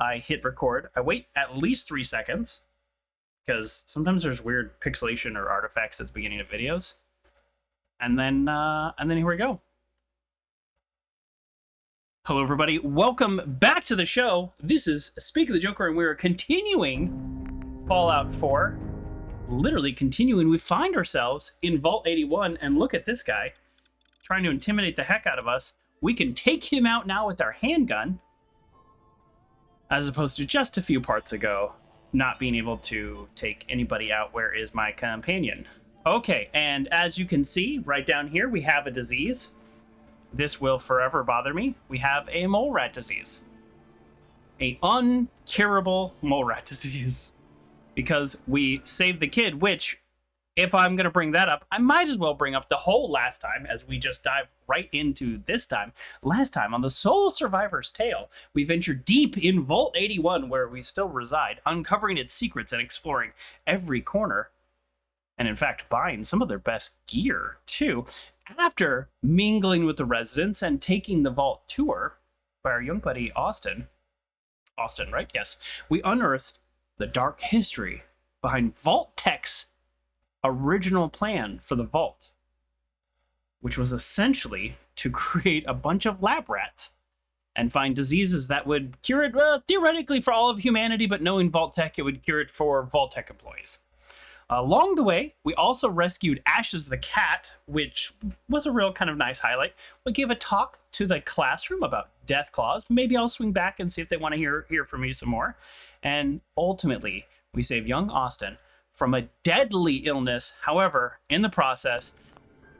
I hit record, I wait at least 3 seconds, because sometimes there's weird pixelation or artifacts at the beginning of videos. And then here we go. Hello, everybody. Welcome back to the show. This is Speak of the Joker, and we're continuing Fallout 4. Literally continuing. We find ourselves in Vault 81, and look at this guy trying to intimidate the heck out of us. We can take him out now with our handgun, as opposed to just a few parts ago not being able to take anybody out. Where is my companion? Okay, and as you can see right down here, we have a disease. This will forever bother me. We have a mole rat disease. A uncurable mole rat disease. Because we saved the kid, which, if I'm going to bring that up, I might as well bring up the whole last time, as we just dive right into this time. Last time, on the Sole Survivor's Tale, we ventured deep in Vault 81, where we still reside, uncovering its secrets and exploring every corner. And in fact, buying some of their best gear, too. After mingling with the residents and taking the vault tour by our young buddy Austin, right? Yes. We unearthed the dark history behind Vault Tech's original plan for the vault, which was essentially to create a bunch of lab rats and find diseases that would cure it, well, theoretically for all of humanity, but knowing Vault Tech, it would cure it for Vault Tech employees. Along the way, we also rescued Ashes the cat, which was a real kind of nice highlight. We gave a talk to the classroom about death claws. Maybe I'll swing back and see if they want to hear from me some more. And ultimately, we saved young Austin from a deadly illness. However, in the process,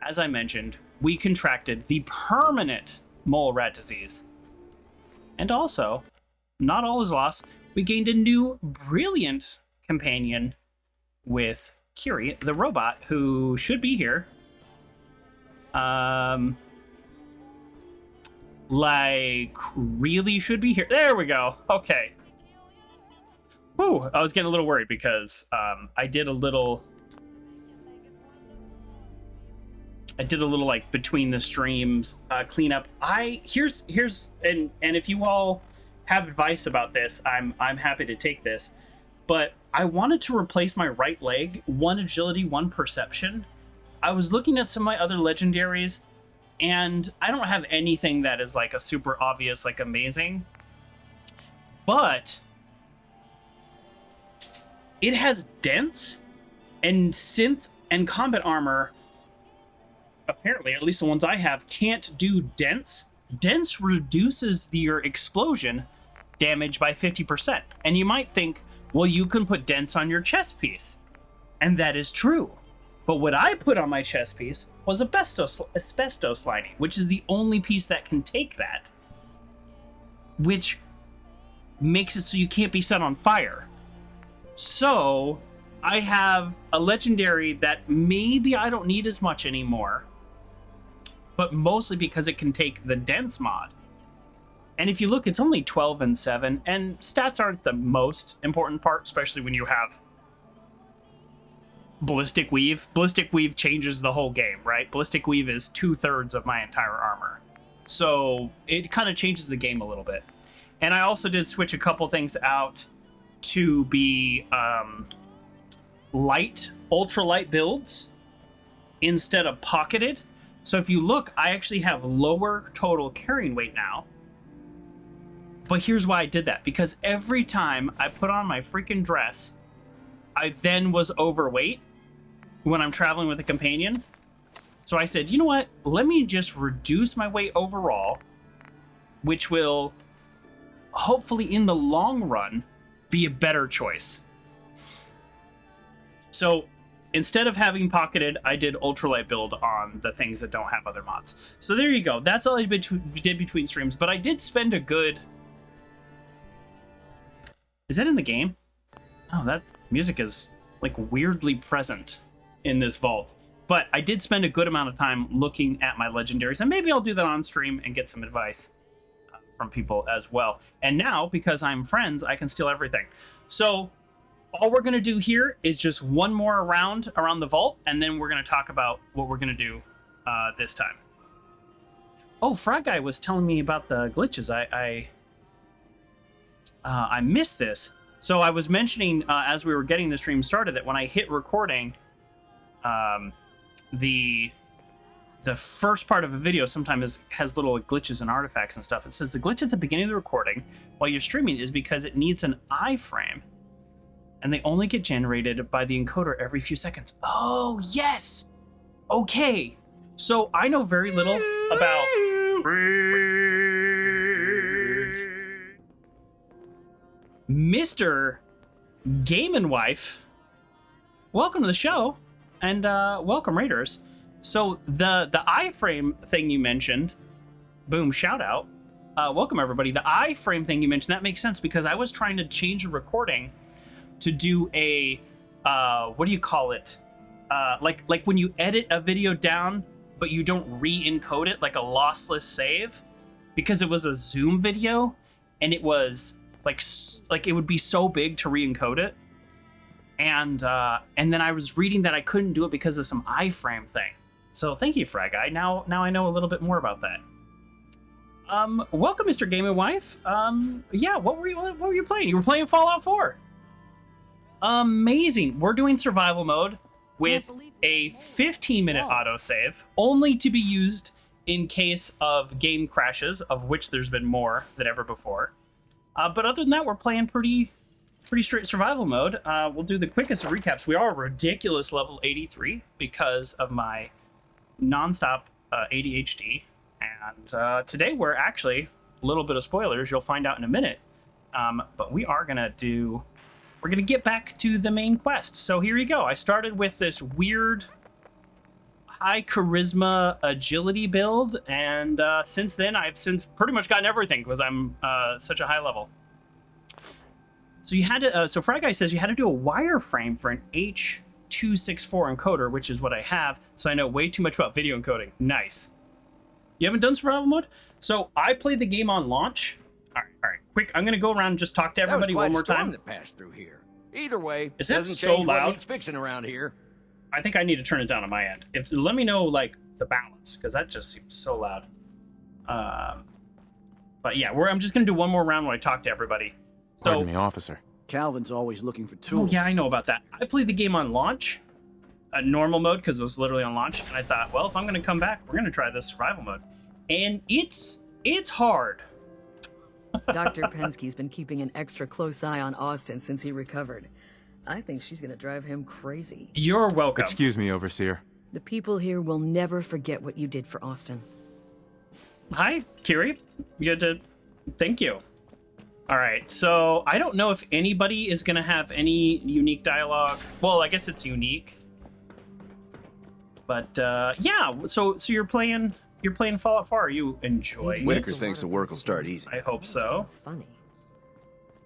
as I mentioned, we contracted the permanent mole rat disease. And also, not all is lost. We gained a new, brilliant companion with Curie, the robot, who should be here. Like, really should be here. There we go. Okay. Whew, I was getting a little worried because I did a little like between the streams cleanup. Here's and if you all have advice about this, I'm happy to take this. But I wanted to replace my right leg, 1 agility, 1 perception. I was looking at some of my other legendaries, and I don't have anything that is like a super obvious, like amazing. But it has dents, and synth and combat armor, apparently, at least the ones I have, can't do dents. Dents reduces your explosion damage by 50%. And you might think, well, you can put dents on your chest piece. And that is true. But what I put on my chest piece was asbestos lining, which is the only piece that can take that, which makes it so you can't be set on fire. So I have a legendary that maybe I don't need as much anymore, but mostly because it can take the dents mod. And if you look, it's only 12 and 7, and stats aren't the most important part, especially when you have Ballistic Weave. Ballistic Weave changes the whole game, right? Ballistic Weave is 2/3 of my entire armor. So it kind of changes the game a little bit. And I also did switch a couple things out to be light, ultralight builds instead of pocketed. So if you look, I actually have lower total carrying weight now. But here's why I did that. Because every time I put on my freaking dress, I then was overweight when I'm traveling with a companion. So I said, you know what? Let me just reduce my weight overall, which will hopefully in the long run be a better choice. So instead of having pocketed, I did ultralight build on the things that don't have other mods. So there you go. That's all I did between streams. But I did spend a good... Is that in the game? Oh, that music is like weirdly present in this vault. But I did spend a good amount of time looking at my legendaries, and maybe I'll do that on stream and get some advice from people as well. And now, because I'm friends, I can steal everything. So all we're going to do here is just one more round around the vault, and then we're going to talk about what we're going to do this time. Oh, Frog Guy was telling me about the glitches. I missed this. So I was mentioning as we were getting the stream started that when I hit recording, the first part of a video sometimes has little glitches and artifacts and stuff. It says the glitch at the beginning of the recording while you're streaming is because it needs an iframe, and they only get generated by the encoder every few seconds. Oh, yes! Okay, so I know very little about... Mr. Game & Wife, welcome to the show, and welcome, Raiders. So the iframe thing you mentioned, boom, shout out. Welcome, everybody. The iframe thing you mentioned, that makes sense because I was trying to change a recording to do a, what do you call it? Like when you edit a video down, but you don't re-encode it, like a lossless save, because it was a Zoom video, and it was like it would be so big to re-encode it, and then I was reading that I couldn't do it because of some iframe thing. So thank you, Frag Guy. Now I know a little bit more about that. Welcome, Mr. Game & Wife. Yeah, what were you playing? You were playing Fallout 4. Amazing. We're doing survival mode with a 15-minute autosave, only to be used in case of game crashes, of which there's been more than ever before. But other than that, we're playing pretty straight survival mode. We'll do the quickest of recaps. We are ridiculous level 83 because of my nonstop ADHD. And today we're actually, a little bit of spoilers, you'll find out in a minute. But we're gonna get back to the main quest. So here you go. I started with this weird high charisma agility build, and since then I've pretty much gotten everything because I'm such a high level. So you had to so Fry Guy says you had to do a wireframe for an H.264 encoder, which is what I have, so I know way too much about video encoding. Nice. You haven't done survival mode? So I played the game on launch. All right, quick, I'm gonna go around and just talk to everybody one more time. That passed through here. Either way, is that so loud? What needs fixing around here. I think I need to turn it down on my end. Let me know like the balance, because that just seems so loud. But yeah, I'm just gonna do one more round where I talk to everybody. So, pardon me, officer. Calvin's always looking for tools. Oh yeah, I know about that. I played the game on launch, normal mode, because it was literally on launch, and I thought, well, if I'm gonna come back, we're gonna try this survival mode, and it's hard. Dr. Penske's been keeping an extra close eye on Austin since he recovered. I think she's gonna drive him crazy. You're welcome. Excuse me, Overseer. The people here will never forget what you did for Austin. Hi, Kiri. Thank you. All right, so I don't know if anybody is gonna have any unique dialogue. Well, I guess it's unique. But yeah, so you're playing Fallout 4. Are you enjoying Whitaker it? thinks the work will start easy. I hope so. It's funny.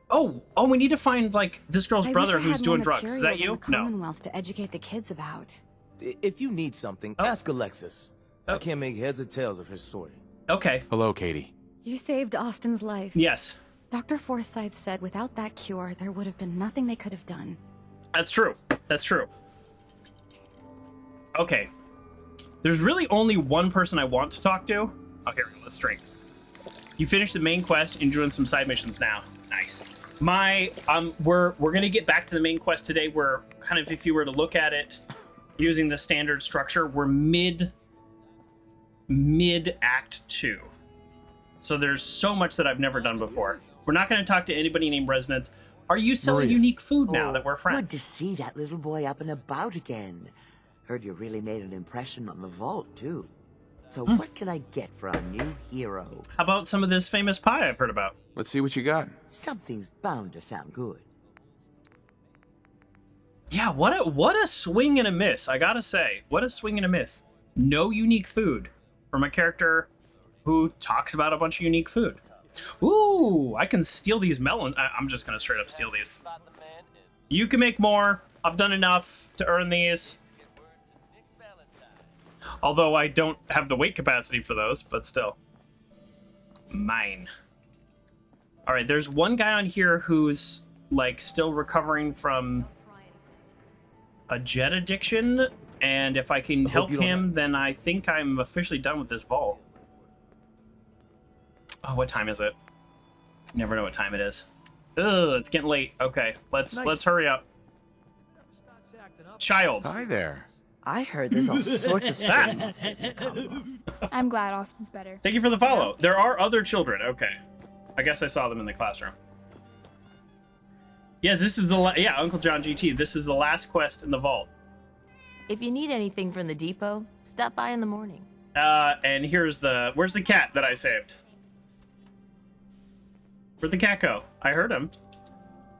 Oh, we need to find like this girl's brother who's doing drugs. Is that you? No. Commonwealth to educate the kids about. If you need something, ask Alexis. Oh. I can't make heads or tails of his story. Okay. Hello, Katie. You saved Austin's life. Yes. Dr. Forsyth said without that cure, there would have been nothing they could have done. That's true. That's true. Okay. There's really only one person I want to talk to. Oh, here we go. Let's drink. You finished the main quest and doing some side missions now. Nice. We're gonna get back to the main quest today. We're kind of, if you were to look at it using the standard structure, we're mid Act 2. So there's so much that I've never done before. We're not going to talk to anybody named Resonance. Are you selling unique food now that we're friends? Good to see that little boy up and about again. Heard you really made an impression on the vault, too. So what can I get for our new hero? How about some of this famous pie I've heard about? Let's see what you got. Something's bound to sound good. Yeah, what a swing and a miss, I gotta say. What a swing and a miss. No unique food from a character who talks about a bunch of unique food. Ooh, I can steal these melons. I'm just gonna straight up steal these. You can make more. I've done enough to earn these. Although I don't have the weight capacity for those, but still. Mine. All right, there's one guy on here who's like still recovering from a jet addiction, and if I can help him, then I think I'm officially done with this vault. Oh, what time is it? Never know what time it is. Ugh, it's getting late. Okay, let's hurry up. Child. Hi there. I heard there's all sorts of scary monsters in the Commonwealth. I'm glad Austin's better. Thank you for the follow. There are other children. Okay. I guess I saw them in the classroom. Yes, this is the Uncle John GT. This is the last quest in the vault. If you need anything from the depot, stop by in the morning. And where's the cat that I saved? Where'd the cat go? I heard him.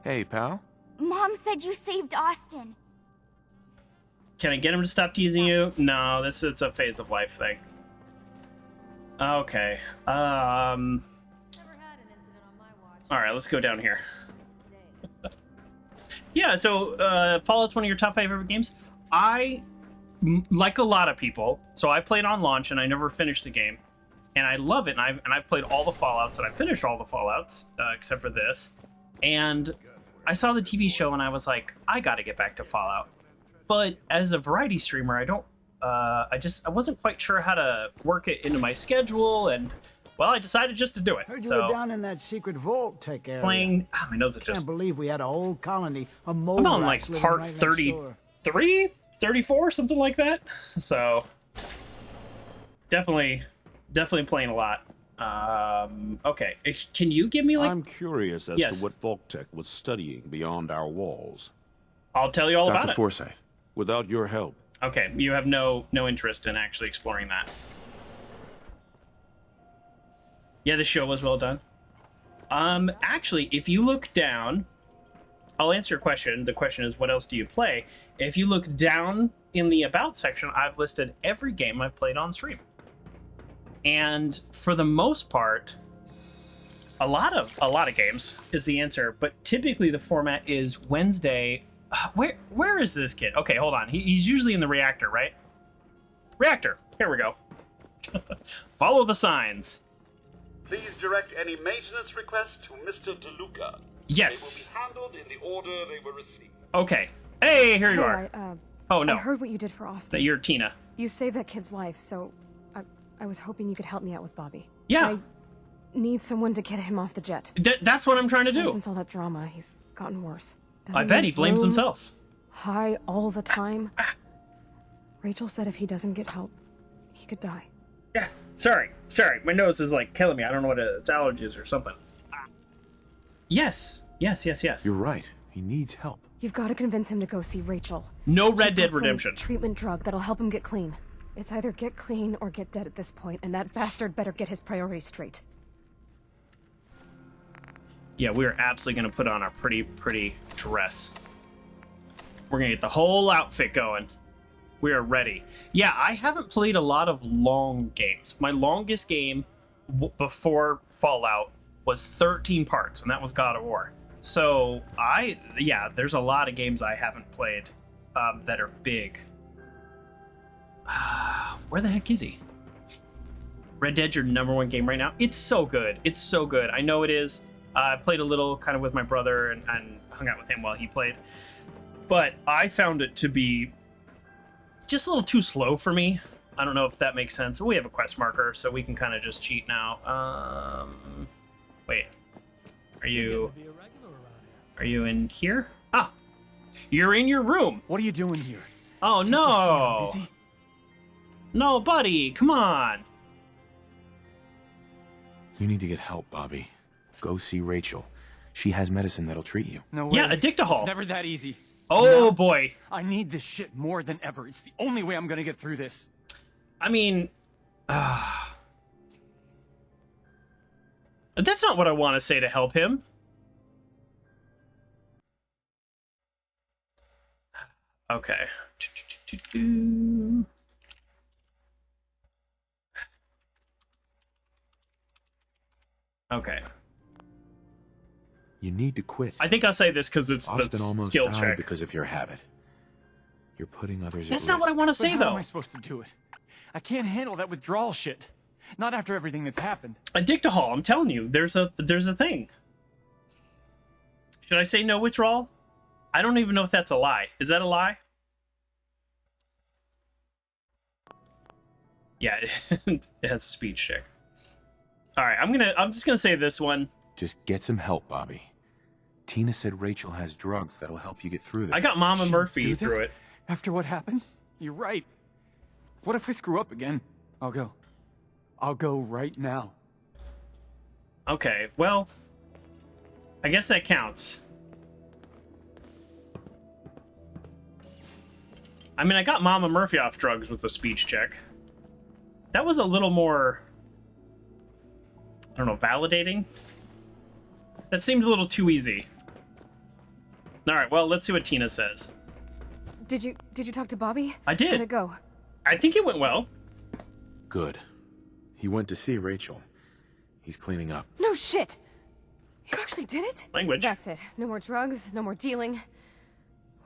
Hey, pal. Mom said you saved Austin. Can I get him to stop teasing you? No, it's a phase of life thing. Okay. All right, let's go down here. Yeah, so Fallout's one of your top 5 favorite games. I, like a lot of people, so I played on launch and I never finished the game, and I love it. And I've played all the Fallouts, and I finished all the Fallouts except for this. And I saw the TV show and I was like, I got to get back to Fallout. But as a variety streamer, I wasn't quite sure how to work it into my schedule, and well, I decided just to do it. Heard you so were down in that secret vault tech area. playing, my nose is Can't just. believe we had a whole colony of mole I'm on rats like living part right next 33, 34, something like that. So definitely playing a lot. Okay, can you give me like? I'm curious as Yes. to what Vault-Tech was studying beyond our walls. I'll tell you all about Dr. it. Forsyth. Without your help, Okay, you have no interest in actually exploring that. Yeah, the show was well done. Actually, if you look down, I'll answer your question. The question is, what else do you play? If you look down in the About section, I've listed every game I've played on stream. And for the most part, a lot of games is the answer, but typically the format is Wednesday. Where is this kid? Okay, hold on. He's usually in the reactor, right? Reactor. Here we go. Follow the signs. Please direct any maintenance requests to Mr. DeLuca. Yes. They will be handled in the order they were received. Okay. Hey, here you are. Oh no. I heard what you did for Austin. That you're Tina. You saved that kid's life, so I was hoping you could help me out with Bobby. Yeah. I need someone to get him off the jet. That's what I'm trying to do. Since all that drama, he's gotten worse. I bet he blames himself. High all the time. Rachel said if he doesn't get help, he could die. Yeah. Sorry. My nose is like killing me. I don't know what it's allergies or something. Yes. You're right. He needs help. You've got to convince him to go see Rachel. No Red She's Dead got some Redemption. treatment drug that'll help him get clean. It's either get clean or get dead at this point, and that bastard better get his priorities straight. Yeah, we are absolutely going to put on our pretty dress. We're going to get the whole outfit going. We are ready. Yeah, I haven't played a lot of long games. My longest game before Fallout was 13 parts, and that was God of War. So, there's a lot of games I haven't played that are big. Where the heck is he? Red Dead's your #1 game right now? It's so good. It's so good. I know it is. I played a little kind of with my brother and hung out with him while he played. But I found it to be just a little too slow for me. I don't know if that makes sense. We have a quest marker, so we can kind of just cheat now. Wait. Are you in here? Ah! You're in your room! What are you doing here? Oh, no! Busy? No, buddy, come on! You need to get help, Bobby. Go see Rachel. She has medicine that'll treat you. No way. Yeah, Addictahol. It's never that easy. Oh, boy. I need this shit more than ever. It's the only way I'm gonna get through this. I mean... that's not what I want to say to help him. Okay. Okay. You need to quit. I think I'll say this because it's Austin the almost skill died check. because of your habit. You're putting others That's at not what I risk. want to But say, how though. am I supposed to do it? I can't handle that withdrawal shit. Not after everything that's happened. Addictahol, I'm telling you, there's a thing. Should I say no withdrawal? I don't even know if that's a lie. Is that a lie? Yeah, it has a speech check. All right, I'm just gonna say this one. Just get some help, Bobby. Tina said Rachel has drugs that'll help you get through this. I got Mama She'll Murphy do through that? it. After what happened? You're right. What if I screw up again? I'll go. I'll go right now. Okay, well, I guess that counts. I mean, I got Mama Murphy off drugs with the speech check. That was a little more, I don't know, validating? That seemed a little too easy. All right, well, let's see what Tina says. Did you talk to Bobby? I did. How'd it go? I think it went well. Good. He went to see Rachel. He's cleaning up. No shit! You actually did it? Language. That's it. No more drugs, no more dealing.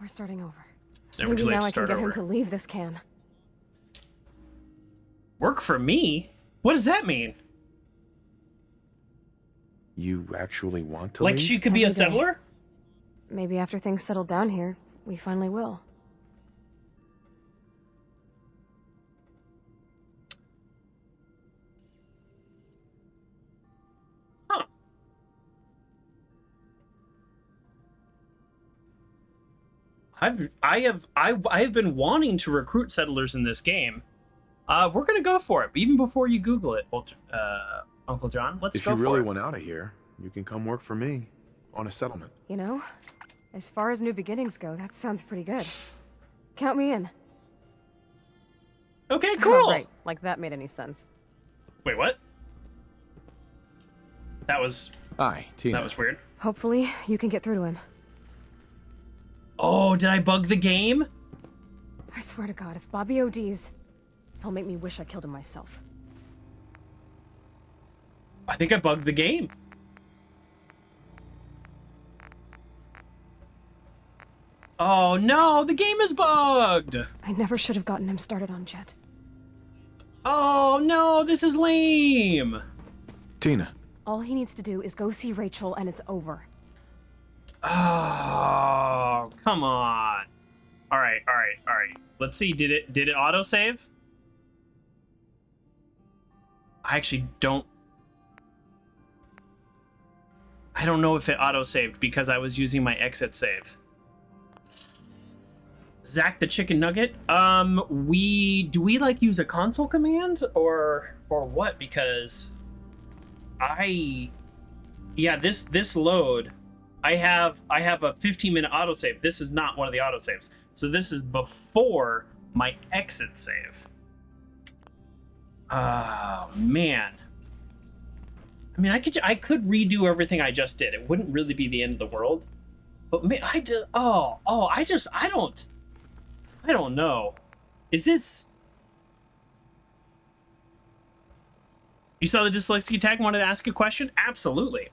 We're starting over. It's never Maybe too late now to I can start get him over. to leave this can. Work for me? What does that mean? You actually want to Like leave? she could be a Every day. settler? Maybe after things settle down here, we finally will. Huh. I have been wanting to recruit settlers in this game. We're gonna go for it, even before you Google it, Uncle John. Let's If go you for really it. want out of here, you can come work for me on a settlement. You know, as far as new beginnings go, that sounds pretty good. Count me in. Okay, cool. Right, like that made any sense. Wait, what? That was Hi, Tina. that was weird. Hopefully, you can get through to him. Oh, did I bug the game? I swear to God, if Bobby ODs, he'll make me wish I killed him myself. I think I bugged the game. Oh no, the game is bugged. I never should have gotten him started on Jet. Oh no, this is lame. Tina. All he needs to do is go see Rachel and it's over. Oh, come on. All right. Let's see. Did it autosave? I actually don't. I don't know if it autosaved because I was using my exit save. Zach the chicken nugget. Do we like use a console command or what? Because this load, I have a 15-minute autosave. This is not one of the autosaves. So this is before my exit save. Oh man. I mean, I could redo everything I just did. It wouldn't really be the end of the world. But man, I don't know. Is this? You saw the dyslexic tag, wanted to ask a question? Absolutely.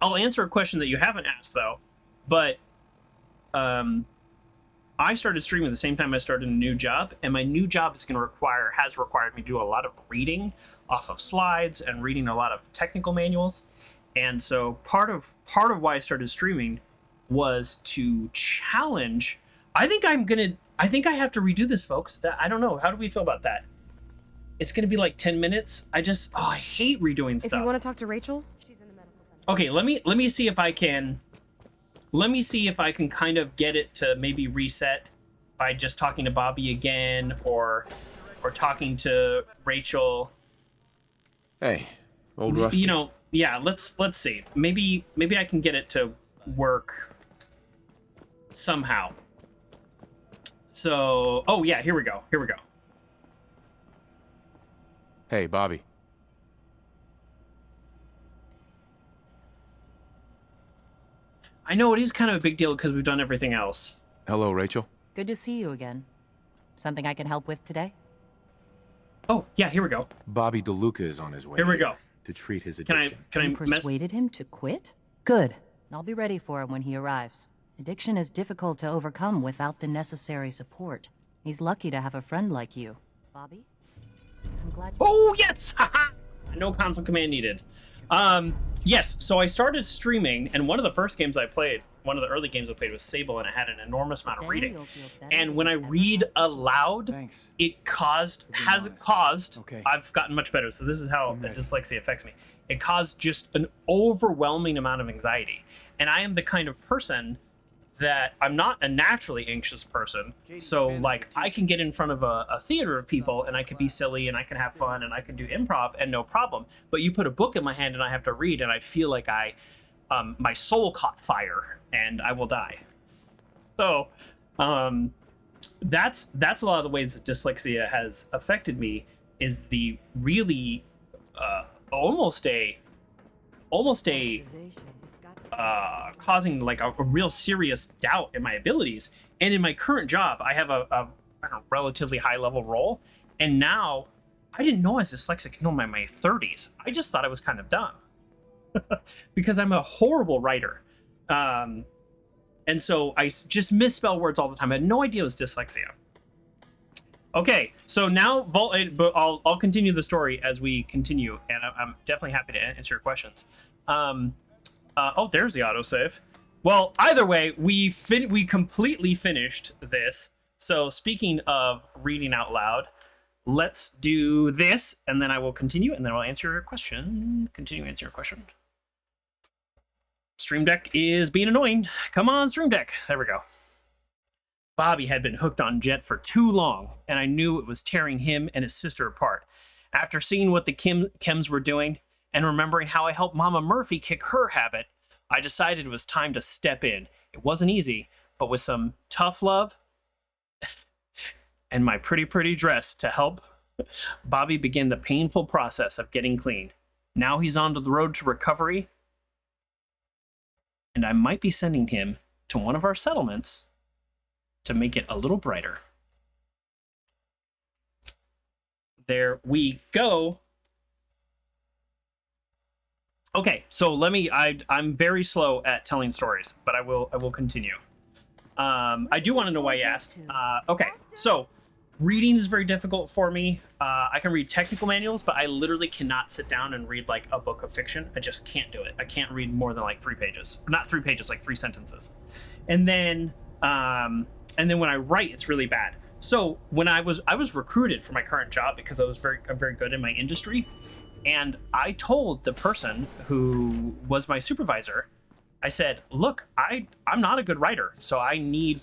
I'll answer a question that you haven't asked though. But I started streaming at the same time I started a new job, and my new job has required me to do a lot of reading off of slides and reading a lot of technical manuals. And so part of why I started streaming was to challenge. I think I have to redo this, folks. I don't know. How do we feel about that? It's gonna be like 10 minutes. I hate redoing stuff. If you want to talk to Rachel, she's in the medical center. Okay, let me see if I can. Let me see if I can kind of get it to maybe reset by just talking to Bobby again, or talking to Rachel. Hey, old Rusty. You know, yeah. Let's see. Maybe I can get it to work somehow. So, oh yeah, here we go. Hey, Bobby. I know it is kind of a big deal because we've done everything else. Hello, Rachel. Good to see you again. Something I can help with today? Oh, yeah, here we go. Bobby DeLuca is on his way. Here we go. To treat his Can addiction. You persuaded him to quit? Good. I'll be ready for him when he arrives. Addiction is difficult to overcome without the necessary support. He's lucky to have a friend like you. Bobby? I'm glad you... Oh, yes! No console command needed. Yes, so I started streaming, and one of the first games I played, one of the early games I played was Sable, and it had an enormous amount of reading. And when I read aloud, it has caused, I've gotten much better, so this is how dyslexia affects me. It caused just an overwhelming amount of anxiety. And I am the kind of person that I'm not a naturally anxious person. So like I can get in front of a theater of people and I can be silly and I can have fun and I can do improv and no problem. But you put a book in my hand and I have to read and I feel like my soul caught fire and I will die. So that's a lot of the ways that dyslexia has affected me, is the really almost a causing like a real serious doubt in my abilities. And in my current job, I have a relatively high level role, and now I didn't know I was dyslexic until my 30s. I just thought I was kind of dumb because I'm a horrible writer. And so I just misspell words all the time. I had no idea it was dyslexia. Okay, so now Vault 8, but I'll continue the story as we continue, and I'm definitely happy to answer your questions. Oh, there's the autosave. Well, either way, we completely finished this. So speaking of reading out loud, let's do this, and then I will continue, and then I'll answer your question. Continue answer your question. Stream Deck is being annoying. Come on, Stream Deck. There we go. Bobby had been hooked on Jet for too long, and I knew it was tearing him and his sister apart. After seeing what the chems were doing, and remembering how I helped Mama Murphy kick her habit, I decided it was time to step in. It wasn't easy, but with some tough love and my pretty dress to help, Bobby began the painful process of getting clean. Now he's on the road to recovery, and I might be sending him to one of our settlements to make it a little brighter. There we go. Okay, so I'm very slow at telling stories, but I will continue. I do want to know why you asked. Okay, so reading is very difficult for me. I can read technical manuals, but I literally cannot sit down and read like a book of fiction. I just can't do it. I can't read more than like 3 pages. Not 3 pages, like 3 sentences. And then when I write, it's really bad. So when I was recruited for my current job because I'm very good in my industry. And I told the person who was my supervisor, I said, look, I'm not a good writer, so I need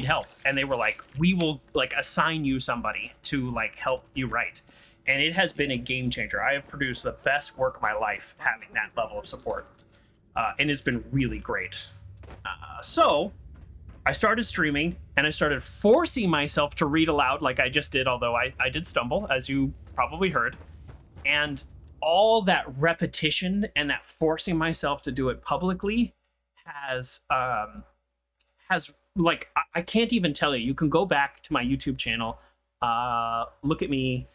help. And they were like, we will like assign you somebody to like help you write. And it has been a game changer. I have produced the best work of my life having that level of support. And it's been really great. So I started streaming and I started forcing myself to read aloud like I just did, although I did stumble, as you probably heard. And all that repetition and that forcing myself to do it publicly has like, I can't even tell you. You can go back to my YouTube channel, look at me,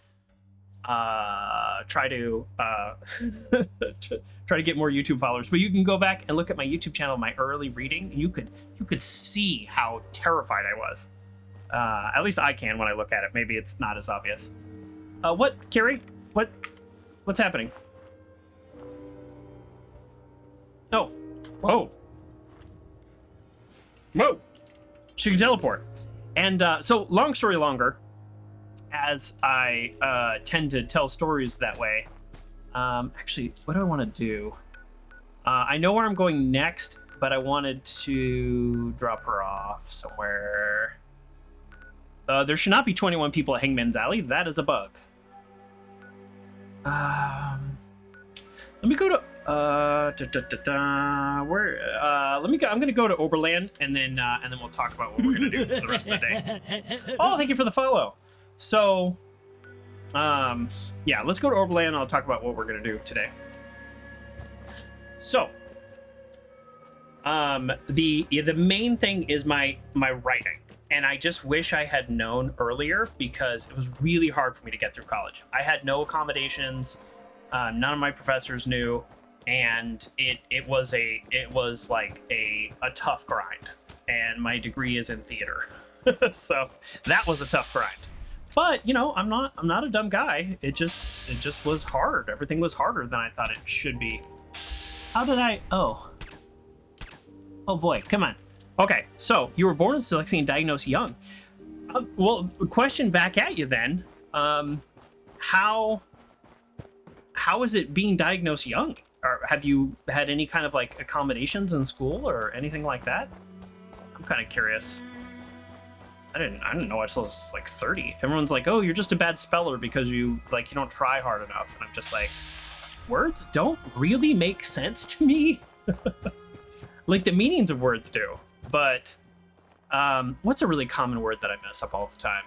try to get more YouTube followers, but you can go back and look at my YouTube channel, my early reading. You could see how terrified I was. At least I can when I look at it. Maybe it's not as obvious. What, Carrie? What's happening? Oh. Whoa. Whoa. She can teleport. And so, long story longer, as I tend to tell stories that way. Actually, what do I want to do? I know where I'm going next, but I wanted to drop her off somewhere. There should not be 21 people at Hangman's Alley. That is a bug. Let me go to let me go. I'm gonna go to Oberland and then we'll talk about what we're gonna do for the rest of the day. Oh, thank you for the follow. So yeah, let's go to Oberland and I'll talk about what we're gonna do today. So the main thing is my writing. And I just wish I had known earlier because it was really hard for me to get through college. I had no accommodations. None of my professors knew, and it was like a tough grind. And my degree is in theater, so that was a tough grind. But you know, I'm not a dumb guy. It just was hard. Everything was harder than I thought it should be. How did I? Oh boy, come on. Okay, so you were born with dyslexia and diagnosed young. Well, question back at you then. How is it being diagnosed young? have you had any kind of like accommodations in school or anything like that? I'm kind of curious. I didn't know I was like 30. Everyone's like, oh, you're just a bad speller because you don't try hard enough. And I'm just like, words don't really make sense to me. Like the meanings of words do, but what's a really common word that I mess up all the time?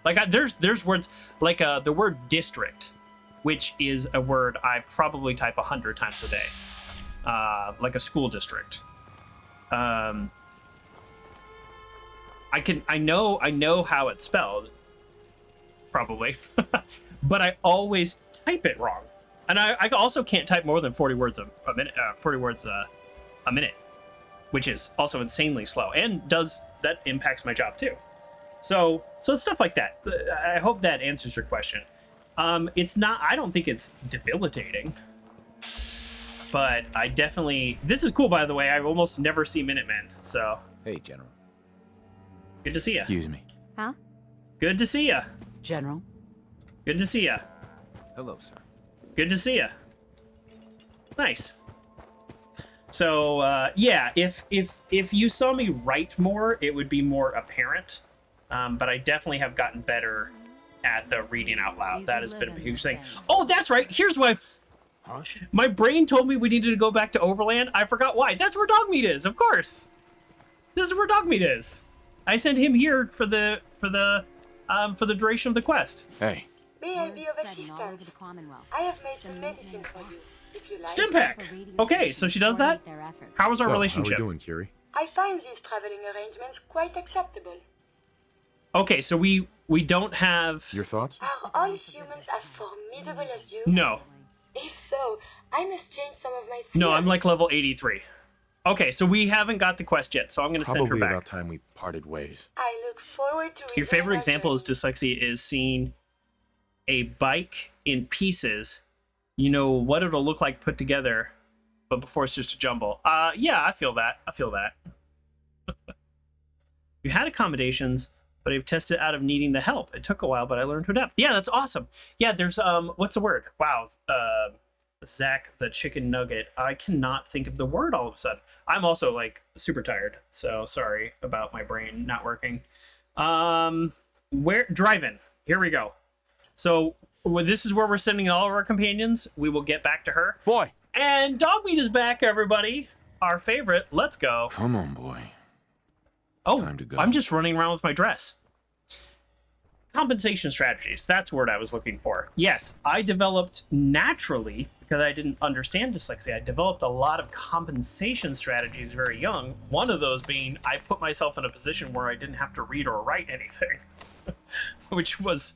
Like there's words like the word district, which is a word I probably type 100 times a day, like a school district. I know how it's spelled, probably, but I always type it wrong, and I also can't type more than 40 words a minute. 40 words a minute, which is also insanely slow, and that impacts my job too. So it's stuff like that. I hope that answers your question. It's not. I don't think it's debilitating, but I definitely. This is cool, by the way. I almost never see Minutemen. So Hey, General. good to see you. Excuse me. Huh? Good to see you. General? Good to see you. Hello, sir. Good to see you. Nice. So yeah, if you saw me write more, it would be more apparent. But I definitely have gotten better at the reading out loud. That has been a huge thing. Oh, that's right. Here's why. My brain told me we needed to go back to Overland. I forgot why. That's where Dogmeat is, of course. This is where Dogmeat is. I sent him here for the duration of the quest. Hey. May I be of assistance? I have made some medicine for you, if you like. Stimpack. Okay, so she does that. How is our relationship? How are we doing, Kiri? I find these traveling arrangements quite acceptable. Okay, so we don't have. Your thoughts? Are all humans as formidable as you? No. If so, I must change some of my theories. No, I'm like level 83. Okay, so we haven't got the quest yet, so I'm going to send her Probably back. about time we parted ways. I look forward to Your favorite resuming our example is journey. dyslexia is seeing a bike in pieces. You know what it'll look like put together, but before it's just a jumble. Yeah, I feel that. You had accommodations, but I've tested out of needing the help. It took a while, but I learned to adapt. Yeah, that's awesome. Yeah, there's what's the word? Wow. Zach the chicken nugget. I cannot think of the word all of a sudden. I'm also like super tired, so sorry about my brain not working. Where driving? Here we go. So this is where we're sending all of our companions. We will get back to her. Boy. And Dogmeat is back, everybody. Our favorite. Let's go. Come on, boy. It's time to go. I'm just running around with my dress. Compensation strategies. That's the word I was looking for. Yes, I developed naturally, because I didn't understand dyslexia, I developed a lot of compensation strategies very young. One of those being I put myself in a position where I didn't have to read or write anything, which was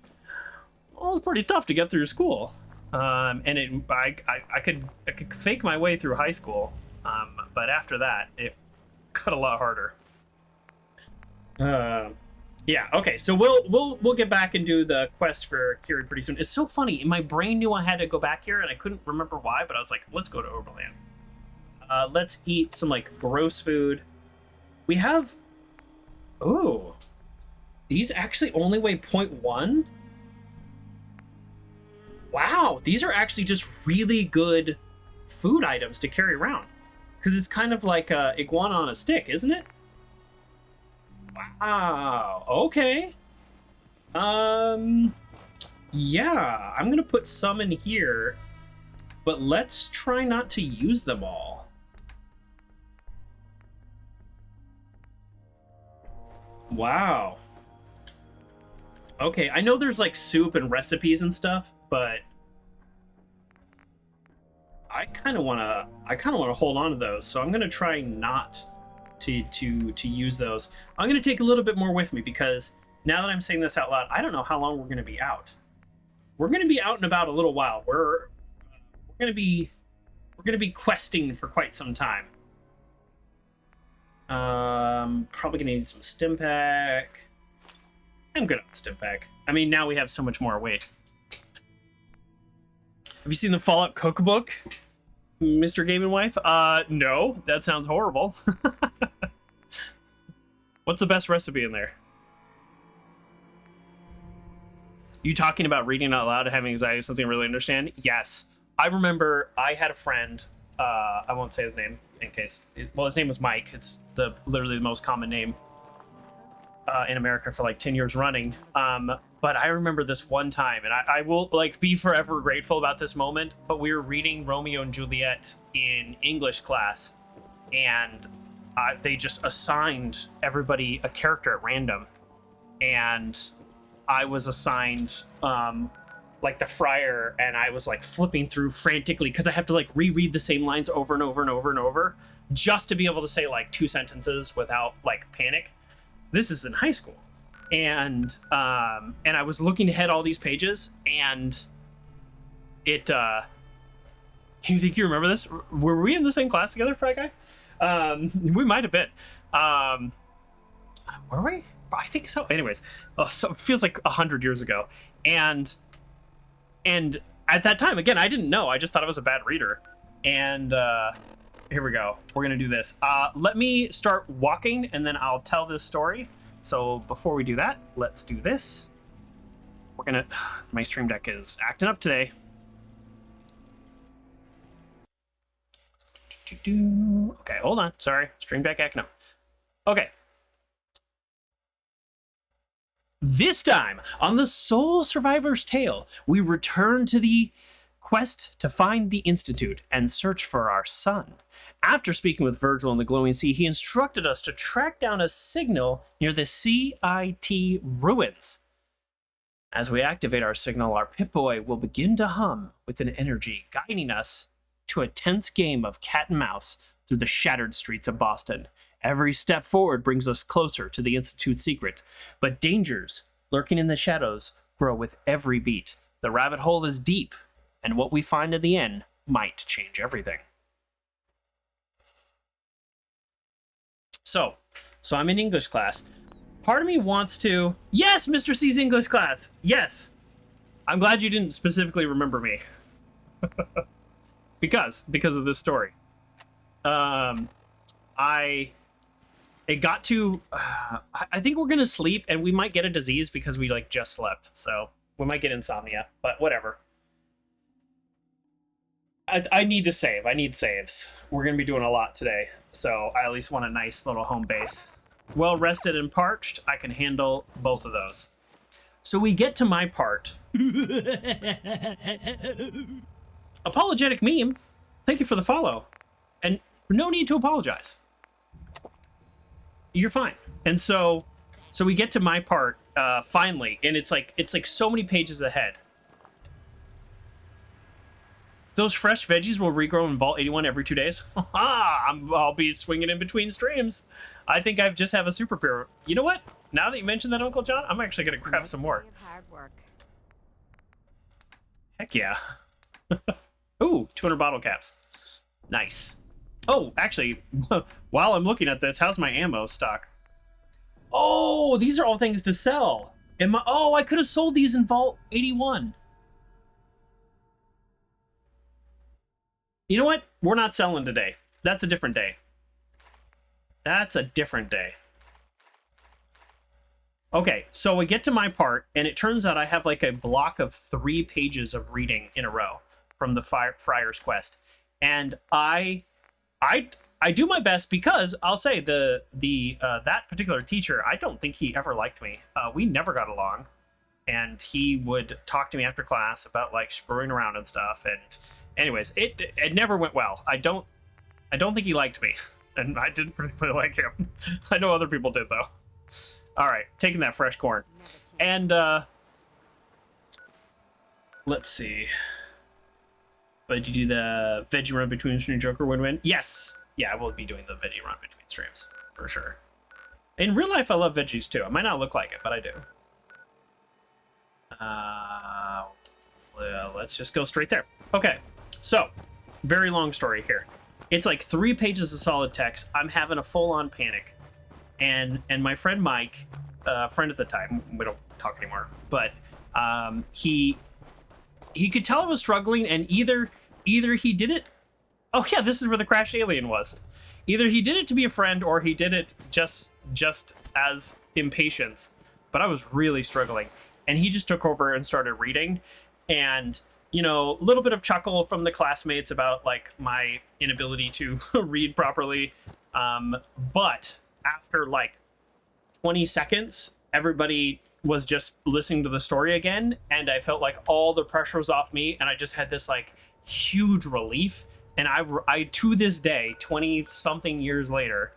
pretty tough to get through school. And I could fake my way through high school, but after that, it got a lot harder. Yeah, okay, so we'll get back and do the quest for Kiri pretty soon. It's so funny. My brain knew I had to go back here, and I couldn't remember why, but I was like, let's go to Overland. Let's eat some, like, gross food. We have... Oh. These actually only weigh 0.1? Wow, these are actually just really good food items to carry around. Because it's kind of like a iguana on a stick, isn't it? Wow, okay. Yeah, I'm gonna put some in here, but let's try not to use them all. Wow. Okay, I know there's like soup and recipes and stuff, but I kind of want to hold on to those, so I'm gonna try not to use those. I'm gonna take a little bit more with me because now that I'm saying this out loud, I don't know how long we're gonna be out. We're gonna be out and about a little while. We're gonna be questing for quite some time. Probably gonna need some Stimpack. I'm good on Stimpack. I mean, now we have so much more weight. Have you seen the Fallout cookbook, Mr. Game and Wife? No, that sounds horrible. What's the best recipe in there? You talking about reading out loud and having anxiety, something I really understand? Yes. I remember I had a friend I won't say his name in case. Well, his name was Mike. It's literally the most common name in America for like 10 years running. But I remember this one time, and I will like be forever grateful about this moment. But we were reading Romeo and Juliet in English class, and they just assigned everybody a character at random, and I was assigned like the friar, and I was like flipping through frantically because I have to like reread the same lines over and over and over and over just to be able to say like 2 sentences without like panic. This is in high school, and I was looking ahead all these pages, and it you think you remember this? Were we in the same class together, Fry Guy? We might have been. Were we? I think so. Anyways, so it feels like 100 years ago, and at that time, again, I didn't know. I just thought I was a bad reader. And here we go. We're going to do this. Let me start walking, and then I'll tell this story. So before we do that, let's do this. We're going to... My Stream Deck is acting up today. Okay, hold on. Sorry. Stream Deck acting up. Okay. This time, on the sole survivor's tale, we return to the quest to find the Institute and search for our son. After speaking with Virgil in the glowing sea, he instructed us to track down a signal near the Cait ruins. As we activate our signal, our Pip-Boy will begin to hum with an energy, guiding us to a tense game of cat and mouse through the shattered streets of Boston. Every step forward brings us closer to the Institute's secret, but dangers lurking in the shadows grow with every beat. The rabbit hole is deep, and what we find at the end might change everything. So I'm in English class. Part of me wants to... Yes, Mr. C's English class! Yes! I'm glad you didn't specifically remember me. because of this story. It got to, I think we're going to sleep, and we might get a disease because we, like, just slept. So we might get insomnia, but whatever. I need to save. I need saves. We're going to be doing a lot today, so I at least want a nice little home base. Well rested and parched, I can handle both of those. So we get to my part. Apologetic meme. Thank you for the follow. And no need to apologize. You're fine. And so we get to my part finally, and it's like so many pages ahead. Those fresh veggies will regrow in Vault 81 every 2 days. I'll be swinging in between streams. I think I just have a superpower. You know what? Now that you mentioned that, Uncle John, I'm actually gonna grab some more. Hard work. Heck yeah. Ooh, 200 bottle caps. Nice. Oh, actually, while I'm looking at this, how's my ammo stock? Oh, these are all things to sell. Oh, I could have sold these in Vault 81. You know what? We're not selling today. That's a different day. That's a different day. Okay, so we get to my part, and it turns out I have like a block of 3 pages of reading in a row from the Friar's Quest. And I do my best because I'll say that particular teacher, I don't think he ever liked me. We never got along, and he would talk to me after class about like screwing around and stuff. And anyways, it never went well. I don't think he liked me, and I didn't particularly like him. I know other people did though. All right, taking that fresh corn, and let's see. But did you do the veggie run between stream Joker win-win? Yes. Yeah, I will be doing the veggie run between streams, for sure. In real life, I love veggies, too. I might not look like it, but I do. Well, let's just go straight there. Okay, so, very long story here. It's like 3 pages of solid text. I'm having a full-on panic. And my friend Mike, friend at the time, we don't talk anymore, but he could tell I was struggling, and either he did it... Oh yeah, this is where the crashed alien was. Either he did it to be a friend, or he did it just as impatience. But I was really struggling. And he just took over and started reading. And you know, a little bit of chuckle from the classmates about like my inability to read properly. But after like 20 seconds, everybody was just listening to the story again, and I felt like all the pressure was off me, and I just had this like huge relief. And I to this day, 20 something years later,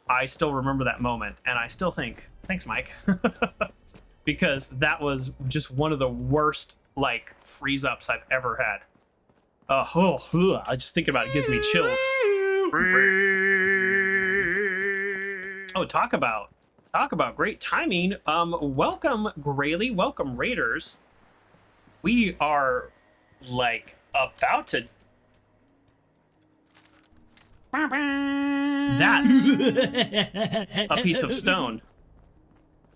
I still remember that moment, and I still think, thanks, Mike, because that was just one of the worst like freeze ups I've ever had. I just think about it gives me chills. Oh, talk about great timing. Welcome Grayley, welcome Raiders. We are like about to. That's a piece of stone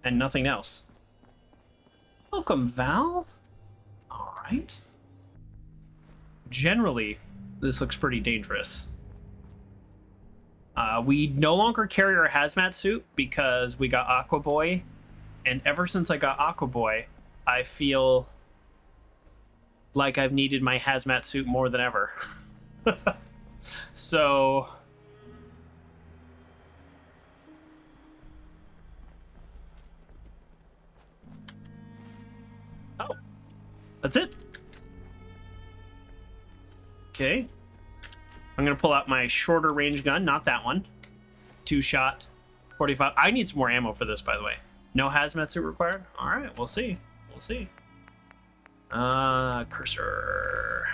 and nothing else. Welcome, Val. All right. Generally, this looks pretty dangerous. We no longer carry our hazmat suit because we got Aqua Boy, and ever since I got Aqua Boy, I feel like I've needed my hazmat suit more than ever. So oh, that's it. Okay, I'm gonna pull out my shorter range gun, not that one. 2-shot 45. I need some more ammo for this, by the way. No hazmat suit required. All right, we'll see. Coarser.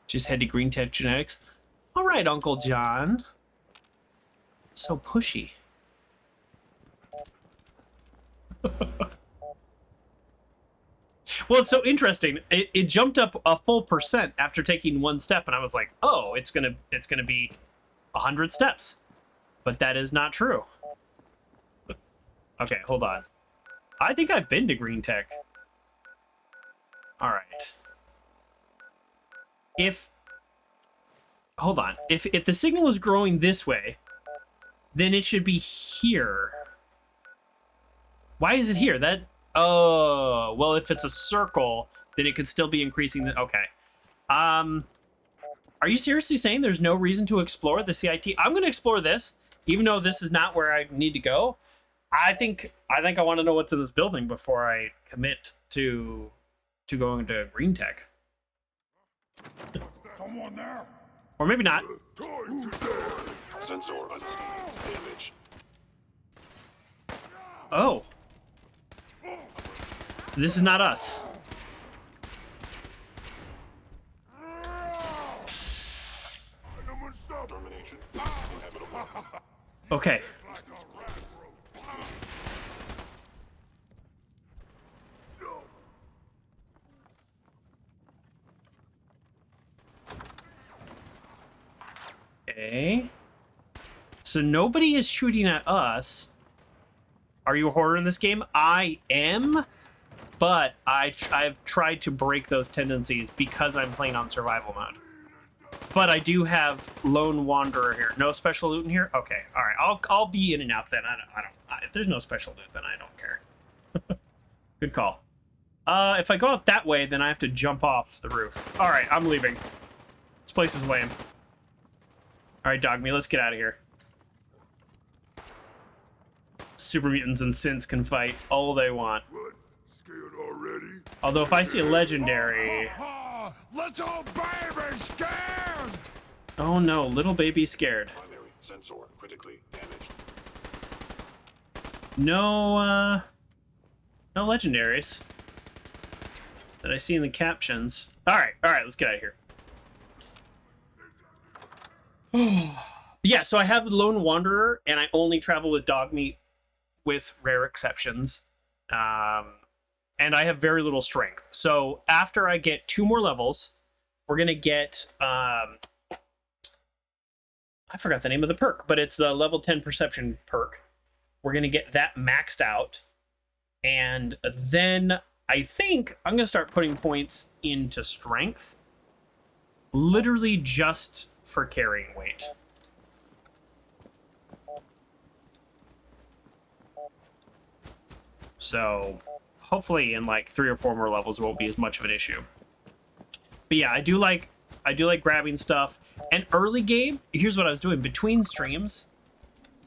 Just head to Greenetech Genetics. All right, Uncle John. So pushy. Well, it's so interesting. It jumped up a full % after taking one step, and I was like, "Oh, it's gonna be 100 steps," but that is not true. Okay, hold on. I think I've been to Greenetech. All right. Hold on. If the signal is growing this way, then it should be here. Why is it here? Oh, well, if it's a circle, then it could still be increasing okay. Are you seriously saying there's no reason to explore the CIT? I'm going to explore this, even though this is not where I need to go. I think I want to know what's in this building before I commit to going to Greenetech. Someone there? Or maybe not. Sensor damage. Oh. This is not us. Okay. Okay. So nobody is shooting at us. Are you a hoarder in this game? I am, but I've tried to break those tendencies because I'm playing on survival mode. But I do have Lone Wanderer here. No special loot in here? Okay, all right. I'll be in and out then. I don't. If there's no special loot, then I don't care. Good call. If I go out that way, then I have to jump off the roof. All right, I'm leaving. This place is lame. All right, Dogmeat, let's get out of here. Super mutants and synths can fight all they want. What? Scared already? Although if I see a legendary... Little baby scared! Oh no, little baby scared. Primary sensor critically damaged. No legendaries that I see in the captions. All right, let's get out of here. Yeah, so I have the Lone Wanderer, and I only travel with Dogmeat with rare exceptions. And I have very little strength. So after I get 2 more levels, we're going to get I forgot the name of the perk, but it's the level 10 perception perk. We're going to get that maxed out. And then I think I'm going to start putting points into strength. Literally just for carrying weight. So hopefully in like 3 or 4 more levels it won't be as much of an issue. But yeah, I do like grabbing stuff. And early game, here's what I was doing between streams,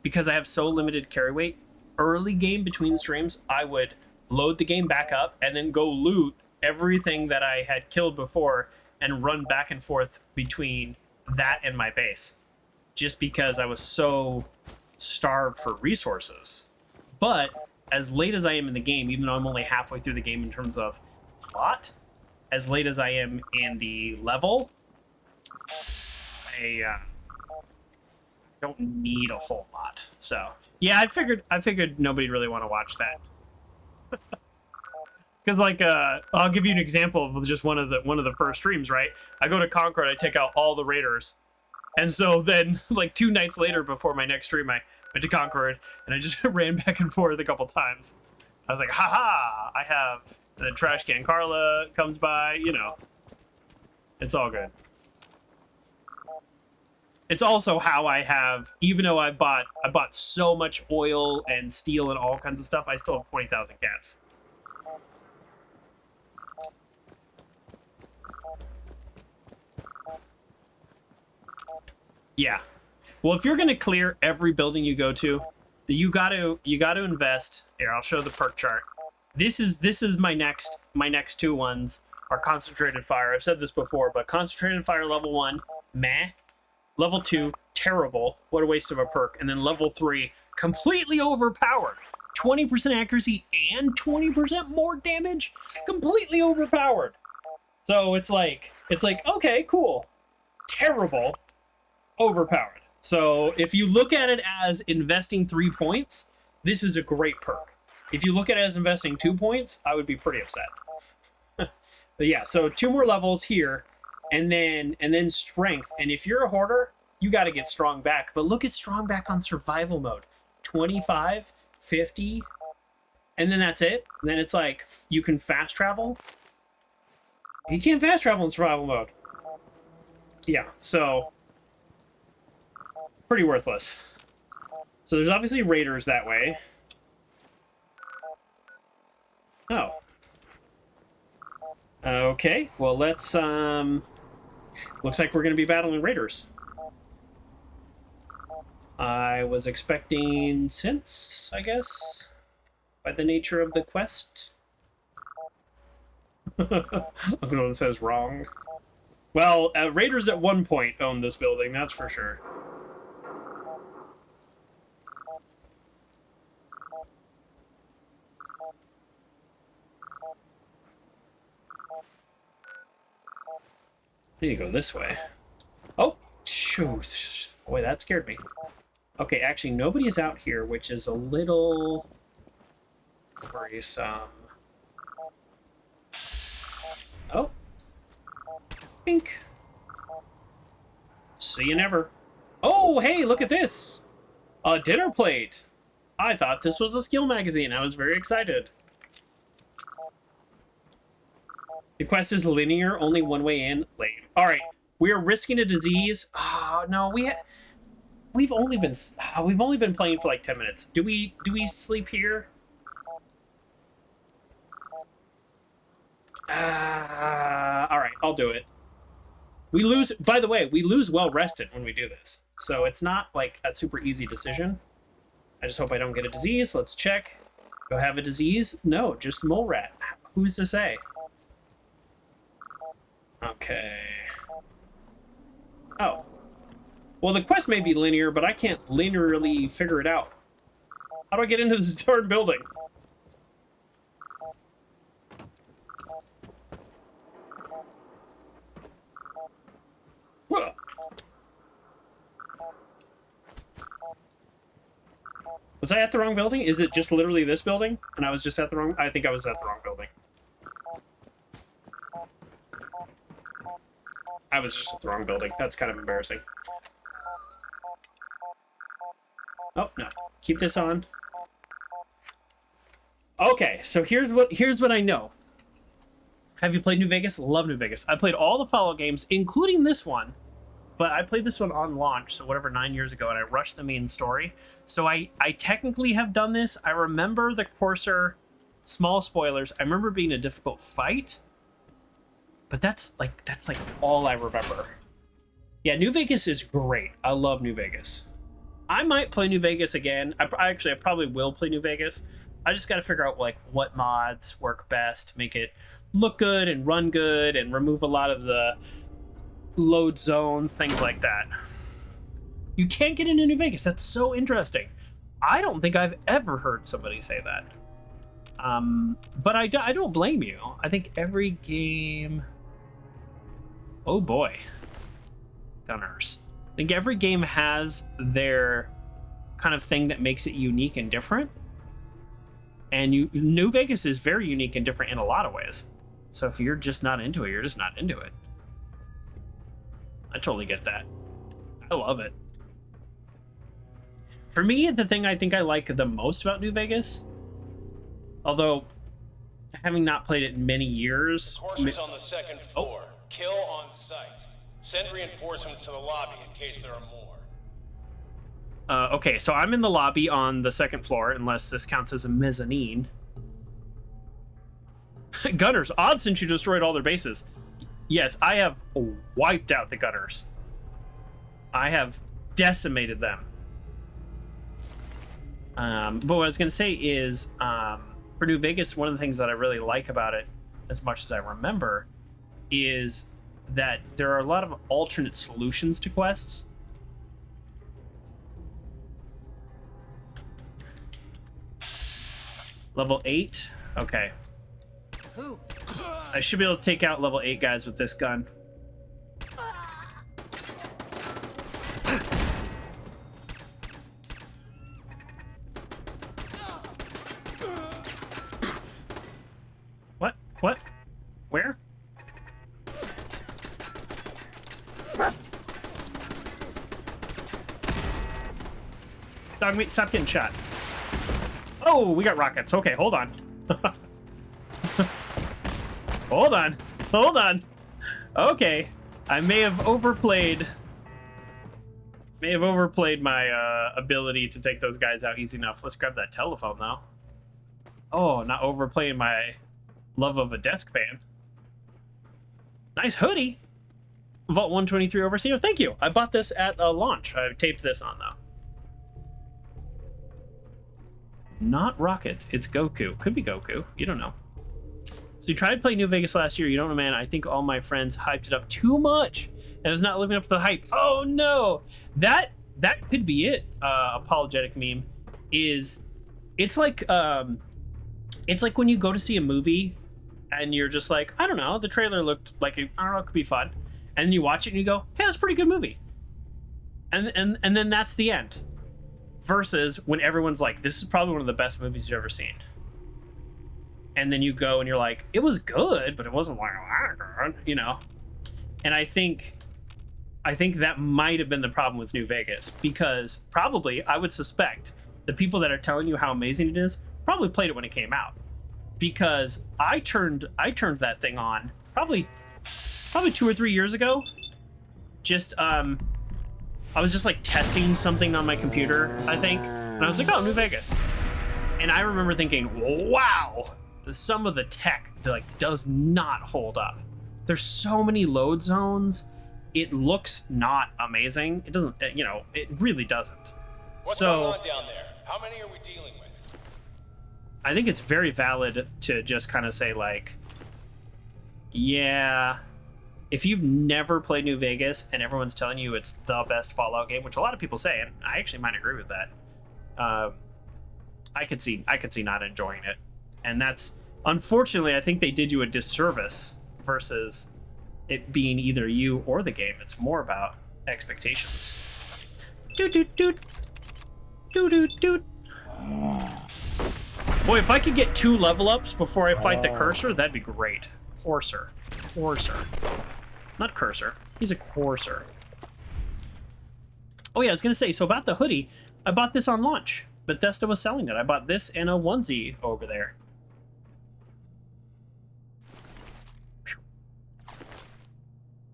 because I have so limited carry weight. Early game between streams, I would load the game back up and then go loot everything that I had killed before and run back and forth between that and my base, just because I was so starved for resources. But as late as I am in the game, even though I'm only halfway through the game in terms of plot, as late as I am in the level, I don't need a whole lot. So yeah, I figured nobody'd really want to watch that. Because like I'll give you an example of just one of the first streams, right? I go to Concord, I take out all the raiders, and so then like 2 nights later before my next stream, I went to Concord and I just ran back and forth a couple times. I was like, haha, I have the trash can. Carla comes by, you know, it's all good. It's also how I have, even though I bought so much oil and steel and all kinds of stuff, I still have 20,000 caps. Yeah. Well, if you're gonna clear every building you go to, you gotta invest. Here, I'll show the perk chart. This is my next 2 ones are concentrated fire. I've said this before, but concentrated fire level 1, meh. Level 2, terrible. What a waste of a perk. And then level 3, completely overpowered. 20% accuracy and 20% more damage. Completely overpowered. So it's like, okay, cool. Terrible. Overpowered. So if you look at it as investing 3 points, this is a great perk. If you look at it as investing 2 points, I would be pretty upset. But yeah, so 2 more levels here, and then strength. And if you're a hoarder, you got to get strong back. But look at strong back on survival mode. 25, 50, and then that's it. And then it's like you can fast travel. You can't fast travel in survival mode. Yeah, so pretty worthless. So there's obviously raiders that way. Oh. Okay, well let's, looks like we're going to be battling raiders. I was expecting synths, I guess, by the nature of the quest. Uncle One says wrong. Well, raiders at one point owned this building, that's for sure. I need to go this way. Oh, shoot. Boy, that scared me. Okay, actually, nobody is out here, which is a little worrisome. Oh. Pink. See you never. Oh, hey, look at this. A dinner plate. I thought this was a skill magazine. I was very excited. The quest is linear, only one way in. Lame. All right, we are risking a disease. Oh no, we've only been playing for like 10 minutes. Do we sleep here? All right, I'll do it. We lose. By the way, we lose well rested when we do this, so it's not like a super easy decision. I just hope I don't get a disease. Let's check. Do I have a disease? No, just mole rat. Who's to say? Okay. Oh. Well, the quest may be linear, but I can't linearly figure it out. How do I get into this darn building? Whoa. Was I at the wrong building? Is it just literally this building? And I was just at the wrong... I think I was at the wrong building. I was just at the wrong building. That's kind of embarrassing. Oh, no. Keep this on. Okay, so here's what I know. Have you played New Vegas? Love New Vegas. I played all the Fallout games, including this one. But I played this one on launch, so whatever, 9 years ago, and I rushed the main story. So I technically have done this. I remember the Coarser, small spoilers. I remember being a difficult fight. But that's like all I remember. Yeah, New Vegas is great. I love New Vegas. I might play New Vegas again. I probably will play New Vegas. I just got to figure out like what mods work best to make it look good and run good and remove a lot of the load zones, things like that. You can't get into New Vegas. That's so interesting. I don't think I've ever heard somebody say that. But I don't blame you. I think every game... Oh boy. Gunners. I think every game has their kind of thing that makes it unique and different. And New Vegas is very unique and different in a lot of ways. So if you're just not into it, you're just not into it. I totally get that. I love it. For me, the thing I think I like the most about New Vegas, although having not played it in many years... Courser's on the second floor. Kill on sight. Send reinforcements to the lobby in case there are more. Okay, so I'm in the lobby on the second floor, unless this counts as a mezzanine. Gunners, odd since you destroyed all their bases. Yes, I have wiped out the Gunners. I have decimated them. But what I was going to say is, for New Vegas, one of the things that I really like about it, as much as I remember, is that there are a lot of alternate solutions to quests. Level 8? Okay. I should be able to take out level 8 guys with this gun. What? What? Where? Dogmeat, stop getting shot. Oh, we got rockets. Okay, hold on. Hold on. Hold on. Okay. I may have overplayed my ability to take those guys out easy enough. Let's grab that telephone, though. Oh, not overplaying my love of a desk fan. Nice hoodie. Vault 123 Overseer. Thank you. I bought this at launch. I taped this on, though. Not Rocket. It's Goku. Could be Goku. You don't know. So you tried to play New Vegas last year. You don't know, man. I think all my friends hyped it up too much, and it was not living up to the hype. Oh no, that could be it. Apologetic meme is, it's like when you go to see a movie, and you're just like, I don't know, the trailer looked like I don't know, it could be fun, and then you watch it and you go, hey, that's a pretty good movie, and then that's the end. Versus when everyone's like, this is probably one of the best movies you've ever seen. And then you go and you're like, it was good, but it wasn't like that good, you know? And I think that might have been the problem with New Vegas, because probably, I would suspect, the people that are telling you how amazing it is probably played it when it came out. Because I turned that thing on probably 2 or 3 years ago. Just I was just like testing something on my computer, I think, and I was like, oh, New Vegas. And I remember thinking, wow, some of the tech like does not hold up. There's so many load zones. It looks not amazing. It doesn't, you know, it really doesn't. What's going on down there? How many are we dealing with? I think it's very valid to just kind of say like, yeah, if you've never played New Vegas and everyone's telling you it's the best Fallout game, which a lot of people say, and I actually might agree with that, I could see not enjoying it. And that's, unfortunately, I think they did you a disservice versus it being either you or the game. It's more about expectations. Doot doot doot. Doot doot doot. Boy, if I could get 2 level ups before I fight the Coarser, that'd be great. Coarser. Not Cursor. He's a Coarser. Oh yeah, I was gonna say, so about the hoodie, I bought this on launch. Bethesda was selling it. I bought this and a onesie over there.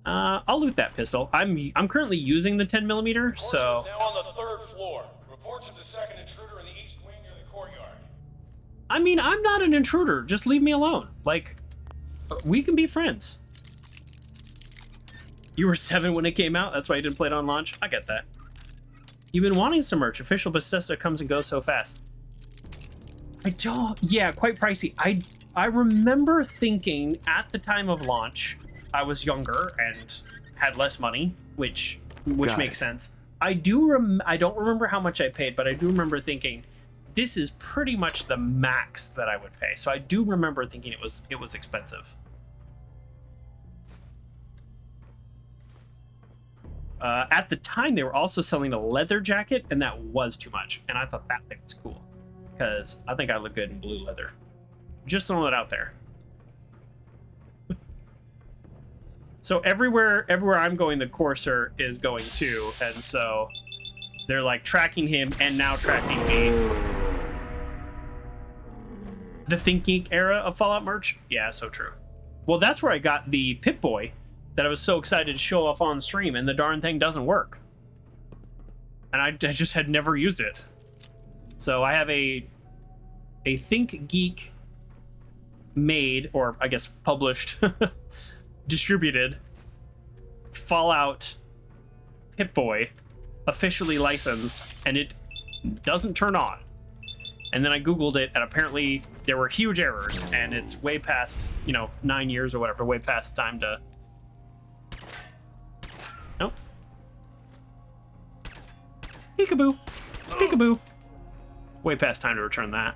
I'll loot that pistol. I'm currently using the 10mm, so. Now on the 3rd floor. Reports of the second intruder in the east wing near the courtyard. I mean, I'm not an intruder. Just leave me alone. Like, we can be friends. You were 7 when it came out. That's why you didn't play it on launch. I get that. You've been wanting some merch. Official Bethesda comes and goes so fast. I don't. Yeah, quite pricey. I remember thinking at the time of launch, I was younger and had less money, which makes sense. I don't remember how much I paid, but I do remember thinking this is pretty much the max that I would pay. So I do remember thinking it was expensive. At the time, they were also selling a leather jacket, and that was too much. And I thought that thing was cool because I think I look good in blue leather. Just throwing it out there. So everywhere I'm going, the Coarser is going too, and so they're like tracking him and now tracking me. The Think Geek era of Fallout merch? Yeah, so true. Well, that's where I got the Pip-Boy that I was so excited to show off on stream, and the darn thing doesn't work. And I just had never used it. So I have a Think Geek made, or I guess published, distributed Fallout Pip-Boy, officially licensed, and it doesn't turn on. And then I Googled it, and apparently there were huge errors, and it's way past, 9 years or whatever, way past time to... Nope. Peekaboo. Peekaboo. Way past time to return that.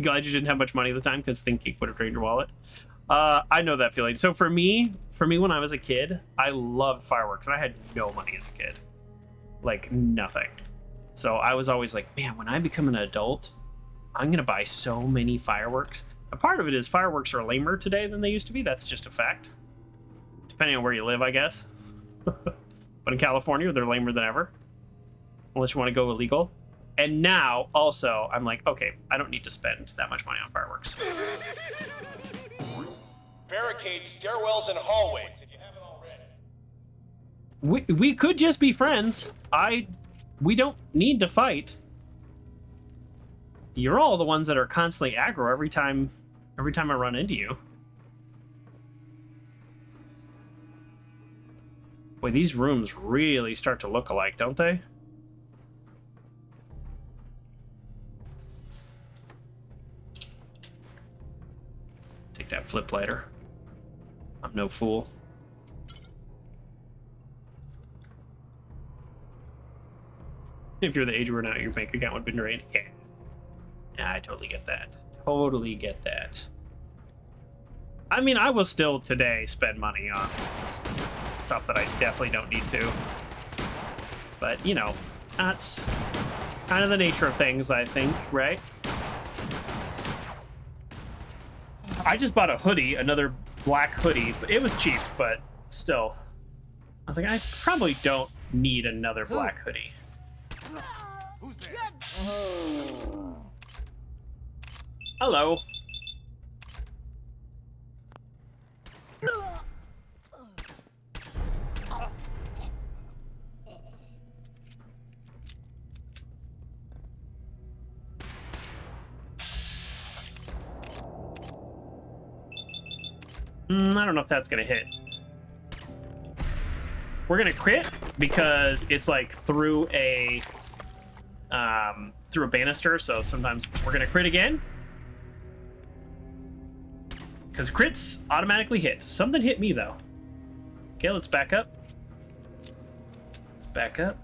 Glad you didn't have much money at the time, because ThinkGeek would have drained your wallet. I know that feeling. So for me when I was a kid, I loved fireworks, and I had no money as a kid. Like, nothing. So I was always like, man, when I become an adult, I'm going to buy so many fireworks. A part of it is fireworks are lamer today than they used to be. That's just a fact. Depending on where you live, I guess. But in California, they're lamer than ever. Unless you want to go illegal. And now, also, I'm like, okay, I don't need to spend that much money on fireworks. Barricade stairwells and hallways if you haven't already. We could just be friends. We don't need to fight. You're all the ones that are constantly aggro every time I run into you. Boy, these rooms really start to look alike, don't they? Take that flip lighter. I'm no fool. If you're the age where now your bank account would have been drained. Yeah. Yeah, I totally get that. Totally get that. I mean, I will still today spend money on stuff that I definitely don't need to. But, that's kind of the nature of things, I think, right? I just bought a hoodie, another black hoodie. It was cheap, but still. I was like, I probably don't need another black hoodie. Who's there? Hello. I don't know if that's gonna hit. We're gonna crit because it's like through a banister, so sometimes we're gonna crit again. Because crits automatically hit. Something hit me though. Okay, let's back up. Back up.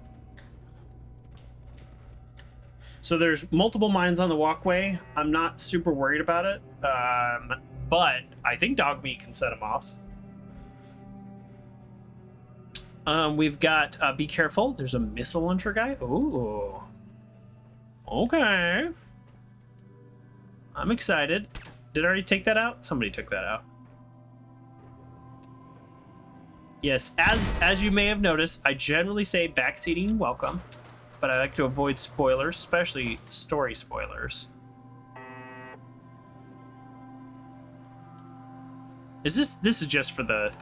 So there's multiple mines on the walkway. I'm not super worried about it. But I think Dogmeat can set them off. We've got, be careful. There's a missile launcher guy. Ooh. Okay. I'm excited. Did I already take that out? Somebody took that out. Yes, as you may have noticed, I generally say backseating welcome, but I like to avoid spoilers, especially story spoilers. This is just for the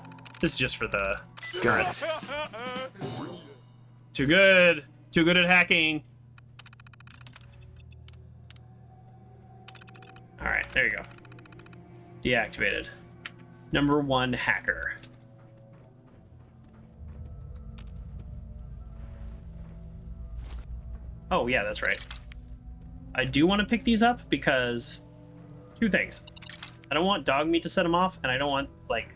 Guns. Too good at hacking. All right, there you go. Deactivated. Number 1 hacker. Oh yeah, that's right. I do want to pick these up because 2 things. I don't want Dogmeat to set them off, and I don't want like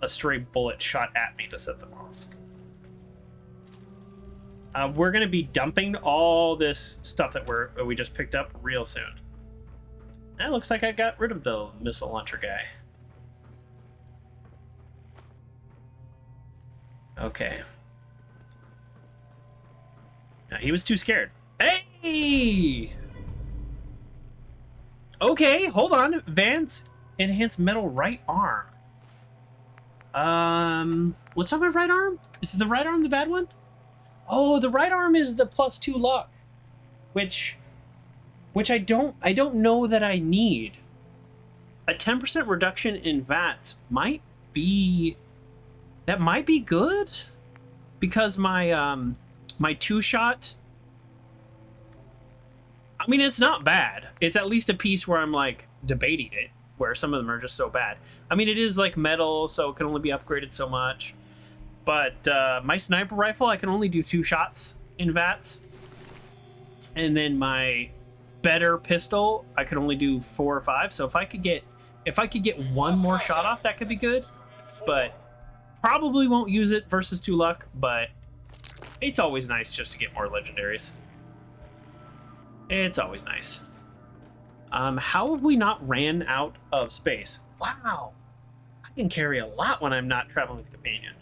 a stray bullet shot at me to set them off. We're gonna be dumping all this stuff that we just picked up real soon. That looks like I got rid of the missile launcher guy. Okay. No, he was too scared. Hey! Okay, hold on. Vance enhanced metal right arm. What's on my right arm? Is the right arm the bad one? Oh, the right arm is the +2 luck, which I don't know that I need. A 10% reduction in VATS might be good, because my my 2-shot. I mean, it's not bad. It's at least a piece where I'm like debating it, where some of them are just so bad. I mean, it is like metal, so it can only be upgraded so much. But my sniper rifle, I can only do 2 shots in VATS. And then my better pistol, I could only do 4 or 5. So if I could get 1 more shot off, that could be good. But probably won't use it versus 2 luck, but it's always nice just to get more legendaries. It's always nice. How have we not ran out of space? Wow. I can carry a lot when I'm not traveling with a companion.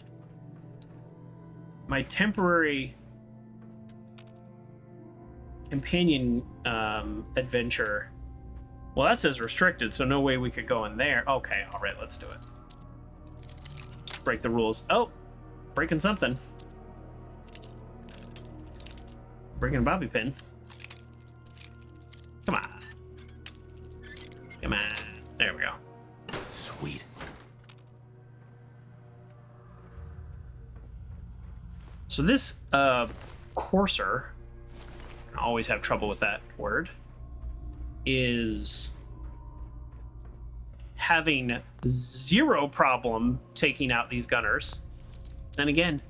My temporary companion adventure. Well, that says restricted, so no way we could go in there. Okay, all right, let's do it. Break the rules. Oh, breaking something. Breaking a bobby pin. Come on. Come on. There we go. Sweet. So this Coarser, I always have trouble with that word, is having 0 problem taking out these gunners. Then again,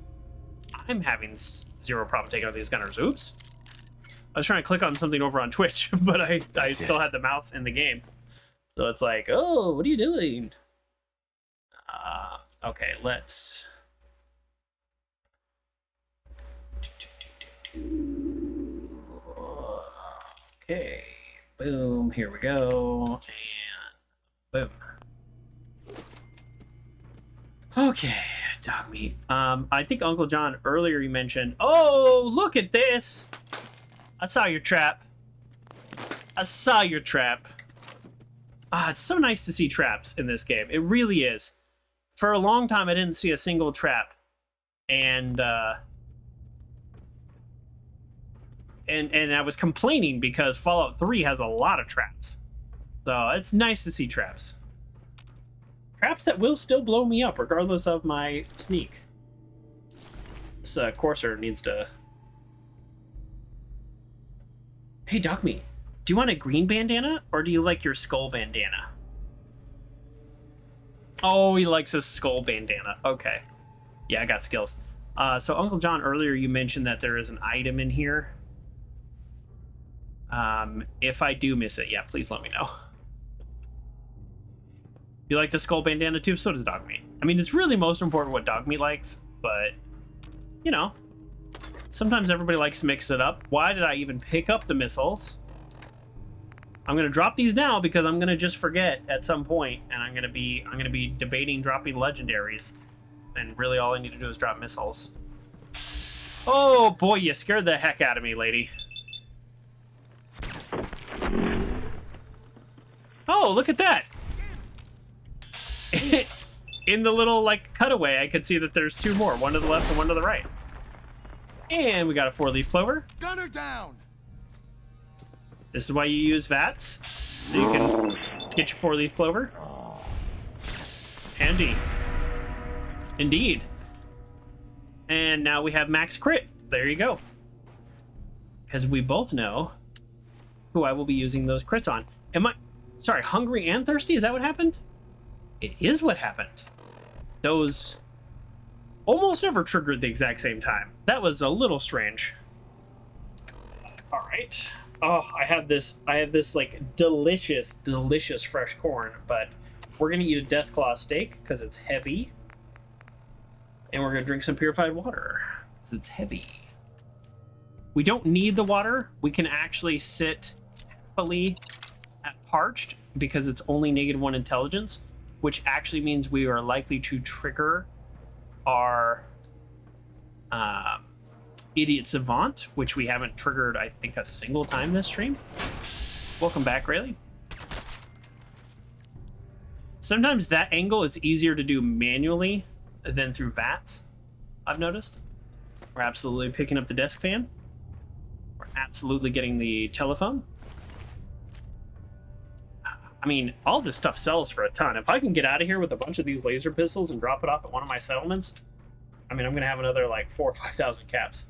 I'm having 0 problem taking out these gunners. Oops. I was trying to click on something over on Twitch, but I still had the mouse in the game. So it's like, oh, what are you doing? Okay, let's... Okay, boom, here we go, and boom. Okay, Dogmeat. I think Uncle John earlier you mentioned, oh, look at this! I saw your trap. I saw your trap. Ah, it's so nice to see traps in this game. It really is. For a long time, I didn't see a single trap. And I was complaining because Fallout 3 has a lot of traps. So it's nice to see traps. Traps that will still blow me up regardless of my sneak. This Coarser needs to... Hey, Dogmeat, do you want a green bandana or do you like your skull bandana? Oh, he likes a skull bandana. Okay. Yeah, I got skills. So Uncle John, earlier you mentioned that there is an item in here. If I do miss it, yeah, please let me know. You like the skull bandana too? So does Dogmeat. I mean, it's really most important what Dogmeat likes, but, you know, sometimes everybody likes to mix it up. Why did I even pick up the missiles? I'm gonna drop these now because I'm gonna just forget at some point, and I'm gonna be debating dropping legendaries, and really all I need to do is drop missiles. Oh boy, you scared the heck out of me, lady. Oh, look at that! in the little, like, cutaway, I could see that there's 2 more. One to the left and one to the right. And we got a 4-leaf clover. Gunner down! This is why you use VATS. So you can get your 4-leaf clover. Handy. Indeed. And now we have max crit. There you go. Because we both know who I will be using those crits on. Am I... Sorry, hungry and thirsty? Is that what happened? It is what happened. Those almost never triggered the exact same time. That was a little strange. All right. Oh, I have this like delicious fresh corn, but we're gonna eat a Deathclaw steak because it's heavy. And we're gonna drink some purified water because it's heavy. We don't need the water. We can actually sit happily at parched because it's only -1 intelligence, which actually means we are likely to trigger our Idiot Savant, which we haven't triggered, I think, a single time this stream. Welcome back, Rayleigh. Sometimes that angle is easier to do manually than through VATS, I've noticed. We're absolutely picking up the desk fan. We're absolutely getting the telephone. I mean, all this stuff sells for a ton. If I can get out of here with a bunch of these laser pistols and drop it off at one of my settlements, I mean, I'm gonna have another like 4,000 or 5,000 caps.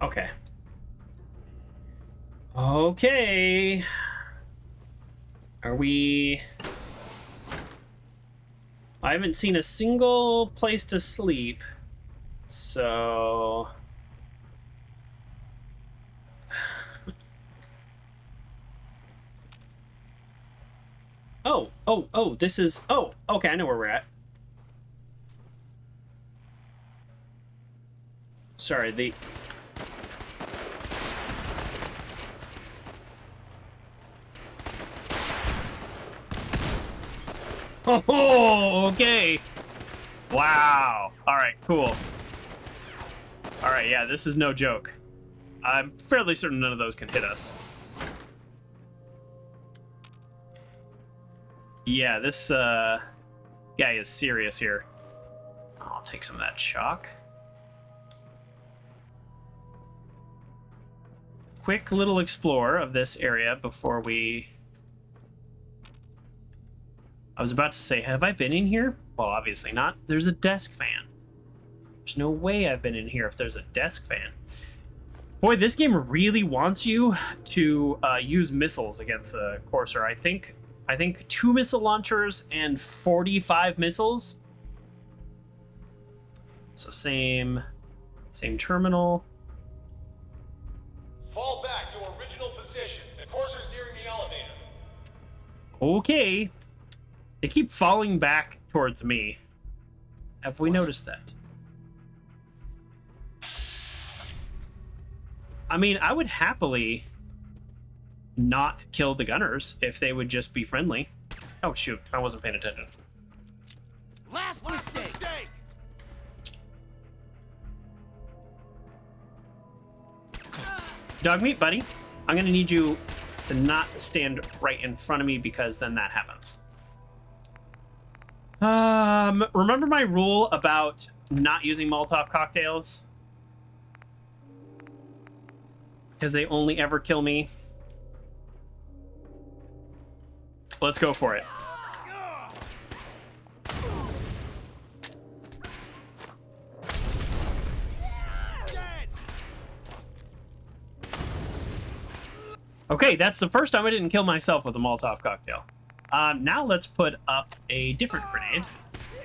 Okay. Okay. Are we... I haven't seen a single place to sleep, so... Oh, this is... Oh, okay, I know where we're at. Sorry, the... Oh, okay. Wow. All right, cool. All right, yeah, this is no joke. I'm fairly certain none of those can hit us. Yeah, this guy is serious here. I'll take some of that shock. Quick little explore of this area before we... I was about to say, have I been in here? Well, obviously not. There's a desk fan. There's no way I've been in here if there's a desk fan. Boy, this game really wants you to use missiles against the Coarser. I think 2 missile launchers and 45 missiles. So same terminal. Fall back to original position. The Coarser's nearing the elevator. Okay. They keep falling back towards me. Have we noticed that? I mean, I would happily not kill the gunners if they would just be friendly. Oh, shoot. I wasn't paying attention. Last mistake! Dogmeat, buddy. I'm going to need you to not stand right in front of me because then that happens. Remember my rule about not using Molotov cocktails? Because they only ever kill me. Let's go for it. Okay, that's the first time I didn't kill myself with a Molotov cocktail. Now let's put up a different grenade.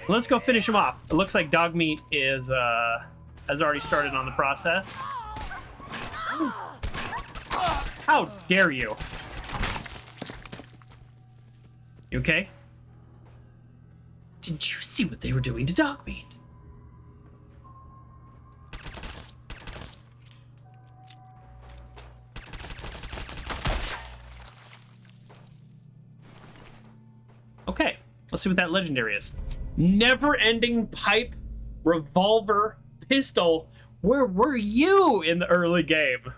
Let's go finish him off. It looks like Dogmeat is has already started on the process. How dare you? You okay? Did you see what they were doing to Dogmeat? Okay, let's see what that legendary is. Never-ending pipe, revolver, pistol. Where were you in the early game?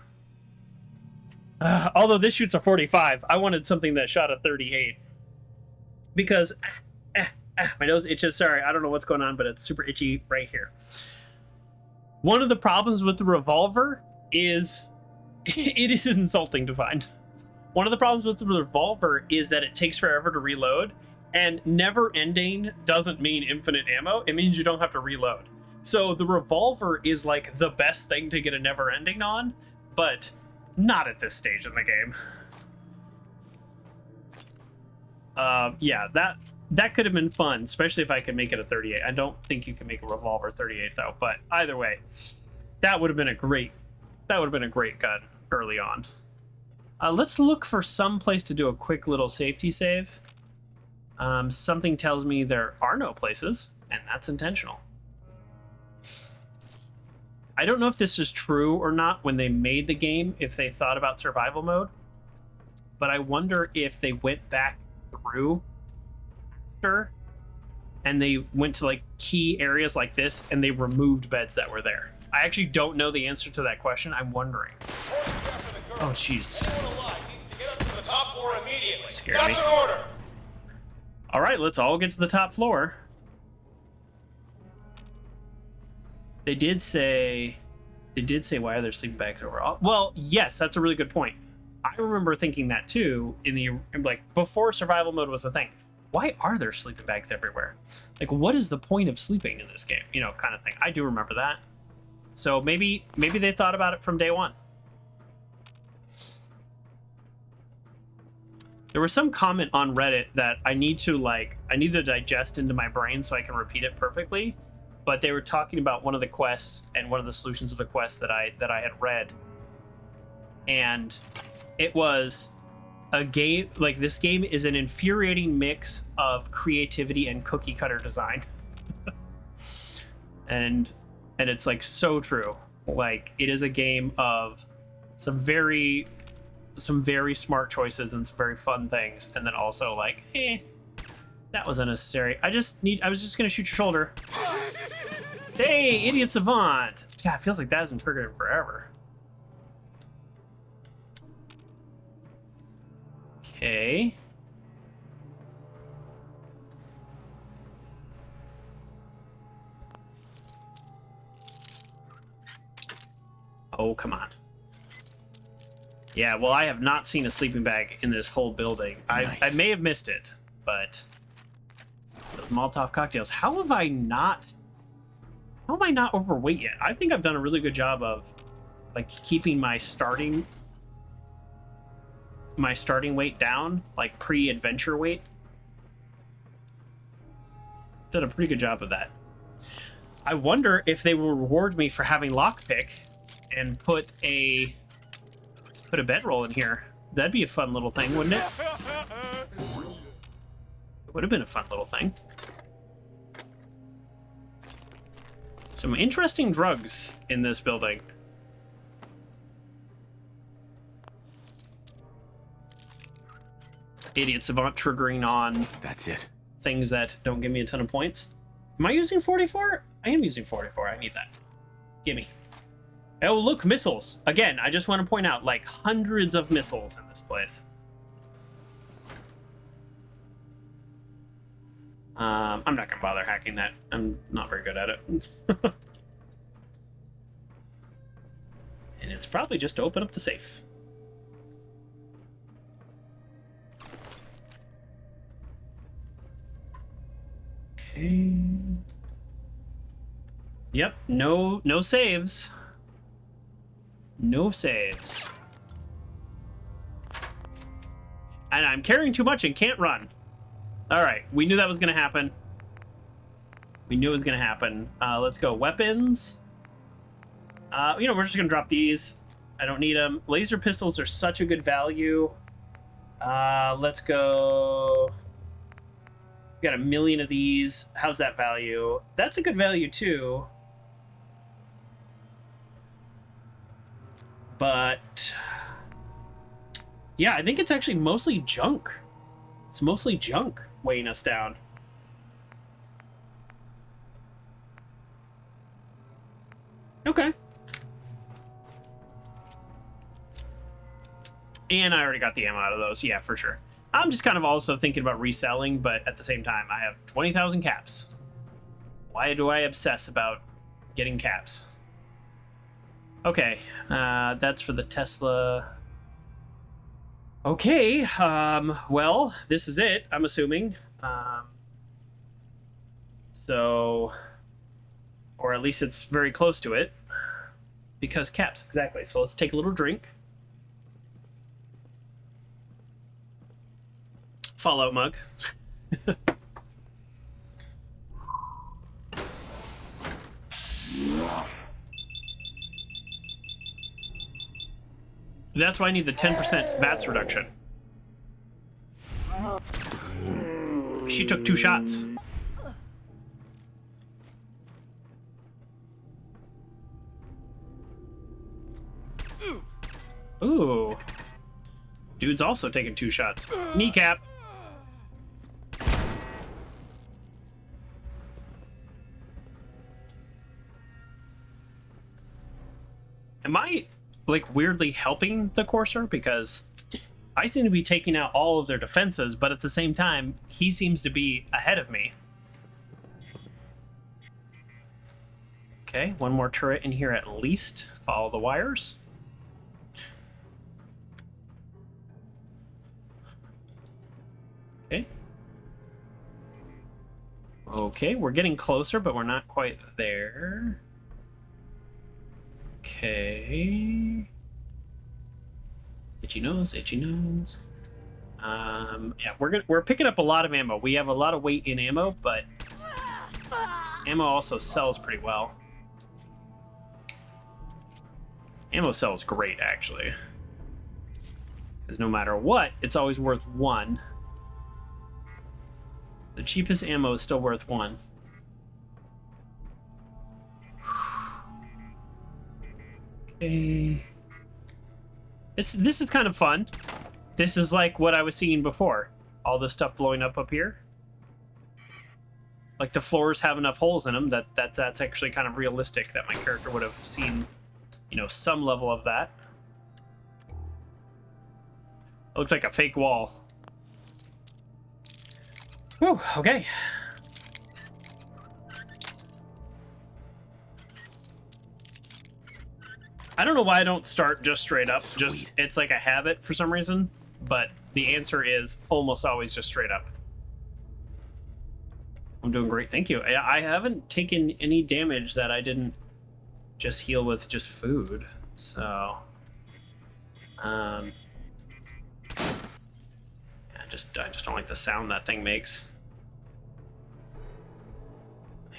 Although this shoots a 45, I wanted something that shot a 38. because my nose itches. Sorry, I don't know what's going on, but it's super itchy right here. One of the problems with the revolver is it is insulting to find. One of the problems with the revolver is that it takes forever to reload, and never ending doesn't mean infinite ammo. It means you don't have to reload. So the revolver is like the best thing to get a never ending on, but not at this stage in the game. Yeah, that could have been fun, especially if I could make it a 38. I don't think you can make a revolver 38 though, but either way, that would have been a great gun early on. Let's look for some place to do a quick little safety save. Something tells me there are no places, and that's intentional. I don't know if this is true or not when they made the game, if they thought about survival mode, but I wonder if they went back through after and they went to like key areas like this and they removed beds that were there. I actually don't know the answer to that question. I'm wondering. Oh, jeez. Scare me. All right, let's all get to the top floor. They did say why are there sleeping bags overall? Well, yes, that's a really good point. I remember thinking that too like before survival mode was a thing. Why are there sleeping bags everywhere? Like, what is the point of sleeping in this game? You know, kind of thing. I do remember that. So maybe they thought about it from day one. There was some comment on Reddit that I need to digest into my brain so I can repeat it perfectly. But they were talking about one of the quests and one of the solutions of the quest that I had read. And it was a game, like, this game is an infuriating mix of creativity and cookie cutter design. and it's like so true. Like, it is a game of some very smart choices and some very fun things, and then also like, that was unnecessary. I was just gonna shoot your shoulder. Hey, idiot savant! God, it feels like that hasn't triggered in forever. Okay. Oh, come on. Yeah, well, I have not seen a sleeping bag in this whole building. Nice. I may have missed it, but those Molotov cocktails. How am I not overweight yet? I think I've done a really good job of like keeping my starting weight down, like pre-adventure weight. Done a pretty good job of that. I wonder if they will reward me for having lockpick and put a bedroll in here. That'd be a fun little thing, wouldn't it? It would have been a fun little thing. Some interesting drugs in this building. Idiot savant triggering on. That's it. Things that don't give me a ton of points. Am I using 44? I am using 44. I need that. Gimme. Oh, look, missiles. Again, I just want to point out, like, hundreds of missiles in this place. I'm not going to bother hacking that. I'm not very good at it. And it's probably just to open up the safe. Okay. Yep, no saves. No saves. And I'm carrying too much and can't run. Alright, we knew that was going to happen. We knew it was going to happen. Let's go. Weapons. We're just going to drop these. I don't need them. Laser pistols are such a good value. Let's go. Got 1 million of these. How's that value? That's a good value, too. But yeah, I think it's actually mostly junk. It's mostly junk weighing us down. Okay. And I already got the ammo out of those. Yeah, for sure. I'm just kind of also thinking about reselling, but at the same time, I have 20,000 caps. Why do I obsess about getting caps? Okay, that's for the Tesla. Okay, well, this is it, I'm assuming. So, or at least it's very close to it. Because caps, exactly. So let's take a little drink. Fallout mug. That's why I need the 10% VATS reduction. She took 2 shots. Ooh. Dude's also taking 2 shots. Kneecap. Am I, like, weirdly helping the Coarser? Because I seem to be taking out all of their defenses, but at the same time, he seems to be ahead of me. Okay, one more turret in here at least. Follow the wires. Okay. Okay, we're getting closer, but we're not quite there. Okay. Itchy nose, itchy nose. Yeah, we're picking up a lot of ammo. We have a lot of weight in ammo, but ammo also sells pretty well. Ammo sells great, actually. Because no matter what, it's always worth 1. The cheapest ammo is still worth 1. Okay. This is kind of fun. This is like what I was seeing before. All this stuff blowing up here. Like the floors have enough holes in them that's actually kind of realistic, that my character would have seen, you know, some level of that. It looks like a fake wall. Whew, okay. I don't know why I don't start just straight up. Sweet. Just it's like a habit for some reason, but the answer is almost always just straight up. I'm doing great, thank you. I haven't taken any damage that I didn't just heal with just food, so I just don't like the sound that thing makes.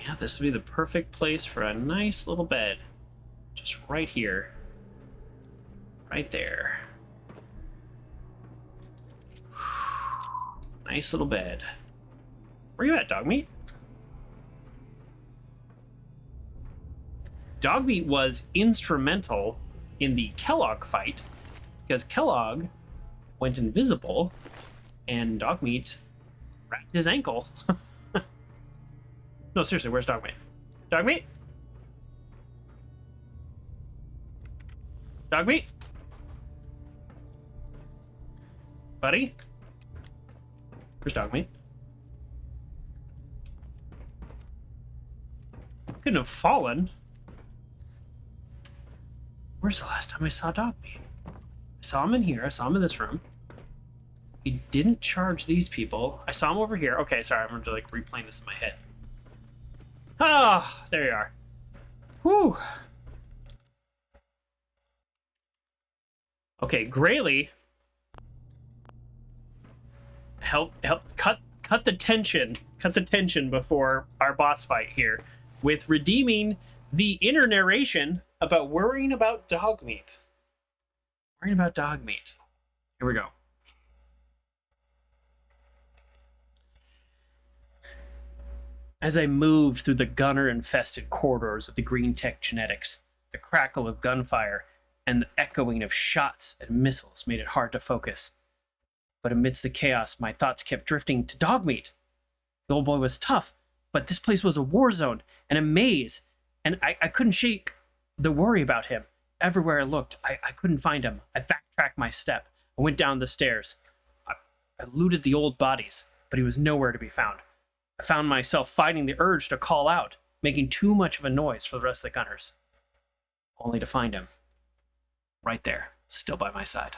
Yeah, this would be the perfect place for a nice little bed. Just right here. Right there. Nice little bed. Where you at, Dogmeat? Dogmeat was instrumental in the Kellogg fight, because Kellogg went invisible and Dogmeat wrapped his ankle. No, seriously, where's Dogmeat? Dogmeat? Dogmeat? Buddy? Where's Dogmeat? Couldn't have fallen. Where's the last time I saw Dogmeat? I saw him in here. I saw him in this room. He didn't charge these people. I saw him over here. Okay, sorry. I'm like replaying this in my head. Ah, there you are. Whew. Okay, Grayley. Help cut the tension. Cut the tension before our boss fight here with redeeming the inner narration about worrying about Dogmeat. Worrying about Dogmeat. Here we go. As I moved through the gunner-infested corridors of the Greenetech Genetics, the crackle of gunfire and the echoing of shots and missiles made it hard to focus. But amidst the chaos, my thoughts kept drifting to Dogmeat. The old boy was tough, but this place was a war zone and a maze, and I couldn't shake the worry about him. Everywhere I looked, I couldn't find him. I backtracked my step. I went down the stairs. I looted the old bodies, but he was nowhere to be found. I found myself fighting the urge to call out, making too much of a noise for the rest of the gunners. Only to find him. Right there, still by my side.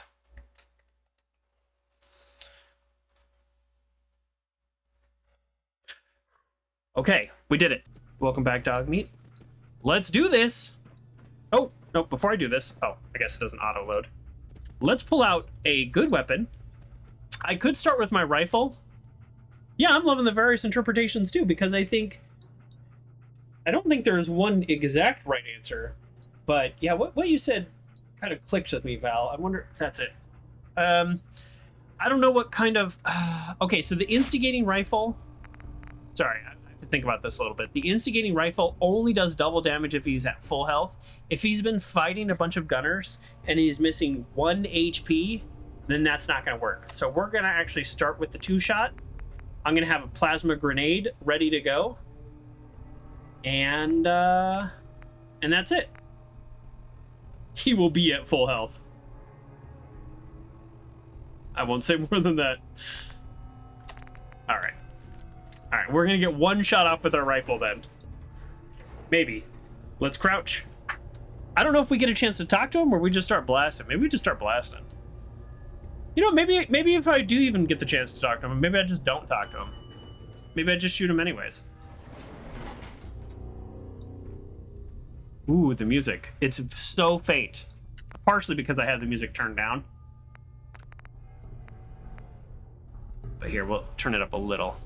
Okay, we did it. Welcome back, Dogmeat. Let's do this! Oh, no, before I do this... Oh, I guess it doesn't auto-load. Let's pull out a good weapon. I could start with my rifle. Yeah, I'm loving the various interpretations too, because I don't think there's one exact right answer. But yeah, what you said kind of clicks with me, Val. I wonder if that's it. I don't know what kind of... okay, so the instigating rifle... Sorry, I have to think about this a little bit. The instigating rifle only does double damage if he's at full health. If he's been fighting a bunch of gunners and he's missing 1 HP, then that's not going to work. So we're going to actually start with the 2-shot. I'm going to have a plasma grenade ready to go. And that's it. He will be at full health. I won't say more than that. All right. All right, we're going to get 1 shot off with our rifle then. Maybe. Let's crouch. I don't know if we get a chance to talk to him or we just start blasting. Maybe we just start blasting. You know, maybe if I do even get the chance to talk to him, maybe I just don't talk to him. Maybe I just shoot him anyways. Ooh, the music. It's so faint. Partially because I have the music turned down. But here, we'll turn it up a little.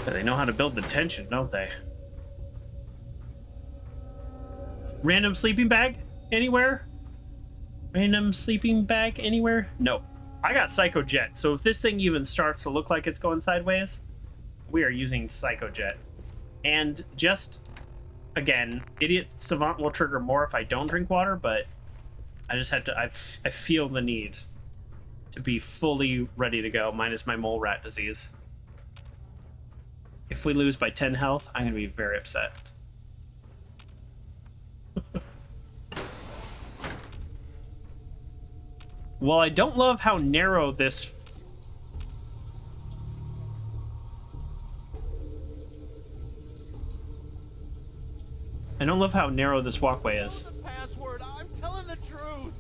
They know how to build the tension, don't they? Random sleeping bag anywhere? Random sleeping bag anywhere? Nope. I got Psycho Jet, so if this thing even starts to look like it's going sideways, we are using Psycho Jet. And just, again, Idiot Savant will trigger more if I don't drink water, but I just have to, I feel the need to be fully ready to go, minus my mole rat disease. If we lose by 10 health, I'm going to be very upset. Well, I don't love how narrow this... I don't love how narrow this walkway is. Password, I'm telling the truth.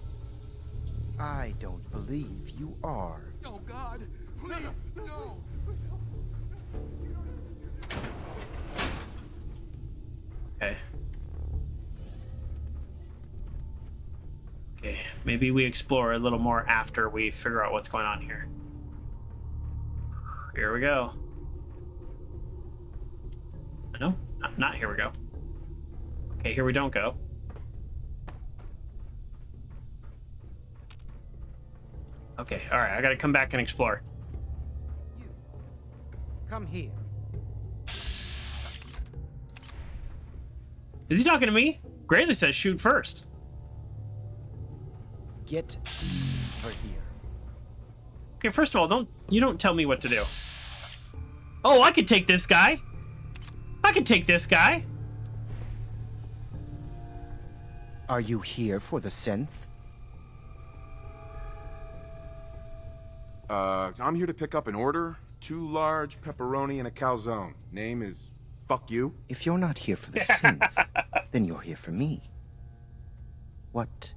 I don't believe you are. Oh, God. Please, no. Okay. Okay, maybe we explore a little more after we figure out what's going on here. Here we go. No, not here we go. Okay, here we don't go. Okay, alright, I gotta come back and explore. You. Come here. Is he talking to me? Grayley says shoot first. Get over here. Okay, first of all, you don't tell me what to do. Oh, I could take this guy. I could take this guy. Are you here for the synth? I'm here to pick up an order. 2 large pepperoni and a calzone. Name is Fuck You. If you're not here for the synth, then you're here for me. What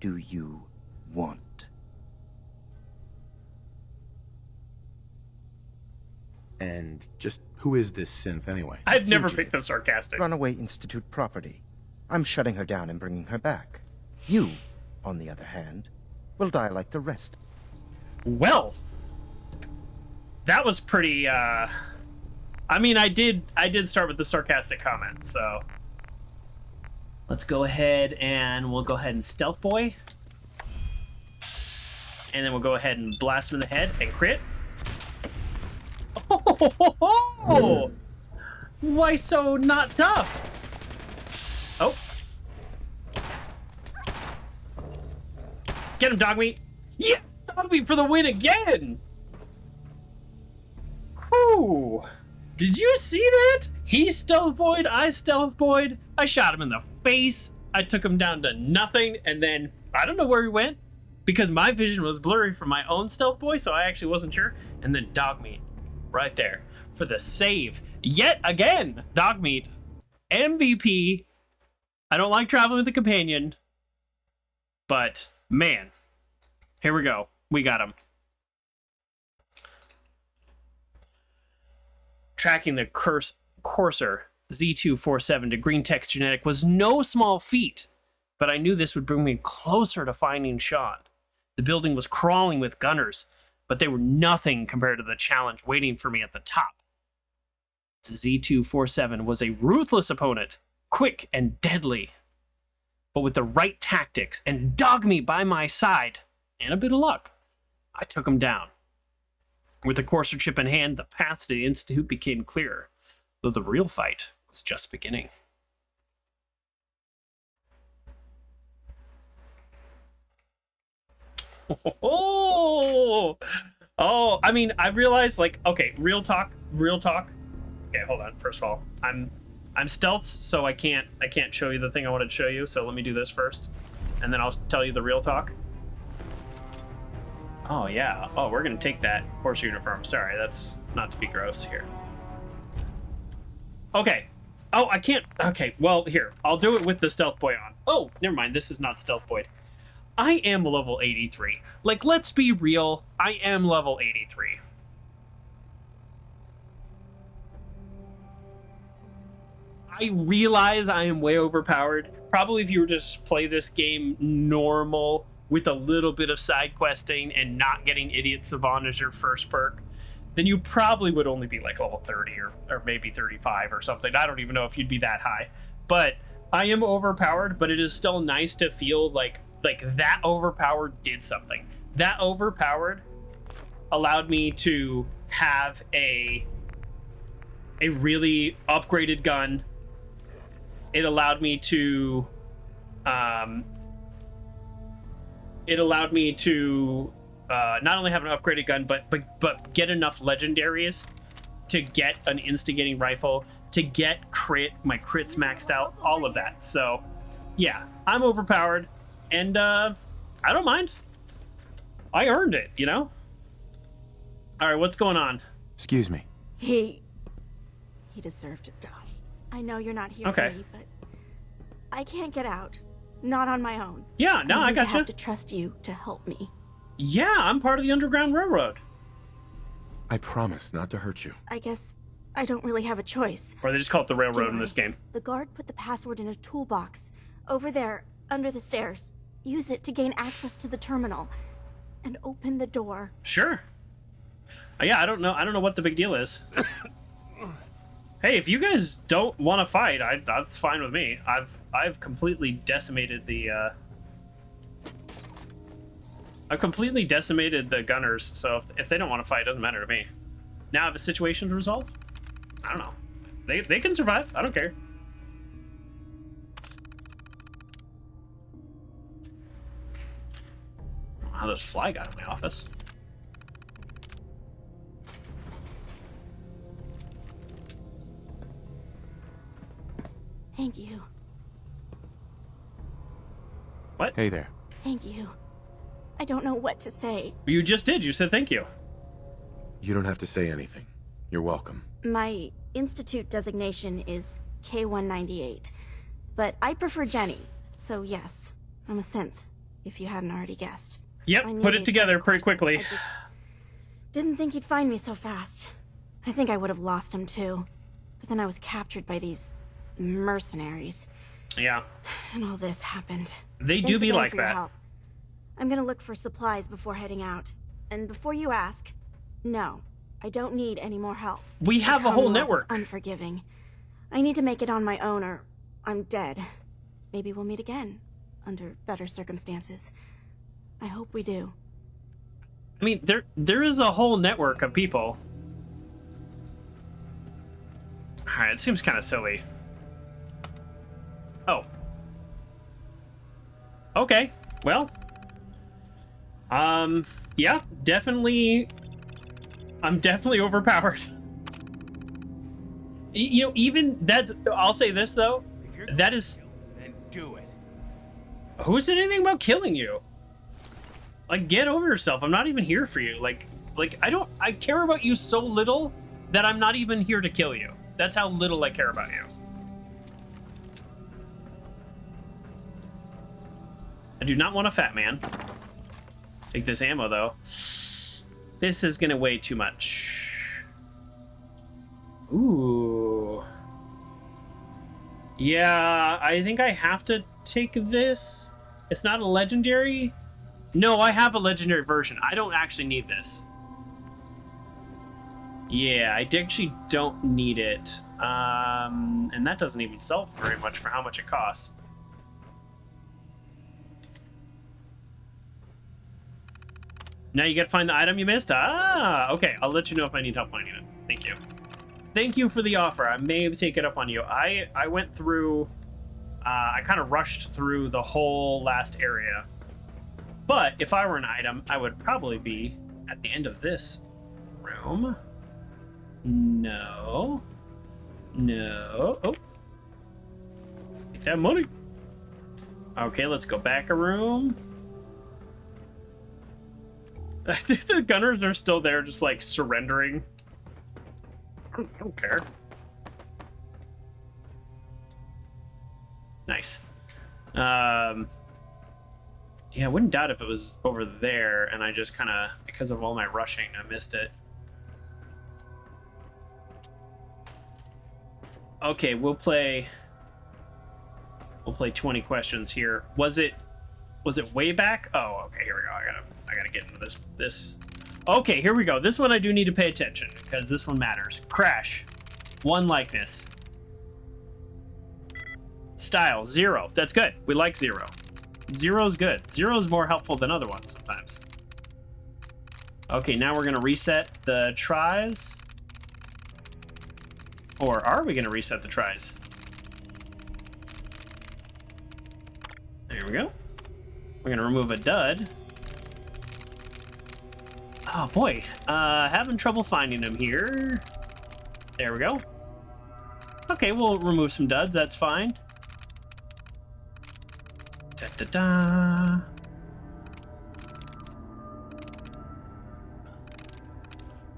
do you want? And just who is this synth anyway? I've never picked them sarcastic. Runaway Institute property. I'm shutting her down and bringing her back. You, on the other hand, will die like the rest. Well, that was pretty, I mean, I did start with the sarcastic comment, so... Let's go ahead and we'll go ahead and stealth boy. And then we'll go ahead and blast him in the head and crit. Oh! Why so not tough? Oh. Get him, Dogmeat. Yeah, Dogmeat for the win again. Whew. Did you see that? He stealth boyed, I stealth boyed. I shot him in the face. I took him down to nothing, and then I don't know where he went because my vision was blurry from my own stealth boy, so I actually wasn't sure. And then Dogmeat right there for the save. Yet again, Dogmeat, MVP. I don't like traveling with a companion, but man, here we go. We got him. Tracking the Coarser Z247 to Greenetech Genetics was no small feat, but I knew this would bring me closer to finding Sean. The building was crawling with gunners, but they were nothing compared to the challenge waiting for me at the top. Z247 was a ruthless opponent, quick and deadly, but with the right tactics and Dogmeat by my side, and a bit of luck, I took him down. With the Coarser chip in hand, the path to the Institute became clearer, though the real fight was just beginning. Oh, I mean, I realized, like, okay, real talk. Okay, hold on. First of all, I'm stealth, so I can't show you the thing I wanted to show you. So let me do this first, and then I'll tell you the real talk. Oh yeah. Oh, we're gonna take that Coarser uniform. Sorry, that's not to be gross here. Okay. Oh, I can't. Okay. Well, here, I'll do it with the stealth boy on. Oh, never mind. This is not stealth boy. I am level 83. Like, let's be real. I am level 83. I realize I am way overpowered. Probably if you were to just play this game normal with a little bit of side questing and not getting Idiot Savant as your first perk, then you probably would only be like level 30 or maybe 35 or something. I don't even know if you'd be that high. But I am overpowered, but it is still nice to feel like that overpowered did something. That overpowered allowed me to have a really upgraded gun. It allowed me to not only have an upgraded gun, but get enough legendaries to get an instigating rifle, to get my crits maxed out, all of that. So yeah, I'm overpowered, and I don't mind. I earned it, you know? All right, what's going on? Excuse me. He deserved to die. I know you're not here for me, but I can't get out. Not on my own. Yeah, no, I gotcha. I have to trust you to help me. Yeah, I'm part of the Underground Railroad. I promise not to hurt you. I guess I don't really have a choice. Or they just call it the Railroad in this game. The guard put the password in a toolbox. Over there, under the stairs. Use it to gain access to the terminal. And open the door. Sure. Yeah, I don't know what the big deal is. Hey, if you guys don't want to fight, that's fine with me. I've completely decimated the gunners, so if they don't want to fight, it doesn't matter to me. Now I have a situation to resolve? I don't know. They can survive. I don't care. I don't know how this fly got in my office. Thank you. What? Hey there. Thank you. I don't know what to say. You just did. You said thank you. You don't have to say anything. You're welcome. My institute designation is K198, but I prefer Jenny, so yes, I'm a synth, if you hadn't already guessed. Yep, put it together pretty quickly. I just didn't think he'd find me so fast. I think I would have lost him too, but then I was captured by these mercenaries. Yeah. And all this happened. They Thanks do be again like for your that. help. I'm gonna look for supplies before heading out. And before you ask, no, I don't need any more help. We have a whole network. Unforgiving. I need to make it on my own or I'm dead. maybe we'll meet again, under better circumstances. I hope we do. I mean, there is a whole network of people. Alright, it seems kind of silly. Oh. Okay, well. Yeah, definitely. I'm definitely overpowered. You know, even that's. I'll say this though. That is. Then do it. Who said anything about killing you? Like, get over yourself. I'm not even here for you. Like I care about you so little that I'm not even here to kill you. That's how little I care about you. I do not want a fat man. Take this ammo, though. This is gonna weigh too much. Ooh. Yeah, I think I have to take this. It's not a legendary. No, I have a legendary version. I don't actually need this. Yeah, I actually don't need it. And that doesn't even sell very much for how much it costs. Now you gotta find the item you missed? Ah, okay. I'll let you know if I need help finding it. Thank you. Thank you for the offer. I may take it up on you. I went through... I kind of rushed through the whole last area. But if I were an item, I would probably be at the end of this room. No. No. Oh. Take that money. Okay, let's go back a room. I think the gunners are still there, just like surrendering. I don't care. Nice. Yeah, I wouldn't doubt if it was over there, and I just kind of, because of all my rushing, I missed it. Okay, we'll play 20 questions here. Was it way back? Oh, okay, here we go. I gotta get into this. Okay, here we go. This one I do need to pay attention, because this one matters. Crash. 1 likeness. Style, 0. That's good. We like 0. 0's good. 0's more helpful than other ones sometimes. Okay, now we're gonna reset the tries. Or are we gonna reset the tries? There we go. We're gonna remove a dud. Oh boy, having trouble finding them here. There we go. Okay, we'll remove some duds, that's fine. Da-da-da.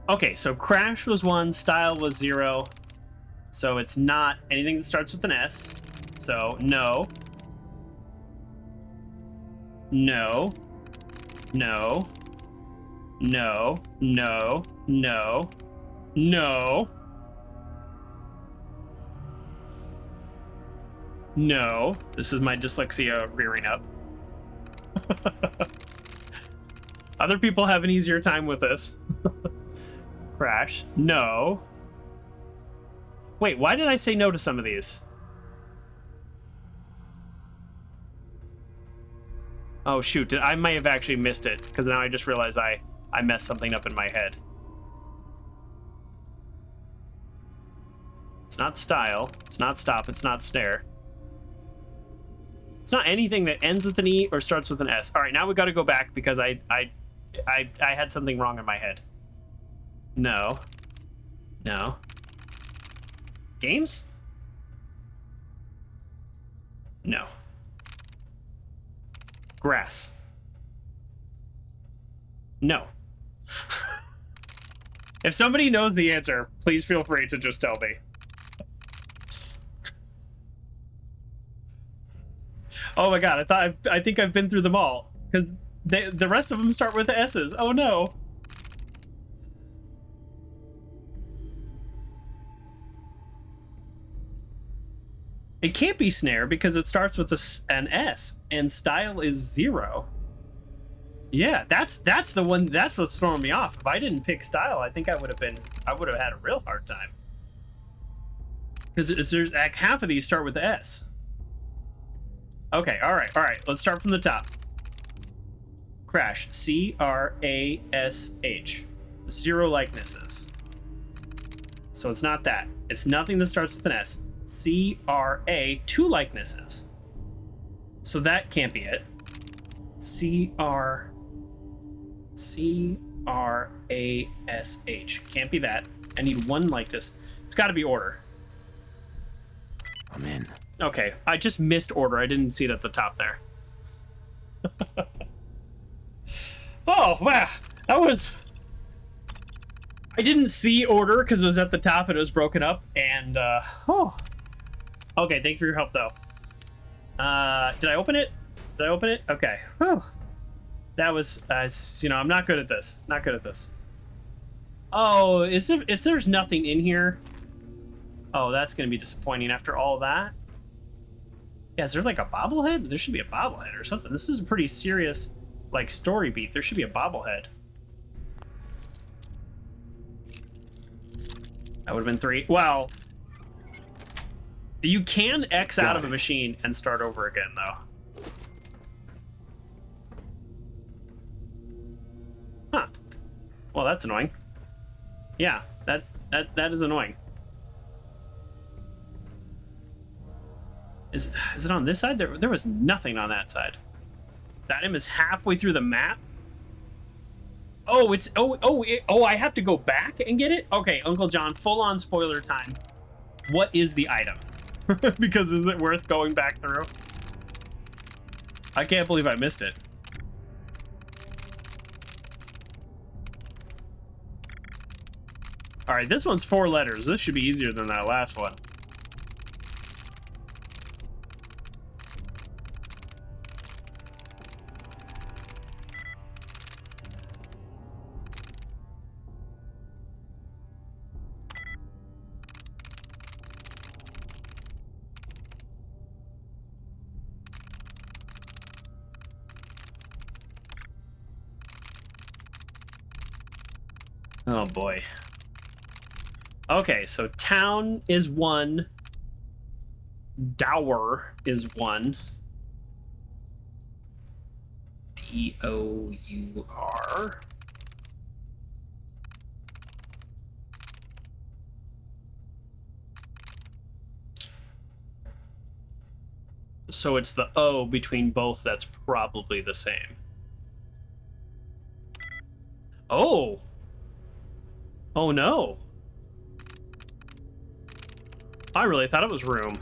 Okay, so crash was 1, style was 0. So it's not anything that starts with an S. So no. No. No. No. No. No. No. No. This is my dyslexia rearing up. Other people have an easier time with this. Crash. No. Wait, why did I say no to some of these? Oh shoot, I may have actually missed it, because now I just realized I messed something up in my head. It's not style, it's not stop, it's not snare. It's not anything that ends with an E or starts with an S. Alright, now we gotta go back because I had something wrong in my head. No. No. Games? No. Grass. No. If somebody knows the answer, please feel free to just tell me. Oh my god, I think I've been through them all. Because the rest of them start with S's. Oh no. It can't be snare because it starts with an S and style is 0. Yeah, that's the one. That's what's throwing me off. If I didn't pick style, I think I would have had a real hard time. Because there's like half of these start with the S. Okay, all right. Let's start from the top. Crash. C-R-A-S-H. 0 likenesses. So it's not that. It's nothing that starts with an S. C-R-A, 2 likenesses. So that can't be it. C-R-A-S-H. Can't be that. I need 1 likeness. It's got to be order. I'm in. Okay, I just missed order. I didn't see it at the top there. Oh, wow. That was... I didn't see order because it was at the top and it was broken up. And, oh. Okay, thank you for your help, though. Did I open it? Did I open it? Okay. Whew. That was, I'm not good at this. Not good at this. Oh, if there's nothing in here... Oh, that's going to be disappointing after all that. Yeah, is there like a bobblehead? There should be a bobblehead or something. This is a pretty serious, like, story beat. There should be a bobblehead. That would have been 3. Well, you can X out of a machine and start over again, though. Huh. Well, that's annoying. Yeah, that is annoying. Is it on this side? There was nothing on that side. That is halfway through the map. Oh, it's I have to go back and get it? Okay, Uncle John, full on spoiler time. What is the item? Because is it worth going back through? I can't believe I missed it. All right, this one's 4 letters. This should be easier than that last one. Oh boy. Okay, so town is 1. Dower is 1. D-O-U-R. So it's the O between both that's probably the same. Oh! Oh no! I really thought it was room.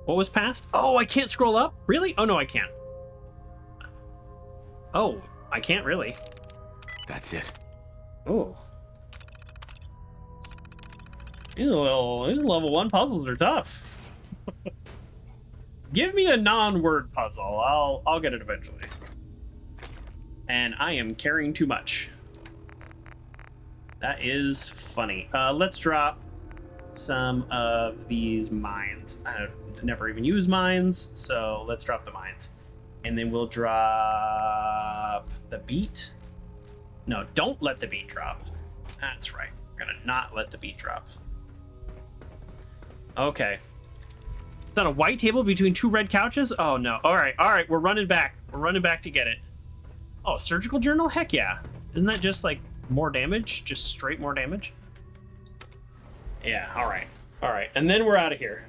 What was passed? Oh, I can't scroll up? Really? Oh no, I can't. Oh, I can't really. That's it. Oh. These level 1 puzzles are tough. Give me a non-word puzzle. I'll get it eventually. And I am carrying too much. That is funny. Let's drop some of these mines. I never even use mines, so let's drop the mines. And then we'll drop the beat. No, don't let the beat drop. That's right. We're gonna not let the beat drop. Okay. Is that a white table between 2 red couches? Oh no. Alright, we're running back. We're running back to get it. Oh, surgical journal? Heck yeah. Isn't that just like more damage? Just straight more damage? Yeah, alright. Alright, and then we're out of here.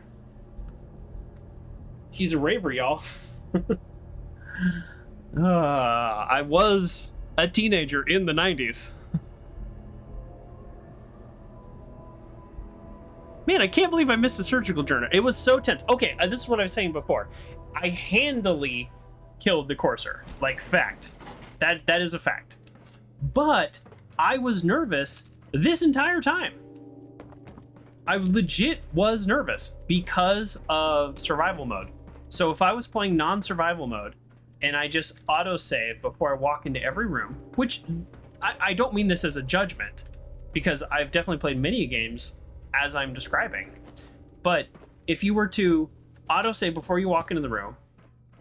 He's a raver, y'all. I was a teenager in the 90s. Man, I can't believe I missed the surgical journal. It was so tense. Okay, this is what I was saying before. I handily killed the Coarser. Like, fact. That is a fact. But I was nervous this entire time. I legit was nervous because of survival mode. So if I was playing non-survival mode and I just auto-save before I walk into every room, which I don't mean this as a judgment, because I've definitely played many games as I'm describing. But if you were to autosave before you walk into the room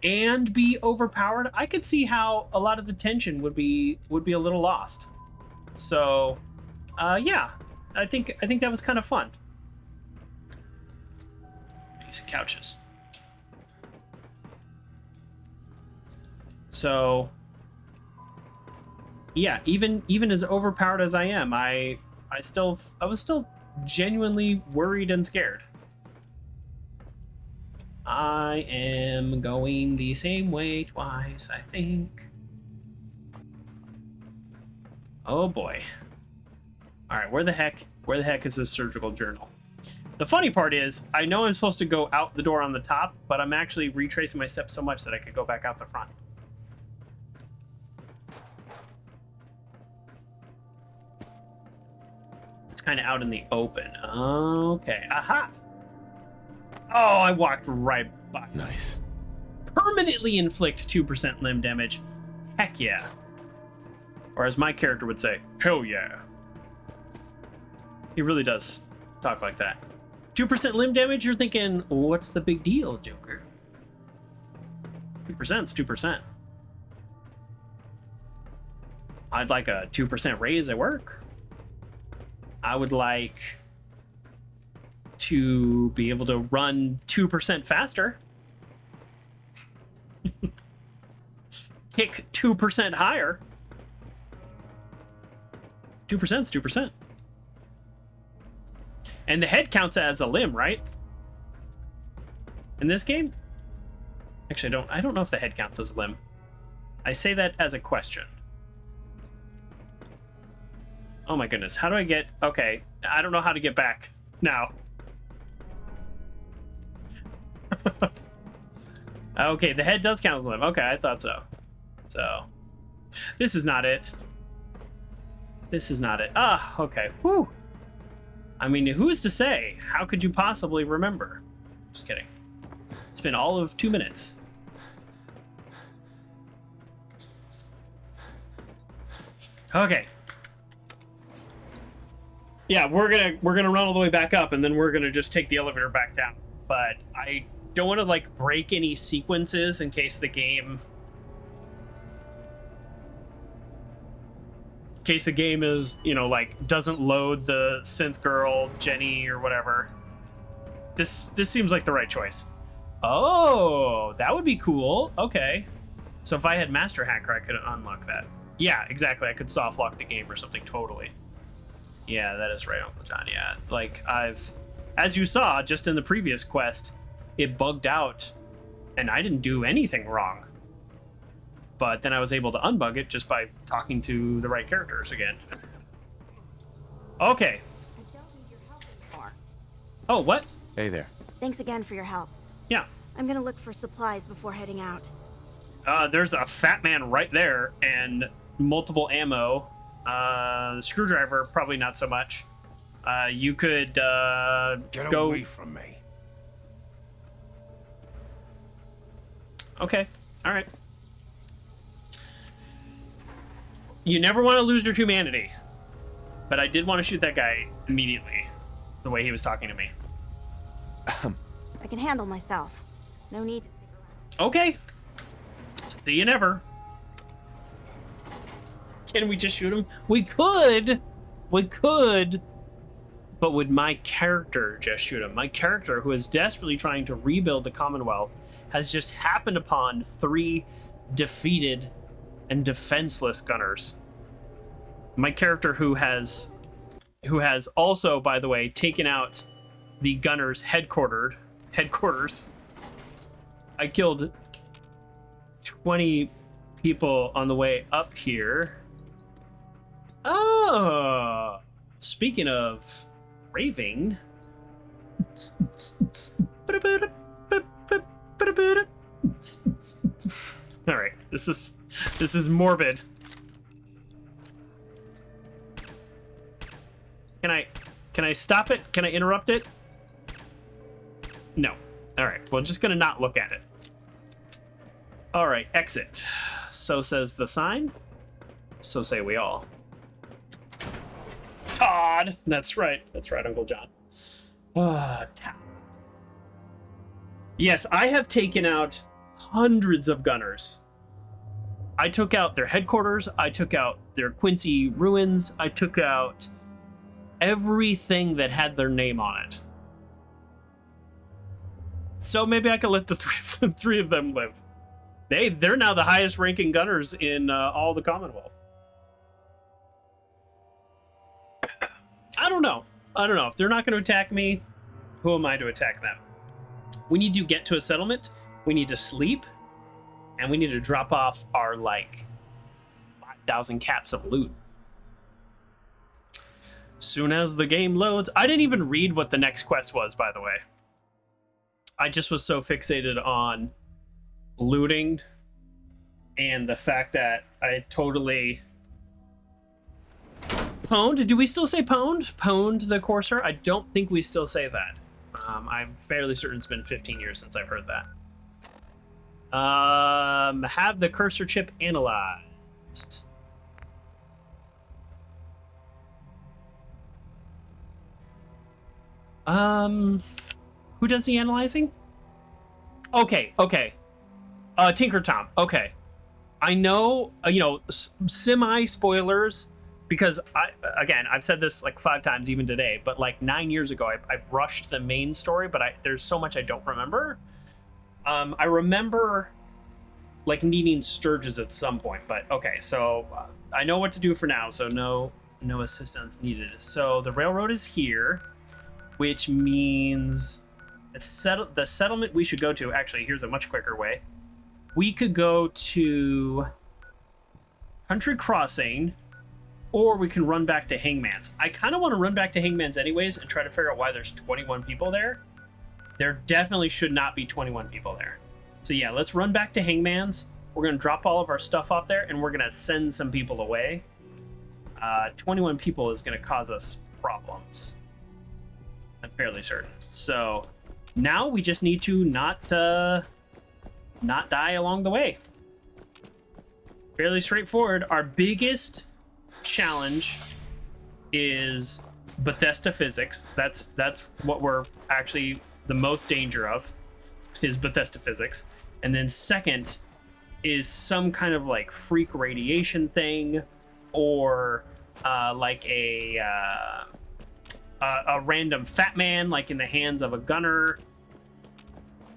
and be overpowered, I could see how a lot of the tension would be a little lost. So, yeah, I think that was kind of fun. These couches. So yeah, even as overpowered as I am, I was still genuinely worried and scared. I am going the same way twice, I think. Oh boy. All right, where the heck is this surgical journal? The funny part is, I know I'm supposed to go out the door on the top, but I'm actually retracing my steps so much that I could go back out the front. It's kind of out in the open. Okay, aha! Oh, I walked right by. Nice. Permanently inflict 2% limb damage. Heck yeah. Or as my character would say, hell yeah. He really does talk like that. 2% limb damage, you're thinking, what's the big deal, Joker? 2%'s 2%. I'd like a 2% raise at work. I would like to be able to run 2% faster. Kick 2% higher. 2%'s 2%. And the head counts as a limb, right? In this game? Actually, I don't know if the head counts as a limb. I say that as a question. Oh my goodness, how do I get... Okay, I don't know how to get back now. Okay, the head does count as a limb. Okay, I thought so. So, this is not it. This is not it. Ah, okay. Whew. I mean, who's to say? How could you possibly remember? Just kidding. It's been all of 2 minutes. Okay. Yeah, we're gonna run all the way back up, and then we're gonna just take the elevator back down. But I don't want to like break any sequences in case the game is, you know, like doesn't load the synth girl Jenny or whatever. This seems like the right choice. Oh, that would be cool. Okay, so if I had Master Hacker, I could unlock that. Yeah, exactly. I could soft lock the game or something. Totally. Yeah, that is right, Uncle John. Yeah, like as you saw just in the previous quest, it bugged out and I didn't do anything wrong. But then I was able to unbug it just by talking to the right characters again. Okay. Oh, what? Hey there. Thanks again for your help. Yeah. I'm gonna look for supplies before heading out. There's a fat man right there and multiple ammo. Screwdriver, probably not so much. You could Get go away from me. Okay. All right. You never want to lose your humanity. But I did want to shoot that guy immediately. The way he was talking to me. I can handle myself. No need to stick around. Okay. See you never. Can we just shoot him? We could. But would my character just shoot him? My character, who is desperately trying to rebuild the Commonwealth, has just happened upon 3 defeated and defenseless gunners. My character who has also, by the way, taken out the gunners' headquarters. I killed 20 people on the way up here. Oh, speaking of raving. All right, this is morbid. Can I stop it? Can I interrupt it? No. All right, well, I'm just gonna not look at it. All right, exit. So says the sign. So say we all. Todd. That's right, Uncle John. Yes, I have taken out hundreds of gunners. I took out their headquarters. I took out their Quincy ruins. I took out everything that had their name on it. So maybe I could let the three of them live. They're now the highest ranking gunners in all the Commonwealth. I don't know. If they're not going to attack me, who am I to attack them? We need to get to a settlement. We need to sleep. And we need to drop off our, like, 5,000 caps of loot. Soon as the game loads. I didn't even read what the next quest was, by the way. I just was so fixated on looting and the fact that I totally pwned. Do we still say pwned? Pwned the Coarser? I don't think we still say that. I'm fairly certain it's been 15 years since I've heard that. Have the cursor chip analyzed. Who does the analyzing? Okay. Tinker Tom. Okay. I know, semi spoilers, because I've said this like 5 times even today, but like 9 years ago, I rushed the main story, but there's so much I don't remember. I remember like needing Sturges at some point, but okay, so I know what to do for now, so no assistance needed. So the railroad is here, which means the settlement we should go to. Actually, here's a much quicker way. We could go to Country Crossing, or we can run back to Hangman's. I kind of want to run back to Hangman's anyways and try to figure out why there's 21 people there. There definitely should not be 21 people there. So yeah, let's run back to Hangman's. We're going to drop all of our stuff off there, and we're going to send some people away. 21 people is going to cause us problems. I'm fairly certain. So now we just need to not die along the way. Fairly straightforward. Our biggest challenge is Bethesda physics. That's what we're actually the most danger of, is Bethesda physics. And then second is some kind of like freak radiation thing, or like a random fat man like in the hands of a gunner.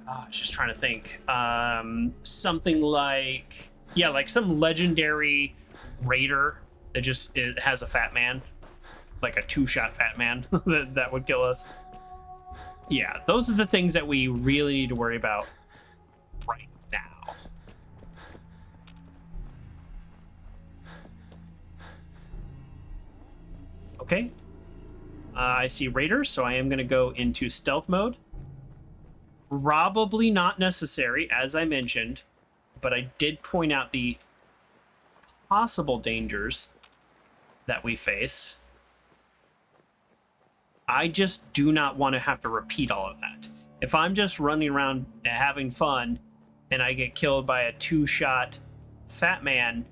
I was just trying to think. Something like, yeah, like some legendary raider that just has a fat man, like a 2-shot fat man that would kill us. Yeah, those are the things that we really need to worry about right now. Okay. I see raiders, so I am going to go into stealth mode. Probably not necessary, as I mentioned, but I did point out the possible dangers that we face. I just do not want to have to repeat all of that. If I'm just running around having fun and I get killed by a 2-shot fat man,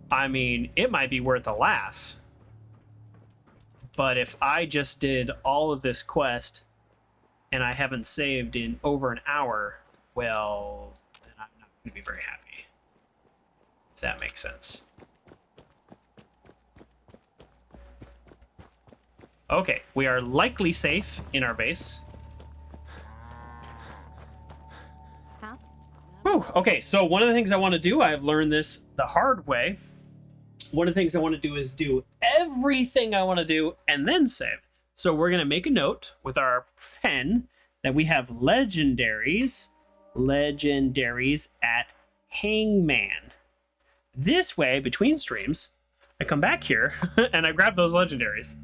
I mean, it might be worth a laugh. But if I just did all of this quest and I haven't saved in over an hour, well, then I'm not going to be very happy. If that makes sense. Okay, we are likely safe in our base. Huh? Whew, okay, so one of the things I want to do, I've learned this the hard way. One of the things I want to do is do everything I want to do and then save. So we're going to make a note with our pen that we have legendaries at Hangman. This way, between streams, I come back here and I grab those legendaries.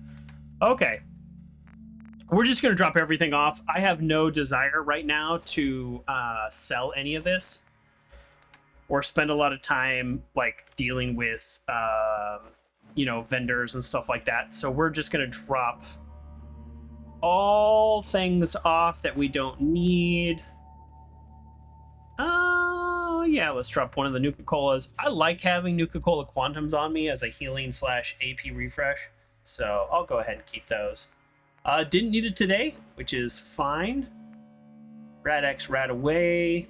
Okay. We're just going to drop everything off. I have no desire right now to sell any of this or spend a lot of time like dealing with vendors and stuff like that. So we're just going to drop all things off that we don't need. Yeah, let's drop one of the Nuka-Colas. I like having Nuka-Cola Quantums on me as a healing / AP refresh. So I'll go ahead and keep those. Didn't need it today, which is fine. Rad-X, Rad-Away.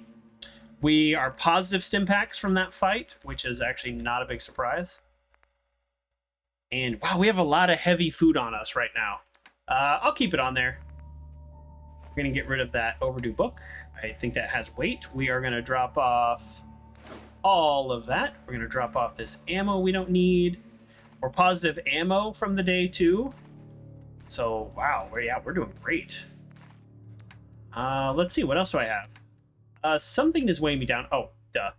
We are positive stim packs from that fight, which is actually not a big surprise. And wow, we have a lot of heavy food on us right now. I'll keep it on there. We're gonna get rid of that overdue book. I think that has weight. We are gonna drop off all of that. We're gonna drop off this ammo we don't need. We're positive ammo from the day too. So wow, we're doing great. Let's see, what else do I have? Something is weighing me down. Oh, duh.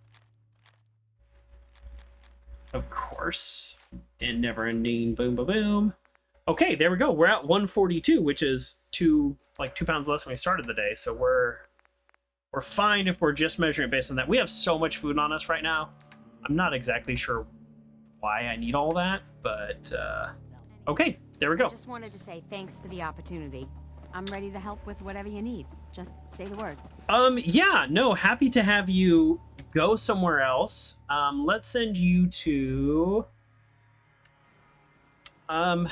Of course. And never ending boom boom boom. Okay, there we go. We're at 142, which is 2 pounds less than we started the day. So we're fine if we're just measuring it based on that. We have so much food on us right now. I'm not exactly sure why I need all that, but okay, there we go. I just wanted to say thanks for the opportunity. I'm ready to help with whatever you need. Just say the word. Yeah, no, happy to have you go somewhere else. Let's send you to I'm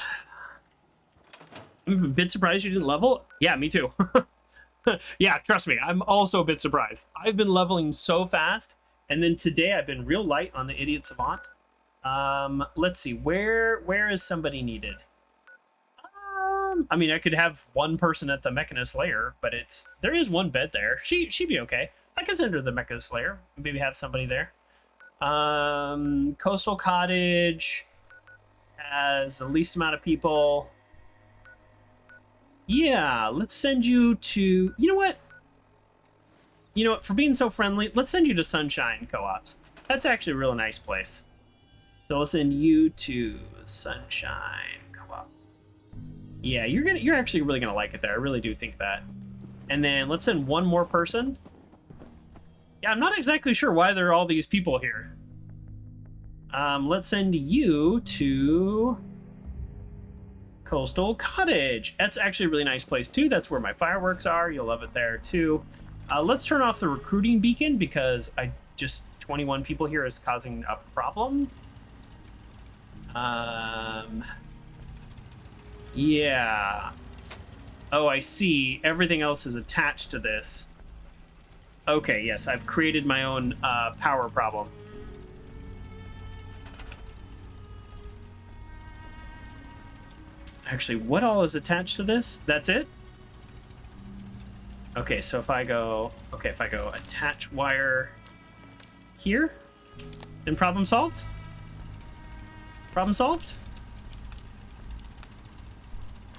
a bit surprised you didn't level. Yeah, me too. Yeah, trust me, I'm also a bit surprised. I've been leveling so fast, and then today I've been real light on the Idiot Savant. Let's see, where is somebody needed? I mean, I could have one person at the Mechanist Lair, but there is one bed there. She'd be okay. I can send her to the Mechanist Lair. Maybe have somebody there. Coastal Cottage has the least amount of people. Yeah, let's send you to... You know what? For being so friendly, let's send you to Sunshine Co-ops. That's actually a real nice place. So I'll send you to Sunshine Co-op. Yeah, you're actually really gonna like it there. I really do think that. And then let's send one more person. Yeah, I'm not exactly sure why there are all these people here. Let's send you to Coastal Cottage. That's actually a really nice place too. That's where my fireworks are. You'll love it there too. Let's turn off the recruiting beacon because 21 people here is causing a problem. Yeah. Oh, I see. Everything else is attached to this. Okay, yes, I've created my own power problem. Actually, what all is attached to this? That's it? Okay, so if I go attach wire here, then problem solved? Problem solved?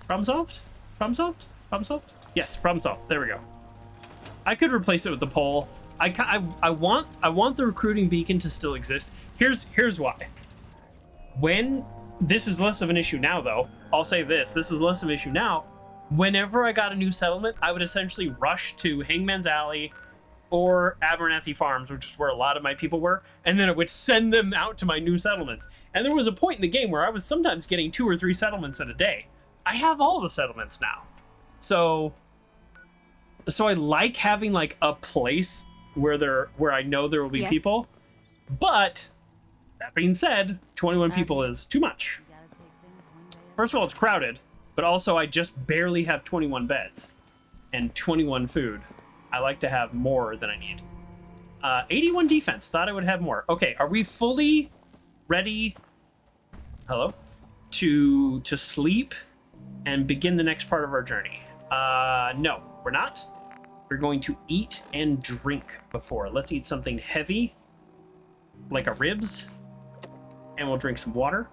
Problem solved? Problem solved? Problem solved? Yes, problem solved. There we go. I could replace it with the pole. I want the recruiting beacon to still exist. Here's why. When this is less of an issue now, though. I'll say this is less of an issue now. Whenever I got a new settlement, I would essentially rush to Hangman's Alley or Abernathy Farms, which is where a lot of my people were, and then it would send them out to my new settlements. And there was a point in the game where I was sometimes getting 2 or 3 settlements in a day. I have all the settlements now. So I like having like a place where I know there will be people. But that being said, 21 people is too much. First of all, it's crowded, but also I just barely have 21 beds and 21 food. I like to have more than I need. 81 defense. Thought I would have more. Okay, are we fully ready? Hello? To sleep and begin the next part of our journey? No, we're not. We're going to eat and drink before. Let's eat something heavy, like a ribs, and we'll drink some water.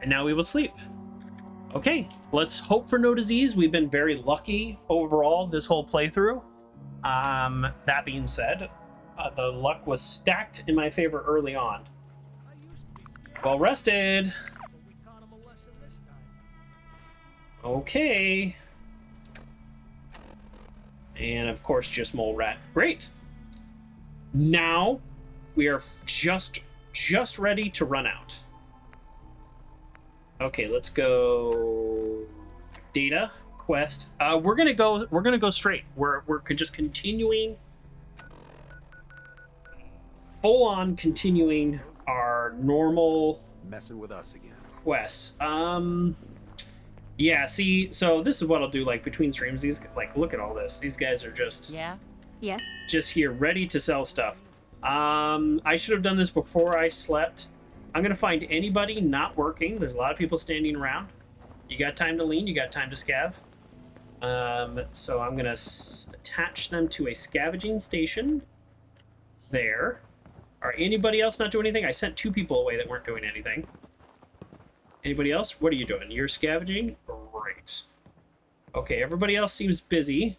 And now we will sleep. Okay, let's hope for no disease. We've been very lucky overall this whole playthrough. That being said, the luck was stacked in my favor early on. Well rested. Okay. And of course, just mole rat. Great. Now we are just ready to run out. Okay, let's go data quest. We're gonna go straight. We're just continuing, full on continuing our normal messing with us again quests. Yeah, see, so this is what I'll do, like, between streams. These, like, look at all this. These guys are just... Yeah? Yes? Just here, ready to sell stuff. I should have done this before I slept. I'm going to find anybody not working. There's a lot of people standing around. You got time to lean, you got time to scav. So I'm going to attach them to a scavenging station there. Are anybody else not doing anything? I sent 2 people away that weren't doing anything. Anybody else? What are you doing? You're scavenging? Great. Okay, everybody else seems busy.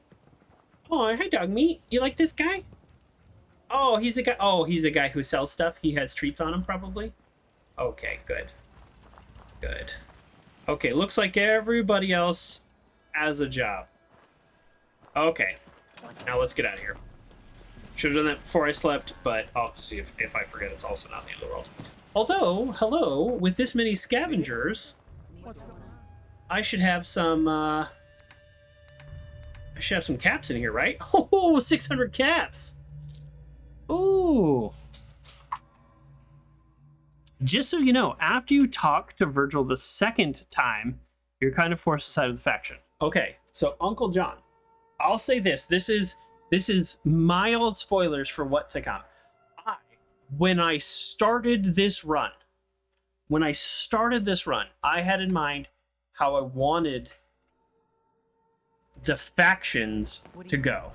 Oh, hi, Dogmeat. You like this guy? Oh, he's a guy. Oh, he's a guy who sells stuff. He has treats on him, probably. Okay, good. Good. Okay, looks like everybody else has a job. Okay. Now let's get out of here. Should have done that before I slept, but obviously if I forget, it's also not the end of the world. Although, hello, with this many scavengers, I should have some, caps in here, right? Oh, 600 caps! Ooh! Just so you know, after you talk to Virgil the second time, you're kind of forced aside of the faction. Okay, so Uncle John, I'll say this. This is mild spoilers for what's to come. When I started this run, I had in mind how I wanted the factions to go.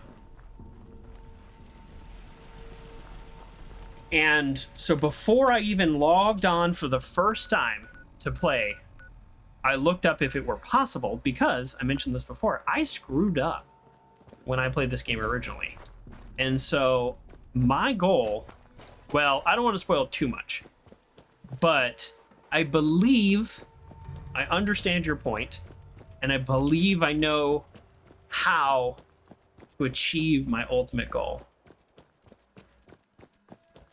And so before I even logged on for the first time to play, I looked up if it were possible, because I mentioned this before, I screwed up when I played this game originally. And so my goal, well, I don't want to spoil too much, but I believe I understand your point, and I believe I know how to achieve my ultimate goal.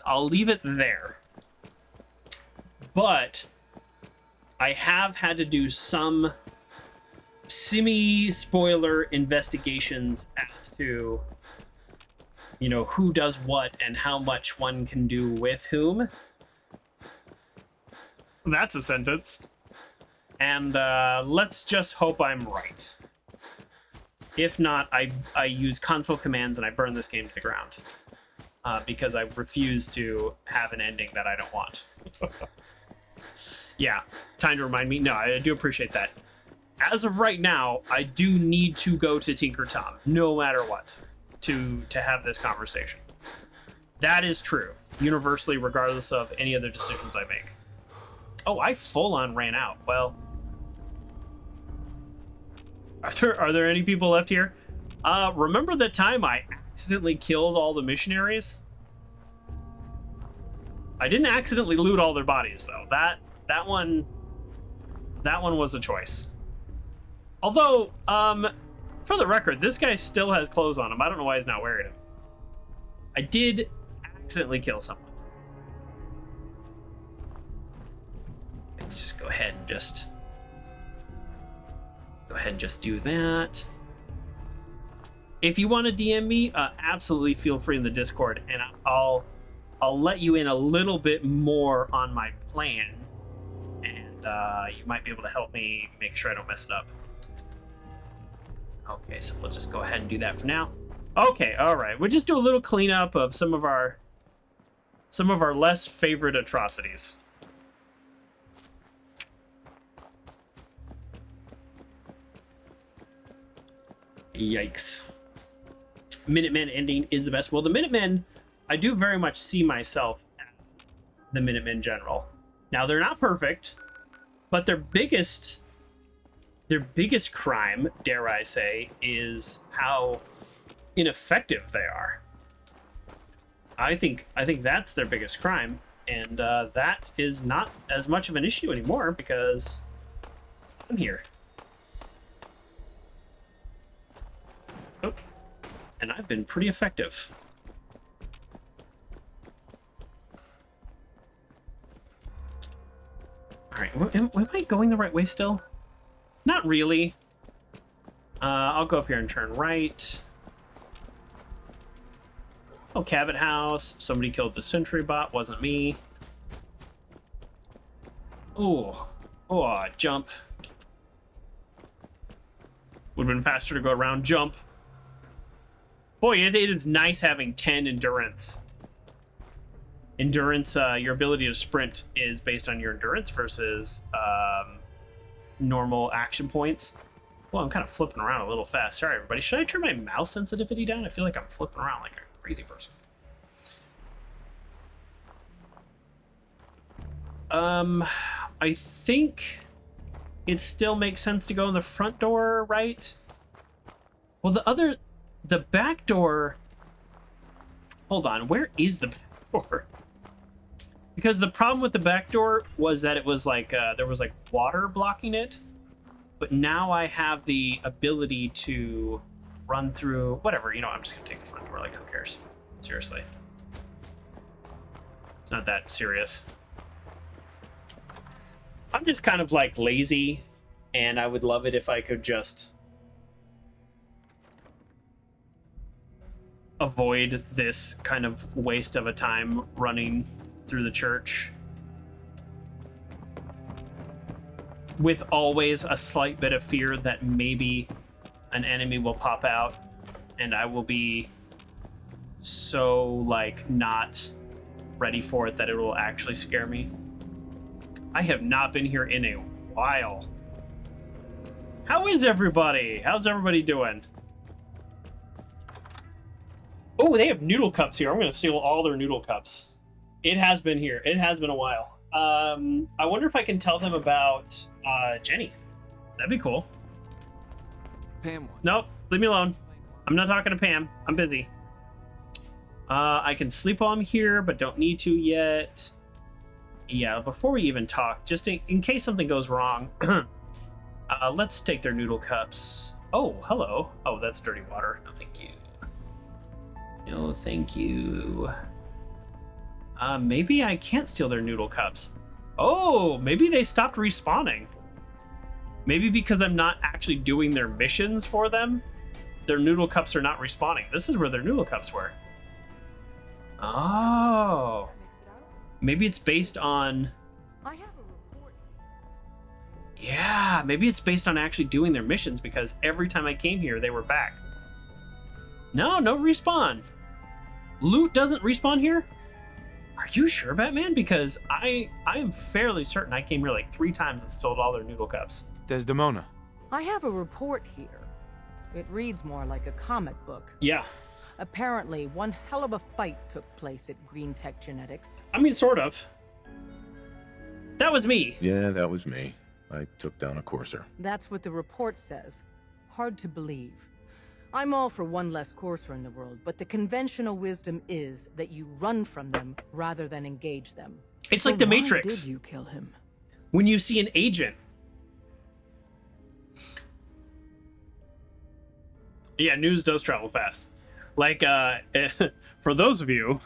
I'll leave it there. But I have had to do some semi-spoiler investigations as to, you know, who does what and how much one can do with whom. That's a sentence. And let's just hope I'm right. If not, I use console commands and I burn this game to the ground. Because I refuse to have an ending that I don't want. Yeah, time to remind me. No, I do appreciate that. As of right now, I do need to go to Tinker Tom, no matter what, to have this conversation. That is true, universally, regardless of any other decisions I make. Oh, I full-on ran out. Well, are there any people left here? Remember the time I accidentally killed all the missionaries? I didn't accidentally loot all their bodies, though. That one was a choice. Although, for the record, this guy still has clothes on him. I don't know why he's not wearing them. I did accidentally kill someone. Let's just go ahead and just do that. If you want to DM me, absolutely feel free in the Discord, and I'll let you in a little bit more on my plan, and you might be able to help me make sure I don't mess it up. Okay, so we'll just go ahead and do that for now. Okay, all right. We'll just do a little cleanup of some of our less favorite atrocities. Yikes. Minutemen ending is the best. Well, the Minutemen, I do very much see myself as the Minutemen general. Now, they're not perfect, but their biggest crime, dare I say, is how ineffective they are. I think that's their biggest crime, and that is not as much of an issue anymore because I'm here. Oh, and I've been pretty effective. All right, am I going the right way still? Not really. I'll go up here and turn right. Oh, Cabot House. Somebody killed the sentry bot. Wasn't me. Oh, jump. Would have been faster to go around. Jump. Boy, it is nice having 10 endurance Endurance, your ability to sprint is based on your endurance versus normal action points. Well, I'm kind of flipping around a little fast. Sorry, everybody. Should I turn my mouse sensitivity down? I feel like I'm flipping around like a crazy person. I think it still makes sense to go in the front door, right? Well, the back door... Hold on, where is the back door? Because the problem with the back door was that it was like, there was like water blocking it. But now I have the ability to run through, whatever, you know, I'm just gonna take the front door, like who cares? Seriously. It's not that serious. I'm just kind of like lazy, and I would love it if I could just avoid this kind of waste of a time running through the church with always a slight bit of fear that maybe an enemy will pop out and I will be so like not ready for it that it will actually scare me. I have not been here in a while. How is everybody? How's everybody doing? Oh, they have noodle cups here. I'm going to steal all their noodle cups. It has been here. It has been a while. I wonder if I can tell them about Jenny. That'd be cool. Pam. Nope, leave me alone. I'm not talking to Pam. I'm busy. I can sleep while I'm here, but don't need to yet. Yeah, before we even talk, just in case something goes wrong, let's take their noodle cups. Oh, hello. Oh, that's dirty water. No, thank you. No, thank you. Maybe I can't steal their noodle cups. Oh, maybe they stopped respawning. Maybe because I'm not actually doing their missions for them, their noodle cups are not respawning. This is where their noodle cups were. Oh. Maybe it's based on... I have a report. Yeah, maybe it's based on actually doing their missions because every time I came here, they were back. No respawn. Loot doesn't respawn here? Are you sure, Batman? Because I am fairly certain I came here like 3 times and stole all their noodle cups. Desdemona. I have a report here. It reads more like a comic book. Yeah. Apparently, one hell of a fight took place at Greenetech Genetics. I mean, sort of. That was me. Yeah, that was me. I took down a Coarser. That's what the report says. Hard to believe. I'm all for one less Coarser in the world, but the conventional wisdom is that you run from them rather than engage them. It's like the Matrix. Why did you kill him? When you see an agent. Yeah, news does travel fast. Like, for those of you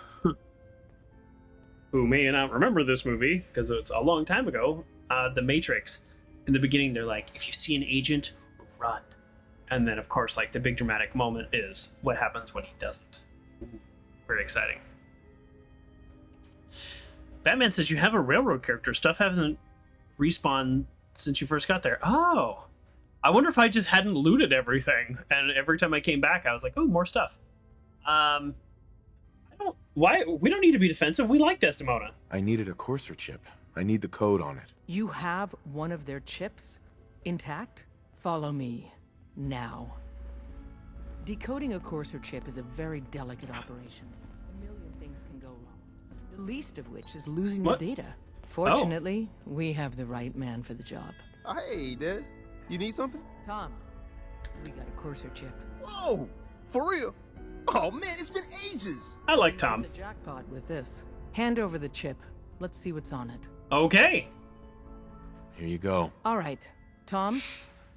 who may not remember this movie, because it's a long time ago, The Matrix, in the beginning, they're like, if you see an agent, run. And then, of course, like, the big dramatic moment is what happens when he doesn't. Very exciting. Batman says you have a railroad character. Stuff hasn't respawned since you first got there. Oh. I wonder if I just hadn't looted everything. And every time I came back, I was like, oh, more stuff. Why? We don't need to be defensive. We like Desdemona. I needed a Coarser chip. I need the code on it. You have one of their chips intact? Follow me. Now. Decoding a Coarser chip is a very delicate operation. A million things can go wrong. The least of which is losing the data. Fortunately, we have the right man for the job. Hey, Des. You need something? Tom, we got a Coarser chip. Whoa! For real? Oh man, it's been ages! I like Tom. The jackpot with this. Hand over the chip. Let's see what's on it. Okay. Here you go. All right. Tom,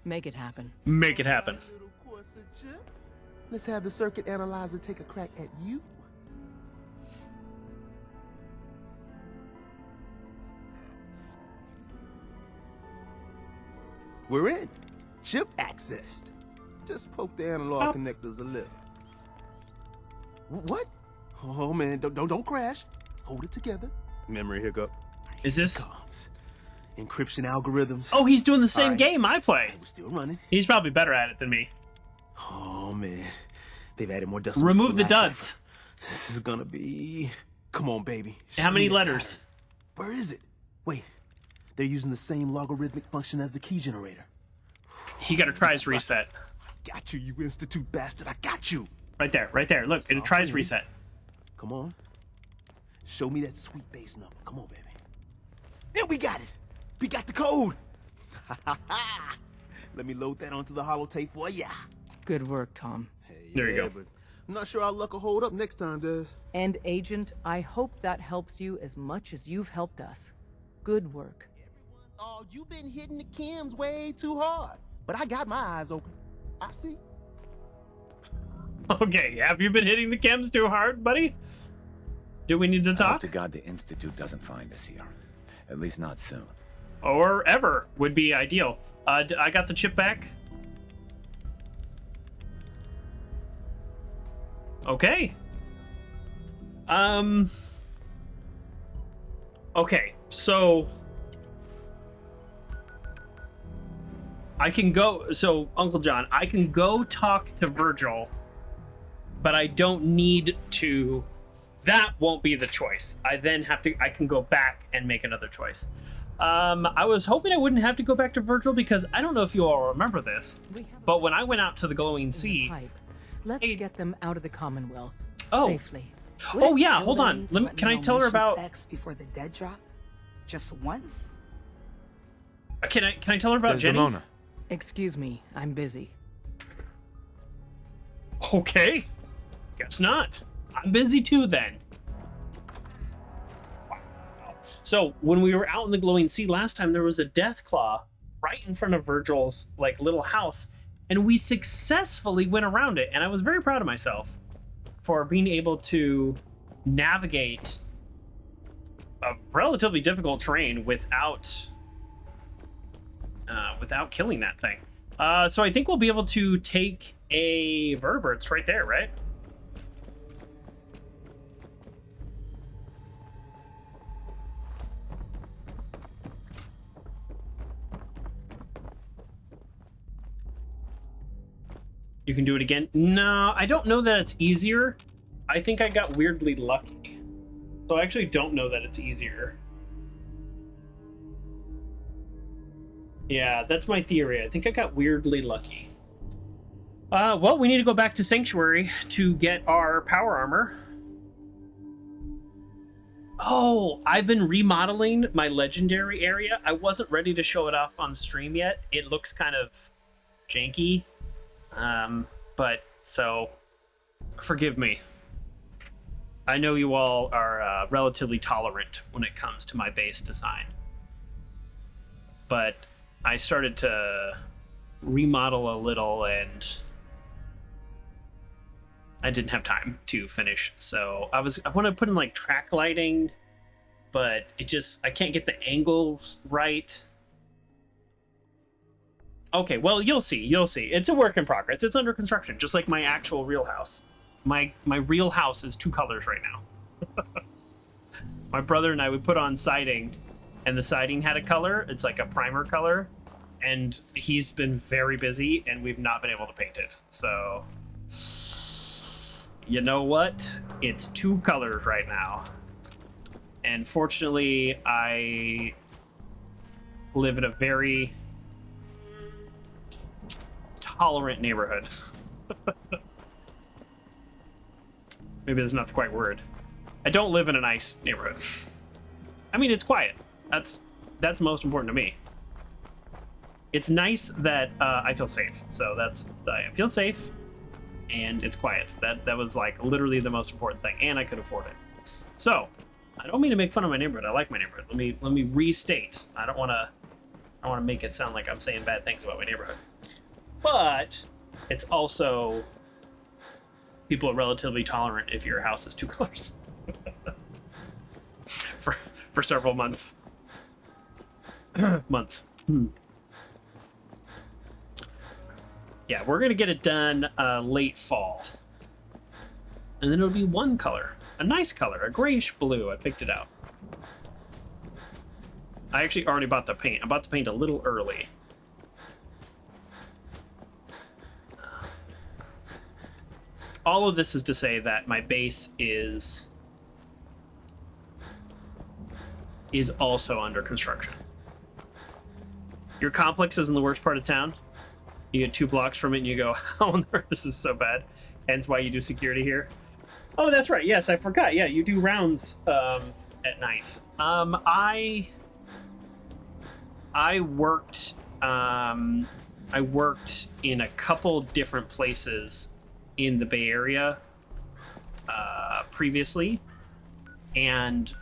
make it happen. Make it happen. Let's have the circuit analyzer take a crack at you. We're in. Chip accessed. Just poke the analog connectors a little. What? Oh man, don't crash. Hold it together. Memory hiccup. Is this encryption algorithms? Oh, he's doing the same game I play. We're still running. He's probably better at it than me. Oh man, they've added more decimals. Remove to the last duds. cipher. This is gonna be Come on, baby. How many Show me that letters? pattern. Where is it? Wait, they're using the same logarithmic function as the key generator. He got a tries reset. Got you, you institute bastard. I got you. Right there, right there. Look, it tries reset. Come on. Show me that sweet base number. Come on, baby. And we got it. We got the code. Let me load that onto the holotape for ya. Good work, Tom. There you go. But I'm not sure our luck will hold up next time, Des. And Agent, I hope that helps you as much as you've helped us. Good work. Oh, you've been hitting the chems way too hard. But I got my eyes open. I see. Okay, have you been hitting the chems too hard, buddy? Do we need to I hope talk? to God the Institute doesn't find us here. At least not soon. Or ever would be ideal. I got the chip back. Okay. Okay, so I can go. So, Uncle John, I can go talk to Virgil, but I don't need to. That won't be the choice. I then have to. I can go back and make another choice. I was hoping I wouldn't have to go back to Virgil because I don't know if you all remember this, but when I went out to the glowing sea, Let's get them out of the Commonwealth safely. Oh yeah, hold on. Can I tell her about? Before the dead drop, just once. Can I tell her about Jenny? Excuse me, I'm busy. Okay, guess not. I'm busy too then. Wow. So when we were out in the glowing sea last time, there was a death claw right in front of Virgil's like little house, and we successfully went around it, and I was very proud of myself for being able to navigate a relatively difficult terrain without killing that thing. So I think we'll be able to take a vertebrates right there, right? You can do it again. No, I don't know that it's easier. I think I got weirdly lucky. So I actually don't know that it's easier. Yeah, that's my theory. I think I got weirdly lucky. Well, we need to go back to Sanctuary to get our power armor. Oh, I've been remodeling my legendary area. I wasn't ready to show it off on stream yet. It looks kind of janky. But so forgive me. I know you all are relatively tolerant when it comes to my base design, but I started to remodel a little and I didn't have time to finish. So I want to put in like track lighting, but I can't get the angles right. Okay, well, you'll see. It's a work in progress. It's under construction, just like my actual real house. My real house is 2 colors right now. My brother and I would put on siding, and the siding had a color. It's like a primer color, and he's been very busy, and we've not been able to paint it. So, you know what? It's 2 colors right now. And fortunately, I live in a very tolerant neighborhood. Maybe that's not the quite word. I don't live in a nice neighborhood. I mean, it's quiet. That's most important to me. It's nice that I feel safe. So I feel safe, and it's quiet. That was like literally the most important thing, and I could afford it. So I don't mean to make fun of my neighborhood. I like my neighborhood. Let me restate. I don't want to make it sound like I'm saying bad things about my neighborhood. But it's also, people are relatively tolerant if your house is 2 colors for several months. Yeah, we're gonna get it done late fall, and then it'll be 1 color, a nice color, a grayish blue. I picked it out. I actually already bought the paint. I bought the paint a little early. All of this is to say that my base is is also under construction. Your complex is in the worst part of town. You get 2 blocks from it and you go, how on earth, this is so bad. Hence why you do security here. Oh, that's right. Yes, I forgot. Yeah, you do rounds at night. I worked in a couple different places in the Bay Area previously, and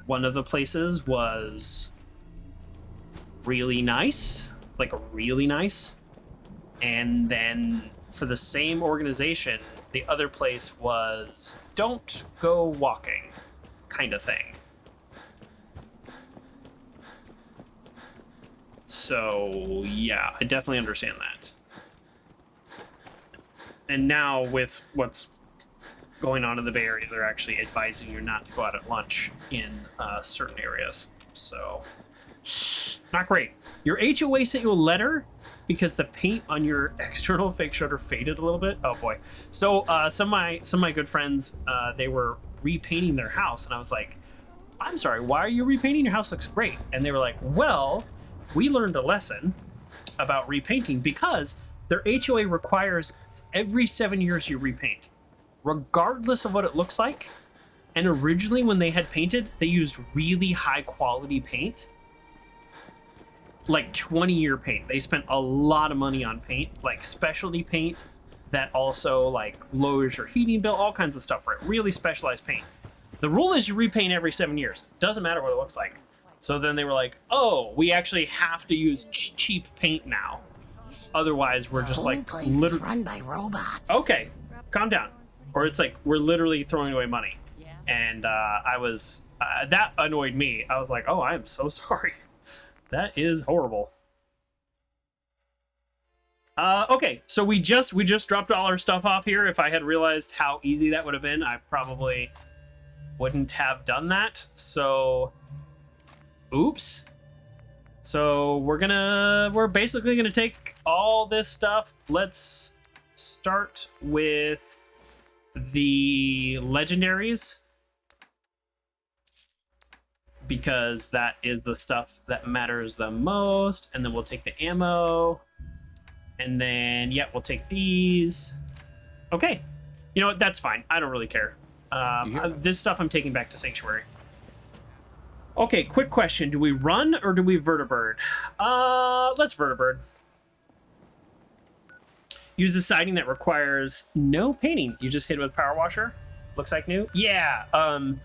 one of the places was really nice, like really nice, and then for the same organization, the other place was don't go walking kind of thing. So yeah, I definitely understand that. And now with what's going on in the Bay Area, they're actually advising you not to go out at lunch in certain areas. So not great. Your HOA sent you a letter because the paint on your external fake shutter faded a little bit. Oh boy. So some of my good friends, they were repainting their house, and I was like, I'm sorry, why are you repainting? Your house looks great. And they were like, well, we learned a lesson about repainting because their HOA requires every 7 years you repaint, regardless of what it looks like. And originally when they had painted, they used really high quality paint, like 20-year paint. They spent a lot of money on paint, like specialty paint that also like lowers your heating bill, all kinds of stuff, right? Really specialized paint. The rule is you repaint every 7 years. Doesn't matter what it looks like. So then they were like, oh, we actually have to use cheap paint now. Otherwise, we're just like literally run by robots. Okay, calm down. Or it's like we're literally throwing away money. And I was that annoyed me. I was like, oh, I am so sorry. That is horrible. Okay, so we just dropped all our stuff off here. If I had realized how easy that would have been, I probably wouldn't have done that. So oops. So we're basically gonna take all this stuff. Let's start with the legendaries, because that is the stuff that matters the most. And then we'll take the ammo, and then yeah, we'll take these. Okay, you know what, that's fine, I don't really care. This stuff I'm taking back to Sanctuary. Okay, quick question. Do we run or do we vertibird? Let's vertibird. Use the siding that requires no painting. You just hit it with power washer. Looks like new. Yeah, I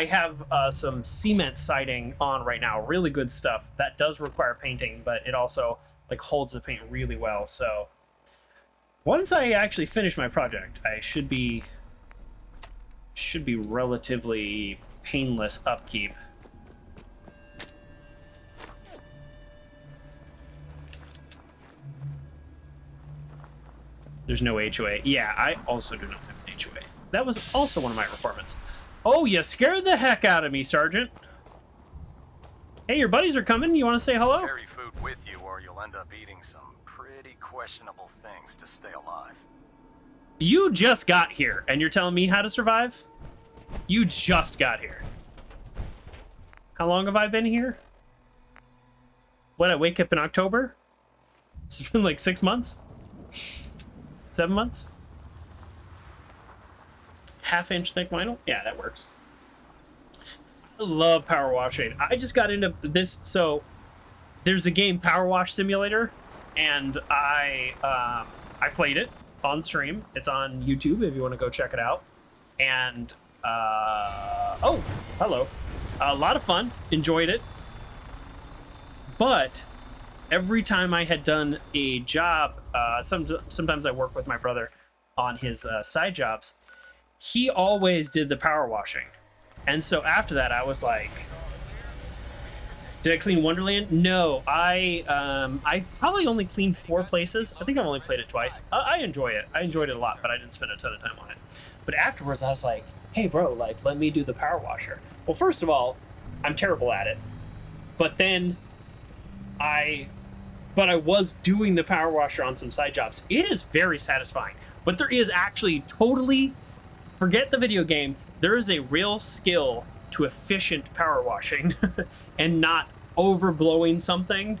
have some cement siding on right now. Really good stuff. That does require painting, but it also like holds the paint really well. So once I actually finish my project, I should be relatively painless upkeep. There's no HOA. Yeah, I also do not have an HOA. That was also one of my requirements. Oh, you scared the heck out of me, Sergeant. Hey, your buddies are coming. You want to say hello? Carry food with you or you'll end up eating some pretty questionable things to stay alive. You just got here, and you're telling me how to survive? You just got here. How long have I been here? What, I wake up in October? It's been like 6 months? 7 months? Half-inch thick vinyl? Yeah, that works. I love power washing. I just got into this. So there's a game, Power Wash Simulator, and I played it on stream. It's on YouTube if you want to go check it out. And oh, hello. A lot of fun. Enjoyed it. But every time I had done a job, sometimes I work with my brother on his side jobs. He always did the power washing. And so after that, I was like, did I clean Wonderland? No, I probably only cleaned 4 places. I think I've only played it twice. I enjoy it. I enjoyed it a lot, but I didn't spend a ton of time on it. But afterwards, I was like, hey, bro, like, let me do the power washer. Well, first of all, I'm terrible at it. But then I was doing the power washer on some side jobs. It is very satisfying. But there is actually totally, forget the video game, there is a real skill to efficient power washing and not overblowing something.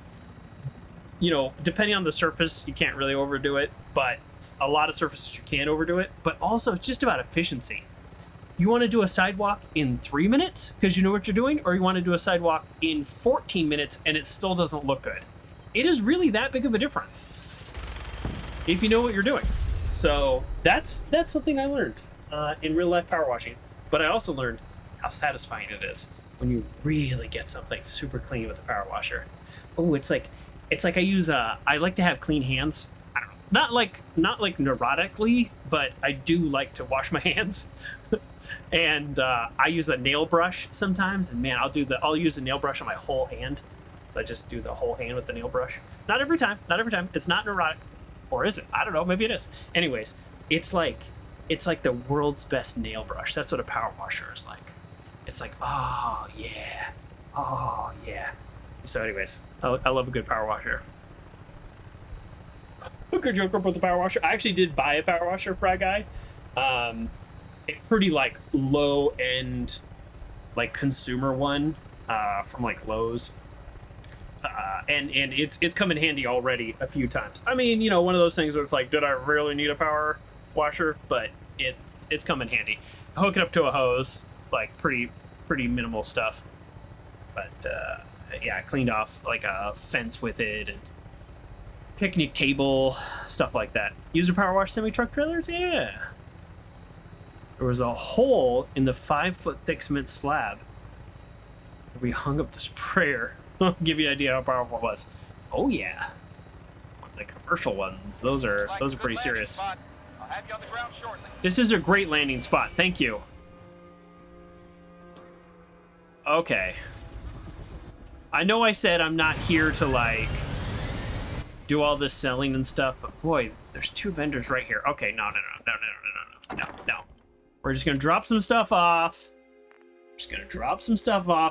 You know, depending on the surface, you can't really overdo it, but a lot of surfaces you can overdo it. But also, it's just about efficiency. You want to do a sidewalk in 3 minutes because you know what you're doing, or you want to do a sidewalk in 14 minutes and it still doesn't look good. It is really that big of a difference if you know what you're doing. So that's something I learned in real life power washing. But I also learned how satisfying it is when you really get something super clean with the power washer. Oh, it's like I use I like to have clean hands. I don't know, not like neurotically, but I do like to wash my hands. And I use a nail brush sometimes, and man, I'll use a nail brush on my whole hand. So I just do the whole hand with the nail brush. Not every time. It's not neurotic. Or is it? I don't know, maybe it is. Anyways, it's like the world's best nail brush. That's what a power washer is like. It's like, oh yeah. Oh yeah. So anyways, I love a good power washer. Hooker joker with the power washer. I actually did buy a power washer for a guy. A pretty like low end, like consumer one from like Lowe's. And it's come in handy already a few times. I mean, you know, one of those things where it's like, did I really need a power washer? But it's come in handy. Hook it up to a hose, like pretty minimal stuff. But yeah, I cleaned off like a fence with it and picnic table, stuff like that. User power wash semi-truck trailers? Yeah. There was a hole in the 5-foot thick cement slab. We hung up the sprayer. I'll give you an idea how powerful it was. Oh yeah. The commercial ones, those are pretty serious. I'll have you on the ground shortly. This is a great landing spot. Thank you. Okay. I know I said I'm not here to like do all this selling and stuff, but boy, there's 2 vendors right here. Okay, no. We're just gonna drop some stuff off.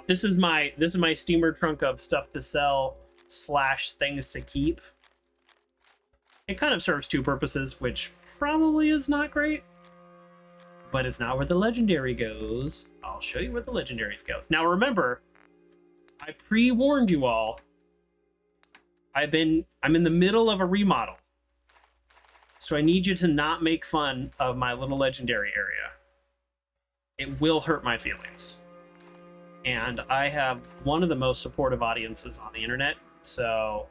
This is my steamer trunk of stuff to sell / things to keep. It kind of serves 2 purposes, which probably is not great, but it's not where the legendary goes. I'll show you where the legendaries goes. Now remember, I pre-warned you all. I'm in the middle of a remodel, so I need you to not make fun of my little legendary area. It will hurt my feelings. And I have one of the most supportive audiences on the internet, so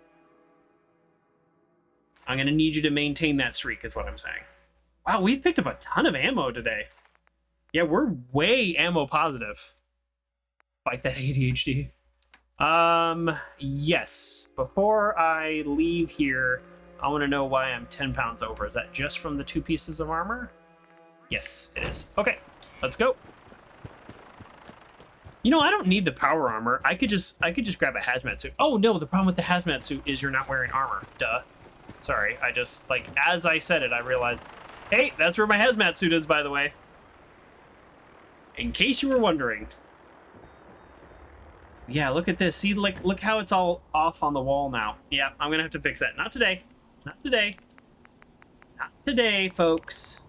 I'm going to need you to maintain that streak, is what I'm saying. Wow, we've picked up a ton of ammo today. Yeah, we're way ammo positive. Fight that ADHD. Yes. Before I leave here, I want to know why I'm 10 pounds over. Is that just from the 2 pieces of armor? Yes, it is. Okay, let's go. You know, I don't need the power armor. I could just grab a hazmat suit. Oh no, the problem with the hazmat suit is you're not wearing armor. Duh. Sorry, I just, like, as I said it, I realized, hey, that's where my hazmat suit is, by the way. In case you were wondering. Yeah, look at this. See, like, look how it's all off on the wall now. Yeah, I'm gonna have to fix that. Not today. Not today. Not today, folks.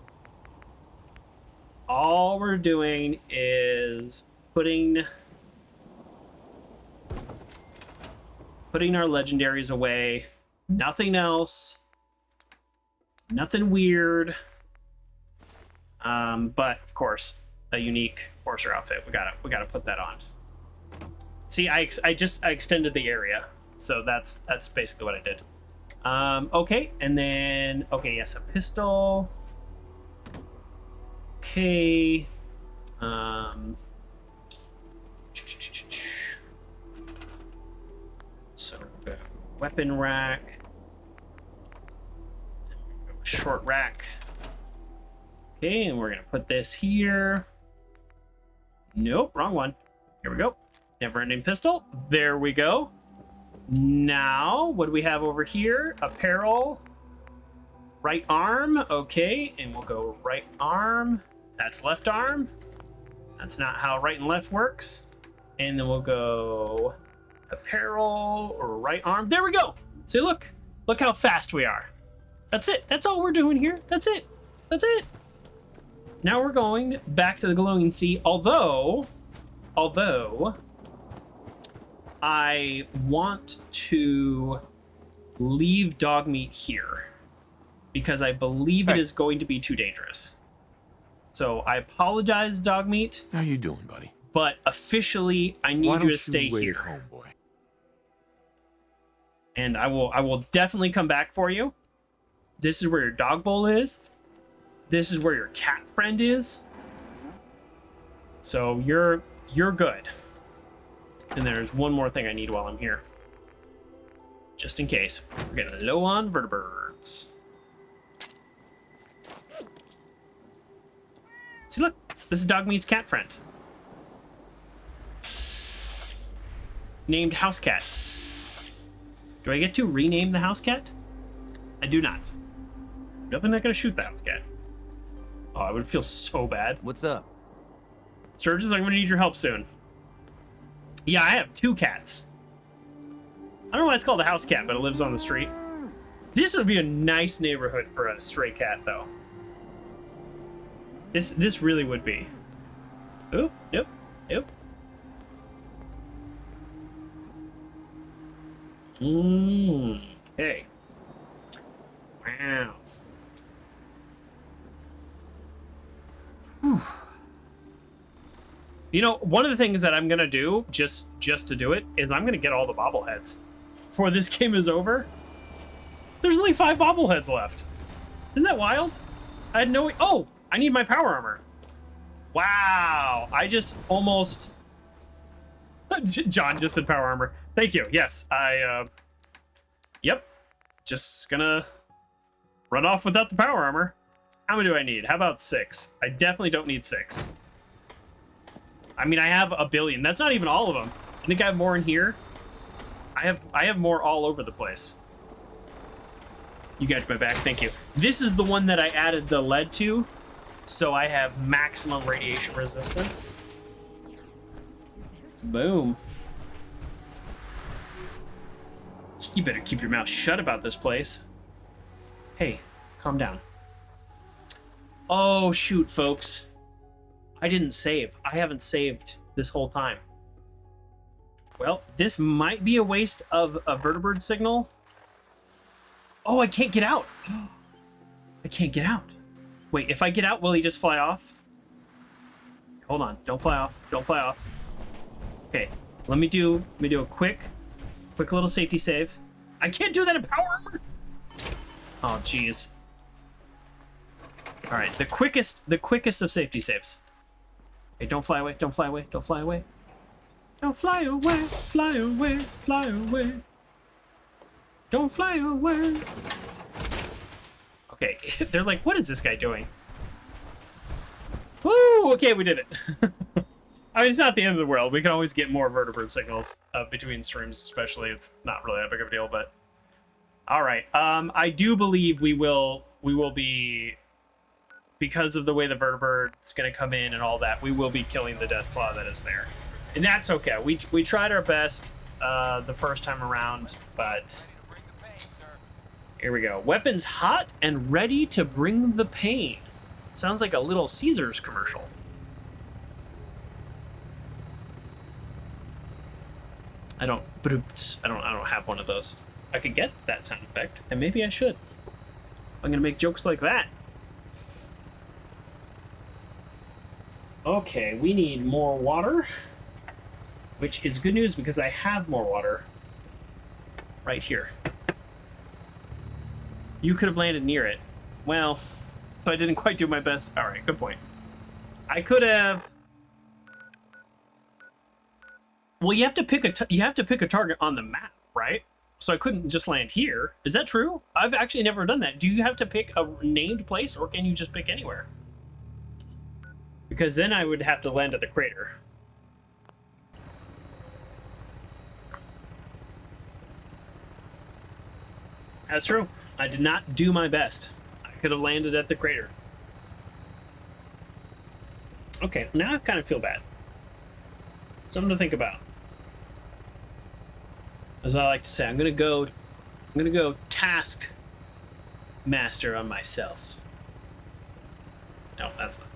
All we're doing is putting our legendaries away. Nothing else. Nothing weird. But of course, a unique Coarser outfit. We gotta put that on. See, I extended the area, so that's basically what I did. Okay, and then yes, a pistol. Okay. So weapon rack, short rack. Okay, and we're gonna put this here. Nope, wrong one. Here we go. Never-ending pistol. There we go. Now, what do we have over here? Apparel. Right arm. Okay, and we'll go right arm. That's left arm. That's not how right and left works. And then we'll go apparel or right arm. There we go. See, look how fast we are. That's it. That's all we're doing here. That's it. Now we're going back to the glowing sea. Although Although, I want to leave Dogmeat here because I believe it is going to be too dangerous. So I apologize, Dogmeat. How you doing, buddy? But officially, I need you to stay here. Homeboy? And I will definitely come back for you. This is where your dog bowl is. This is where your cat friend is. So you're good. And there's one more thing I need while I'm here. Just in case. We're getting low on vertebrates. See, look. This is Dogmeat's cat friend. Named House Cat. Do I get to rename the house cat? I do not. Definitely not gonna shoot the house cat. Oh, I would feel so bad. What's up? Sturgis, I'm gonna need your help soon. Yeah, I have 2 cats. I don't know why it's called a house cat, but it lives on the street. This would be a nice neighborhood for a stray cat, though. This really would be. Oop, nope, nope. Okay. Wow. Whew. You know, one of the things that I'm gonna do, just to do it, is I'm gonna get all the bobbleheads. Before this game is over. There's only 5 bobbleheads left. Isn't that wild? I had no... Oh! I need my power armor. Wow. I just almost... John just said power armor. Thank you. Yes, Yep. Just gonna run off without the power armor. How many do I need? How about 6? I definitely don't need 6. I mean, I have a billion. That's not even all of them. I think I have more in here. I have more all over the place. You got my back. Thank you. This is the one that I added the lead to, so I have maximum radiation resistance. Boom. You better keep your mouth shut about this place. Hey, calm down. Oh, shoot, folks. I didn't save. I haven't saved this whole time. Well, this might be a waste of a vertebrate signal. Oh, I can't get out. I can't get out. Wait, if I get out, will he just fly off? Hold on. Don't fly off. Don't fly off. Okay, let me do a quick little safety save. I can't do that in power armor. Oh, jeez. All right, the quickest of safety saves. Okay, don't fly away. Don't fly away. Don't fly away. Don't fly away. Fly away. Fly away. Don't fly away. Okay, they're like, what is this guy doing? Woo! Okay, we did it. I mean, it's not the end of the world. We can always get more vertebrate signals between streams, especially. It's not really that big of a deal, but... All right. I do believe we will be... Because of the way the vertebrate's going to come in and all that, we will be killing the Deathclaw that is there. And that's okay. We tried our best the first time around, but... Here we go. Weapons hot and ready to bring the pain. Sounds like a Little Caesars commercial. I don't have one of those. I could get that sound effect, and maybe I should. I'm gonna make jokes like that. Okay, we need more water, which is good news because I have more water right here. You could have landed near it. Well, so I didn't quite do my best. All right, good point. I could have. Well, you have to pick a target on the map, right? So I couldn't just land here. Is that true? I've actually never done that. Do you have to pick a named place, or can you just pick anywhere? Because then I would have to land at the crater. That's true. I did not do my best. I could have landed at the crater. Okay, now I kind of feel bad. Something to think about. As I like to say, I'm gonna go task master on myself. No,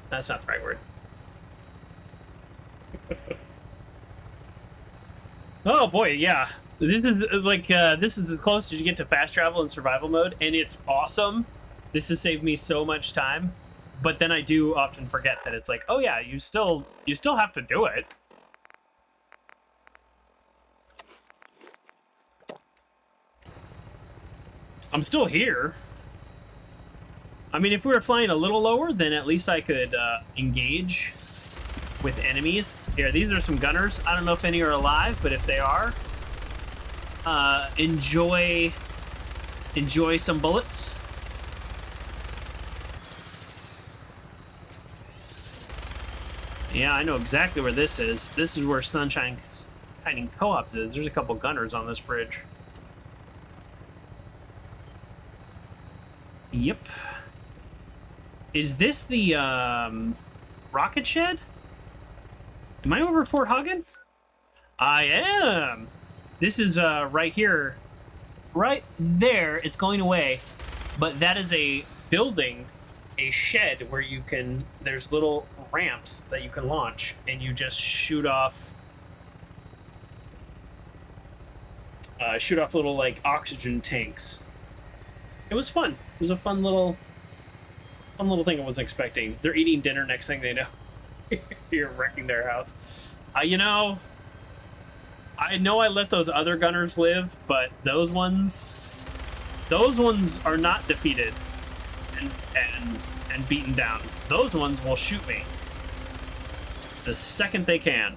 that's not the right word. Oh boy, yeah. This is like this is as close as you get to fast travel in survival mode, and it's awesome. This has saved me so much time, but then I do often forget that it's like, oh yeah, you still have to do it. I'm still here. I mean, if we were flying a little lower, then at least I could engage with enemies. Here, these are some gunners. I don't know if any are alive, but if they are, enjoy some bullets. Yeah, I know exactly where this is. This is where Sunshine Hiding Co-op is. There's a couple gunners on this bridge. Yep. Is this the rocket shed? Am I over Fort Hagen? I am. This is right here, right there. It's going away, but that is a building, a shed where you can. There's little ramps that you can launch, and you just shoot off little like oxygen tanks. It was fun. It was a fun little thing I wasn't expecting. They're eating dinner. Next thing they know, you're wrecking their house. You know, I know I let those other gunners live, but those ones are not defeated and beaten down. Those ones will shoot me the second they can.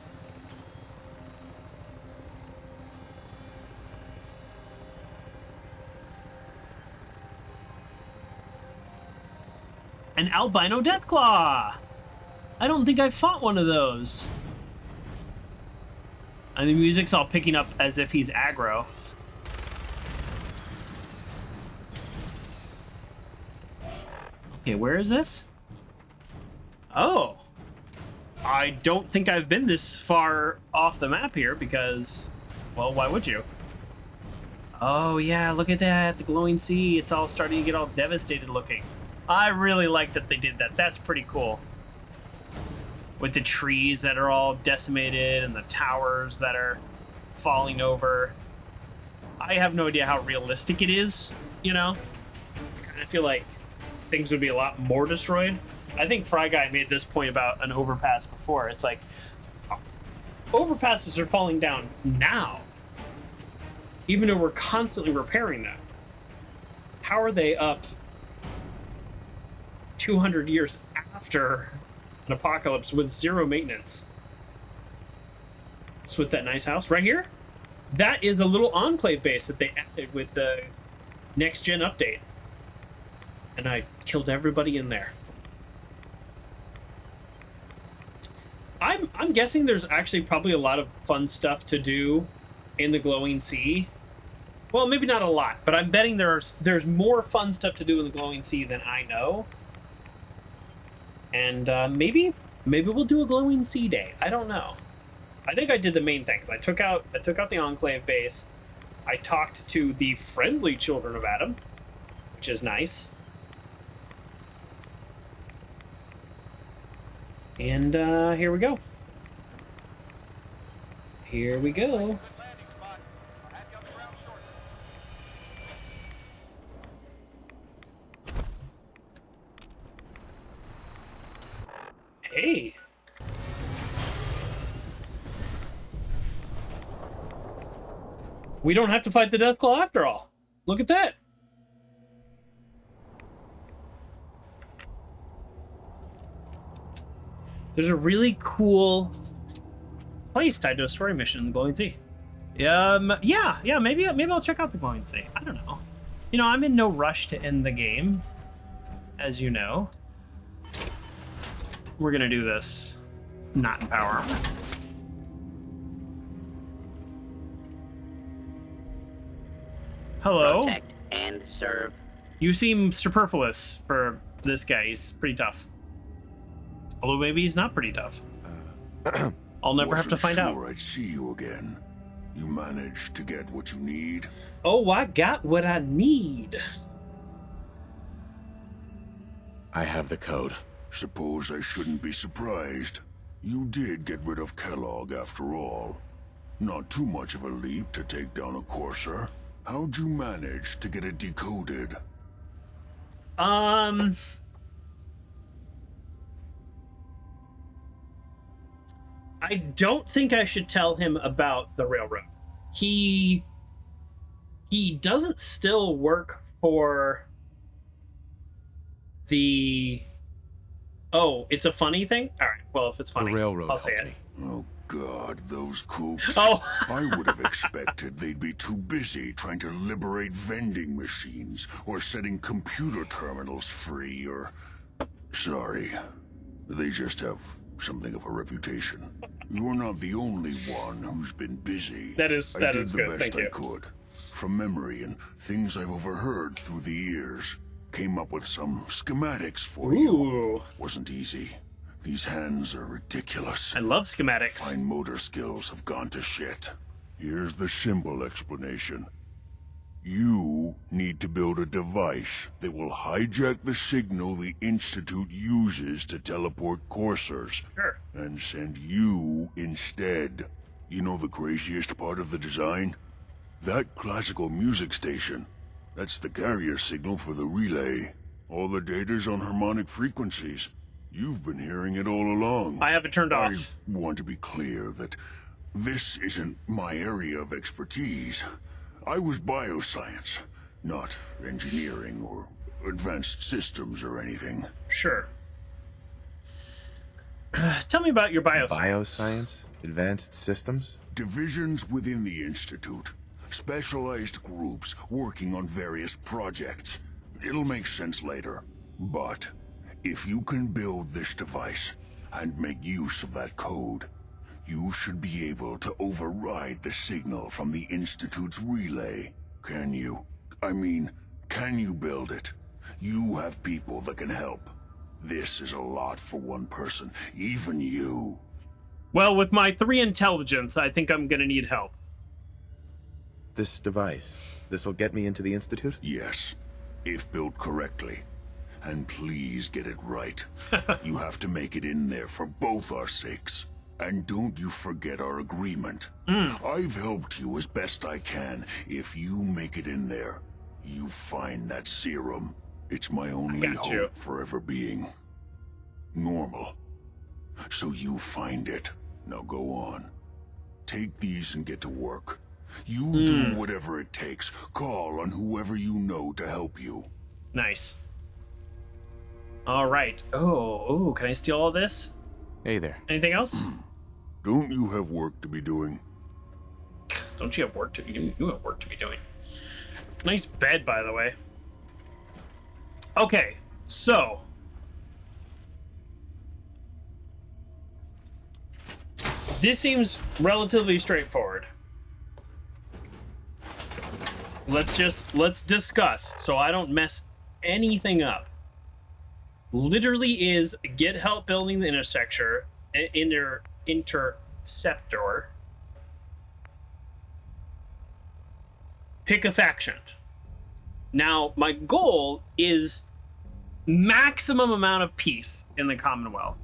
An albino deathclaw! I don't think I fought one of those. And the music's all picking up as if he's aggro. Okay, where is this? Oh. I don't think I've been this far off the map here because, well, why would you? Oh yeah, look at that, the glowing sea. It's all starting to get all devastated looking. I really like that they did that. That's pretty cool. With the trees that are all decimated and the towers that are falling over. I have no idea how realistic it is, you know? I feel like things would be a lot more destroyed. I think Fry Guy made this point about an overpass before. It's like, overpasses are falling down now, even though we're constantly repairing them. How are they up 200 years after an apocalypse with zero maintenance? It's with that nice house right here. That is a little enclave base that they added with the next gen update, and I killed everybody in there. I'm guessing there's actually probably a lot of fun stuff to do in the glowing sea. Well, maybe not a lot, but I'm betting there's more fun stuff to do in the glowing sea than I know. And maybe we'll do a glowing sea day. I don't know. I think I did the main things. I took out the enclave base. I talked to the friendly children of Adam, which is nice. And here we go. Here we go. Hey. We don't have to fight the Deathclaw after all. Look at that. There's a really cool place tied to a story mission in the Glowing Sea. Yeah, maybe I'll check out the Glowing Sea. I don't know. You know, I'm in no rush to end the game, as you know. We're gonna do this not in power armor. Hello. Protect and serve. You seem superfluous for this guy. He's pretty tough. Although maybe he's not pretty tough. I'll never have to find out. I'd see you again. You managed to get what you need? Oh, I got what I need. I have the code. Suppose I shouldn't be surprised. You did get rid of Kellogg after all. Not too much of a leap to take down a Coarser. How'd you manage to get it decoded? I don't think I should tell him about the railroad. He doesn't still work for the... Oh, it's a funny thing? All right, well, if it's funny, The railroad I'll say it. helped me. Oh God, those kooks. Oh. I would have expected they'd be too busy trying to liberate vending machines or setting computer terminals free or... Sorry, they just have something of a reputation. You're not the only one who's been busy. That is I did good. the best Thank you. I could. From memory and things I've overheard through the years. Came up with some schematics for you. Wasn't easy. These hands are ridiculous. I love schematics. Fine motor skills have gone to shit. Here's the simple explanation. You need to build a device that will hijack the signal the Institute uses to teleport coursers. Sure. And send you instead. You know the craziest part of the design? That classical music station. That's the carrier signal for the relay. All the data's on harmonic frequencies. You've been hearing it all along. I have it turned off. I want to be clear that this isn't my area of expertise. I was bioscience, not engineering or advanced systems or anything. Sure. Tell me about your bioscience. Bioscience? Advanced systems? Divisions within the Institute. Specialized groups working on various projects. It'll make sense later. But if you can build this device and make use of that code, you should be able to override the signal from the Institute's relay. Can you? I mean, can you build it? You have people that can help. This is a lot for one person, even you. Well, with my 3 intelligence, I think I'm gonna need help. This device, this will get me into the Institute? Yes, if built correctly. And please get it right. You have to make it in there for both our sakes. And don't you forget our agreement. I've helped you as best I can. If you make it in there, you find that serum. It's my only hope for ever being normal. So you find it. Now go on. Take these and get to work. You do whatever it takes. Call on whoever you know to help you. Nice. All right. Oh, can I steal all this? Hey there. Anything else? Don't you have work to be doing? Don't you have work to be? You have work to be doing. Nice bed, by the way. Okay, so this seems relatively straightforward. Let's discuss so I don't mess anything up. Literally is get help building the interceptor. Pick a faction. Now, my goal is maximum amount of peace in the Commonwealth.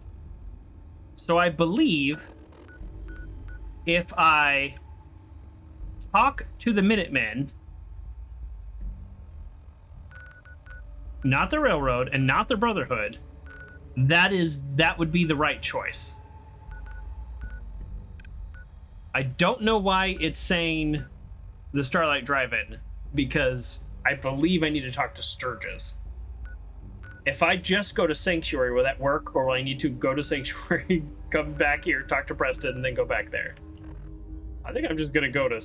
So I believe if I talk to the Minutemen, not the Railroad and not the Brotherhood, that would be the right choice. I don't know why it's saying the Starlight Drive-In, because I believe I need to talk to Sturgis. If I just go to Sanctuary, will that work? Or will I need to go to Sanctuary, come back here, talk to Preston, and then go back there? I think I'm just gonna go to...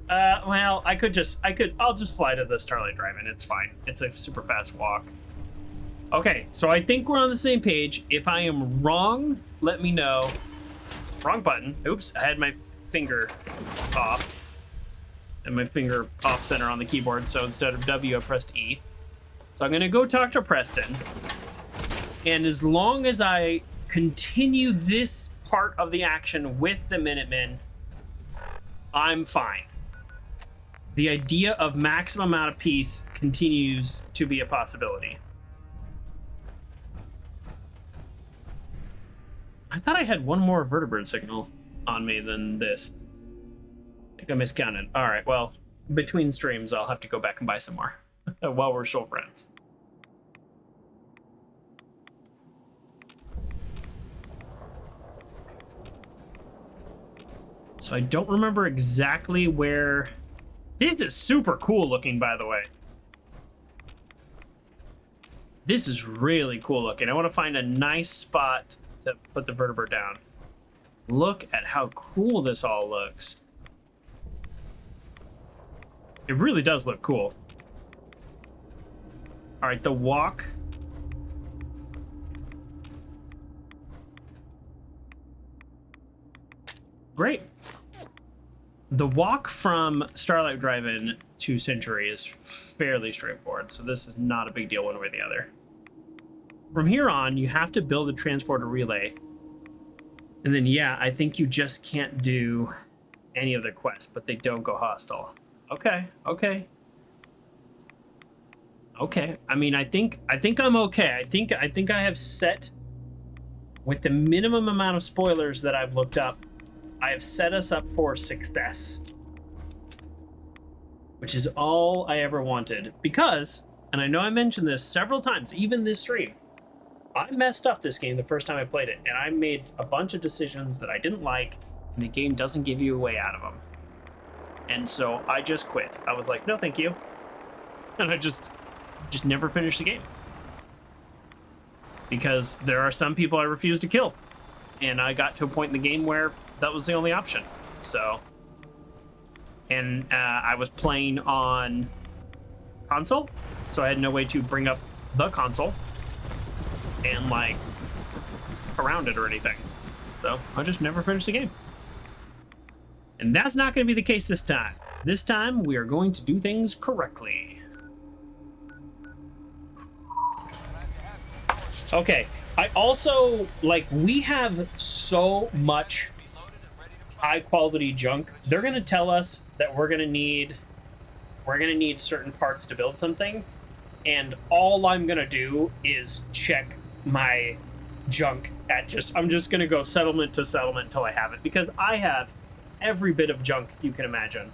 well, I'll just fly to the Starlight Drive-In, it's fine. It's a super fast walk. Okay, so I think we're on the same page. If I am wrong, let me know. Wrong button. Oops, I had my finger off. And my finger off center on the keyboard, so instead of W, I pressed E. So I'm gonna go talk to Preston. And as long as I continue this part of the action with the Minutemen, I'm fine. The idea of maximum amount of peace continues to be a possibility. I thought I had one more vertebrate signal on me than this. think I miscounted. All right, well, between streams, I'll have to go back and buy some more while we're still friends. So I don't remember exactly where... This is super cool looking, by the way. This is really cool looking. I want to find a nice spot to put the vertebra down. Look at how cool this all looks. It really does look cool. All right, the walk. Great. The walk from Starlight Drive-In to Century is fairly straightforward, so this is not a big deal one way or the other. From here on, you have to build a transporter relay. And then, yeah, I think you just can't do any of the quests, but they don't go hostile. Okay, okay. Okay, I mean, I think I'm okay. I think I have set, with the minimum amount of spoilers that I've looked up, I have set us up for success. Which is all I ever wanted. Because, and I know I mentioned this several times, even this stream, I messed up this game the first time I played it, and I made a bunch of decisions that I didn't like, and the game doesn't give you a way out of them. And so I just quit. I was like, no thank you. And I just never finished the game. Because there are some people I refuse to kill. And I got to a point in the game where that was the only option. So, and I was playing on console, so I had no way to bring up the console and like around it or anything. So I just never finished the game. And that's not going to be the case this time. This time we are going to do things correctly. Okay, I also, like, we have so much high quality junk. They're going to tell us that we're going to need certain parts to build something, and all I'm going to do is check my junk at I'm just going to go settlement to settlement until I have it, because I have every bit of junk you can imagine.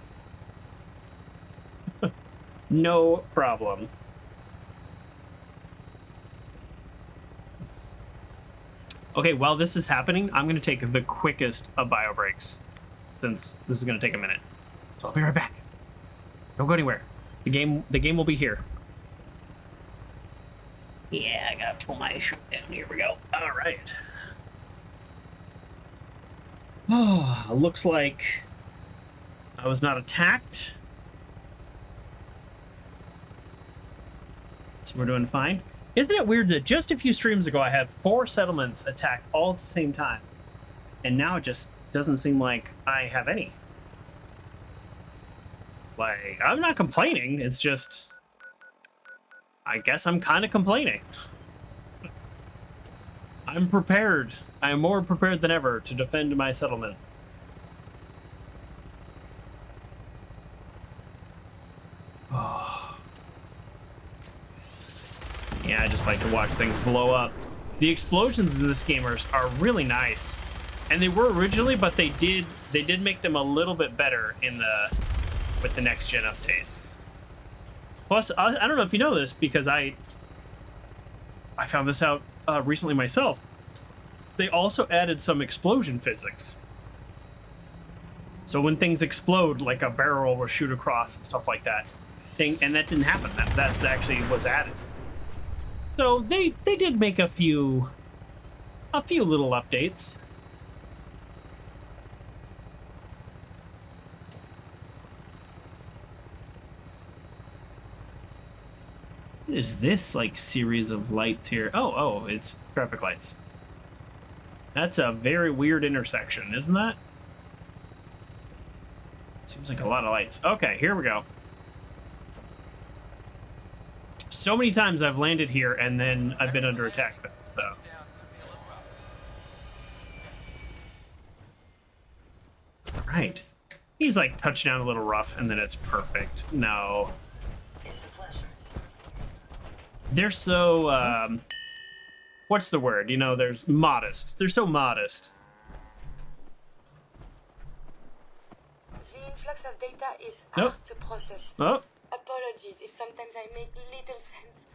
No problem. Okay, while this is happening, I'm going to take the quickest of bio breaks, since this is going to take a minute. So I'll be right back. Don't go anywhere. The game will be here. Yeah, I gotta pull my shirt down. Here we go. All right. Oh, looks like I was not attacked. So we're doing fine. Isn't it weird that just a few streams ago I had 4 settlements attack all at the same time, and now it just doesn't seem like I have any? Like, I'm not complaining, it's just, I guess I'm kind of complaining. I'm prepared. I am more prepared than ever to defend my settlement. Oh. Yeah, I just like to watch things blow up. The explosions in this game are really nice, and they were originally, but they did make them a little bit better with the next gen update. Plus, I don't know if you know this, because I found this out recently myself. They also added some explosion physics. So when things explode, like a barrel will shoot across and stuff like that. And that didn't happen. That actually was added. So they did make a few little updates. What is this, like, series of lights here? Oh, it's traffic lights. That's a very weird intersection, isn't that? Seems like a lot of lights. Okay, here we go. So many times I've landed here and then I've been under attack, so. All right. He's like touched down a little rough and then it's perfect. No. They're so, what's the word? You know, they're modest. They're so modest. influx of data is Nope. hard to process. Oh. Apologies if sometimes I make little sense.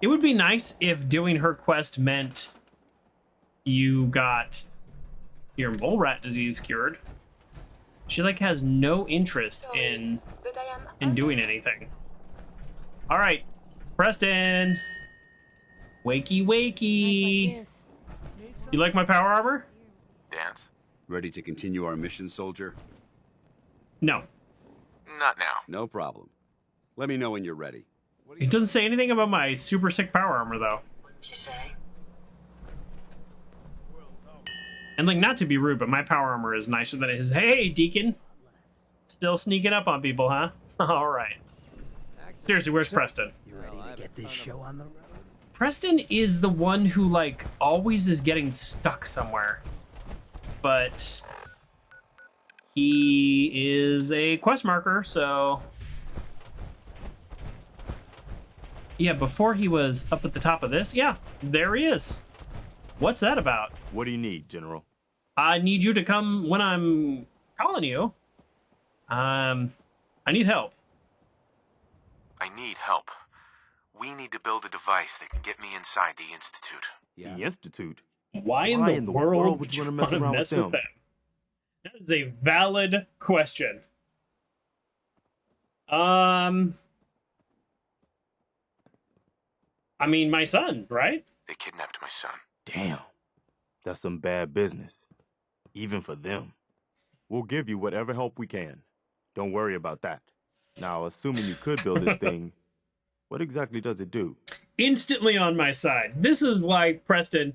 It would be nice if doing her quest meant you got your mole rat disease cured. She like has no interest in doing anything. All right, Preston. Wakey, wakey. You like my power armor? Dance? Ready to continue our mission, soldier? No. Not now. No problem. Let me know when you're ready. It doesn't say anything about my super sick power armor, though. What'd you say? And like, not to be rude, but my power armor is nicer than his. Hey, Deacon. Still sneaking up on people, huh? All right. Seriously, where's Preston? You ready to get this show on the road? Preston is the one who, like, always is getting stuck somewhere. But he is a quest marker, so... Yeah, before he was up at the top of this, yeah, there he is. What's that about? What do you need, General? I need you to come when I'm calling you. I need help. I need help. We need to build a device that can get me inside the Institute. Yeah. The Institute? Why in the world would you want to mess with them? That is a valid question. I mean, my son, right? They kidnapped my son. Damn. That's some bad business. Even for them. We'll give you whatever help we can. Don't worry about that. Now, assuming you could build this thing, what exactly does it do? Instantly on my side. This is why Preston,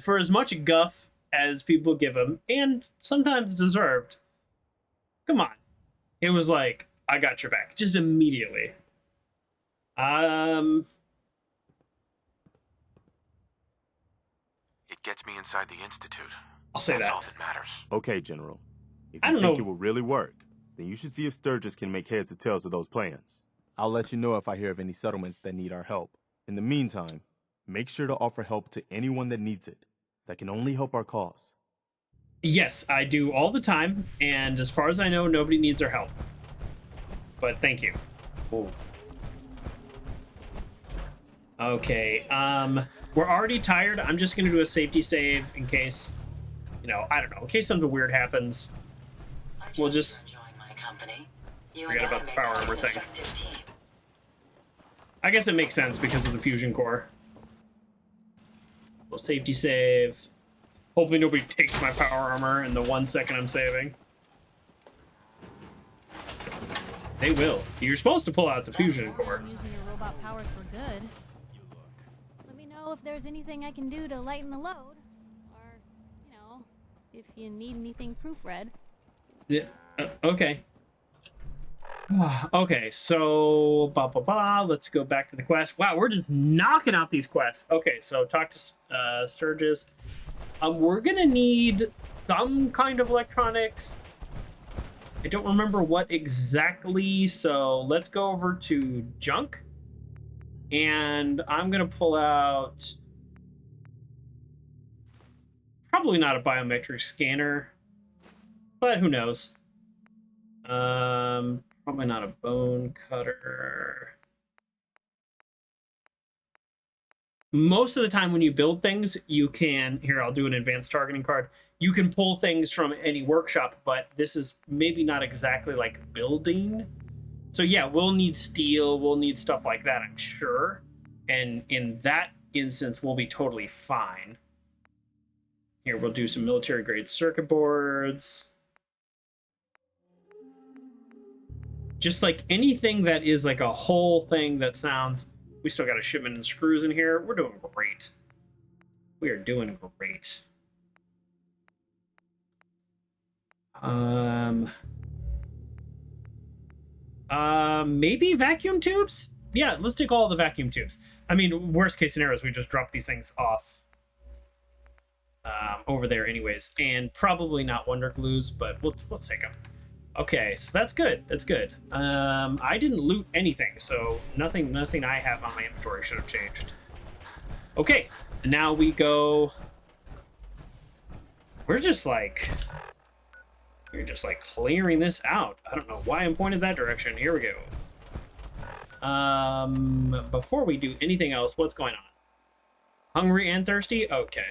for as much guff as people give him, and sometimes deserved, come on. It was like, I got your back. Just immediately. It gets me inside the Institute. I'll say That's that. all that matters. Okay, General. If I you don't think know. it will really work, then you should see if Sturgis can make heads or tails of those plans. I'll let you know if I hear of any settlements that need our help. In the meantime, make sure to offer help to anyone that needs it. That can only help our cause. Yes, I do all the time, and as far as I know, nobody needs our help. But thank you. Oof. Okay, we're already tired. I'm just gonna do a safety save in case, you know, I don't know, in case something weird happens. We'll just forget about the power armor thing. I guess it makes sense because of the fusion core. We'll safety save. Hopefully nobody takes my power armor in the 1 second I'm saving. They will. You're supposed to pull out the fusion core. I'm using your robot powers for good. Let me know if there's anything I can do to lighten the load. Or, you know, if you need anything proofread. Yeah, okay. Okay, so let's go back to the quest. Wow, we're just knocking out these quests. Okay, so talk to Sturgis. We're gonna need some kind of electronics. I don't remember what exactly, so let's go over to junk. And I'm gonna pull out probably not a biometric scanner, but who knows? Probably not a bone cutter. Most of the time when you build things, you can, here, I'll do an advanced targeting card. You can pull things from any workshop, but this is maybe not exactly like building. So yeah, we'll need steel, we'll need stuff like that, I'm sure. And in that instance, we'll be totally fine. Here, we'll do some military grade circuit boards. Just like anything that is like a whole thing that sounds... We still got a shipment and screws in here. We're doing great. We are doing great. Maybe vacuum tubes? Yeah, let's take all the vacuum tubes. I mean, worst case scenario is we just drop these things off over there anyways. And probably not wonder glues, but let's take them. Okay, so that's good. That's good. I didn't loot anything, so nothing I have on my inventory should have changed. Okay, now we go... We're just like... You're just like clearing this out. I don't know why I'm pointed that direction. Here we go. Before we do anything else, what's going on? Hungry and thirsty? Okay.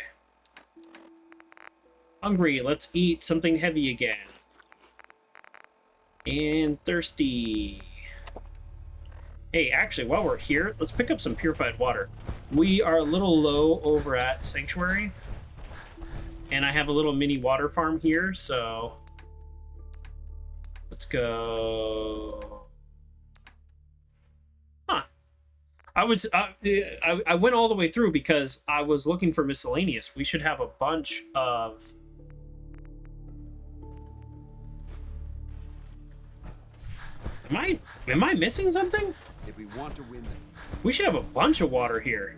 Hungry, let's eat something heavy again. And thirsty. Hey, actually, while we're here, let's pick up some purified water. We are a little low over at Sanctuary. And I have a little mini water farm here, so... Let's go... Huh. I went all the way through because I was looking for miscellaneous. We should have a bunch of... Am I missing something? If we want to win, We should have a bunch of water here.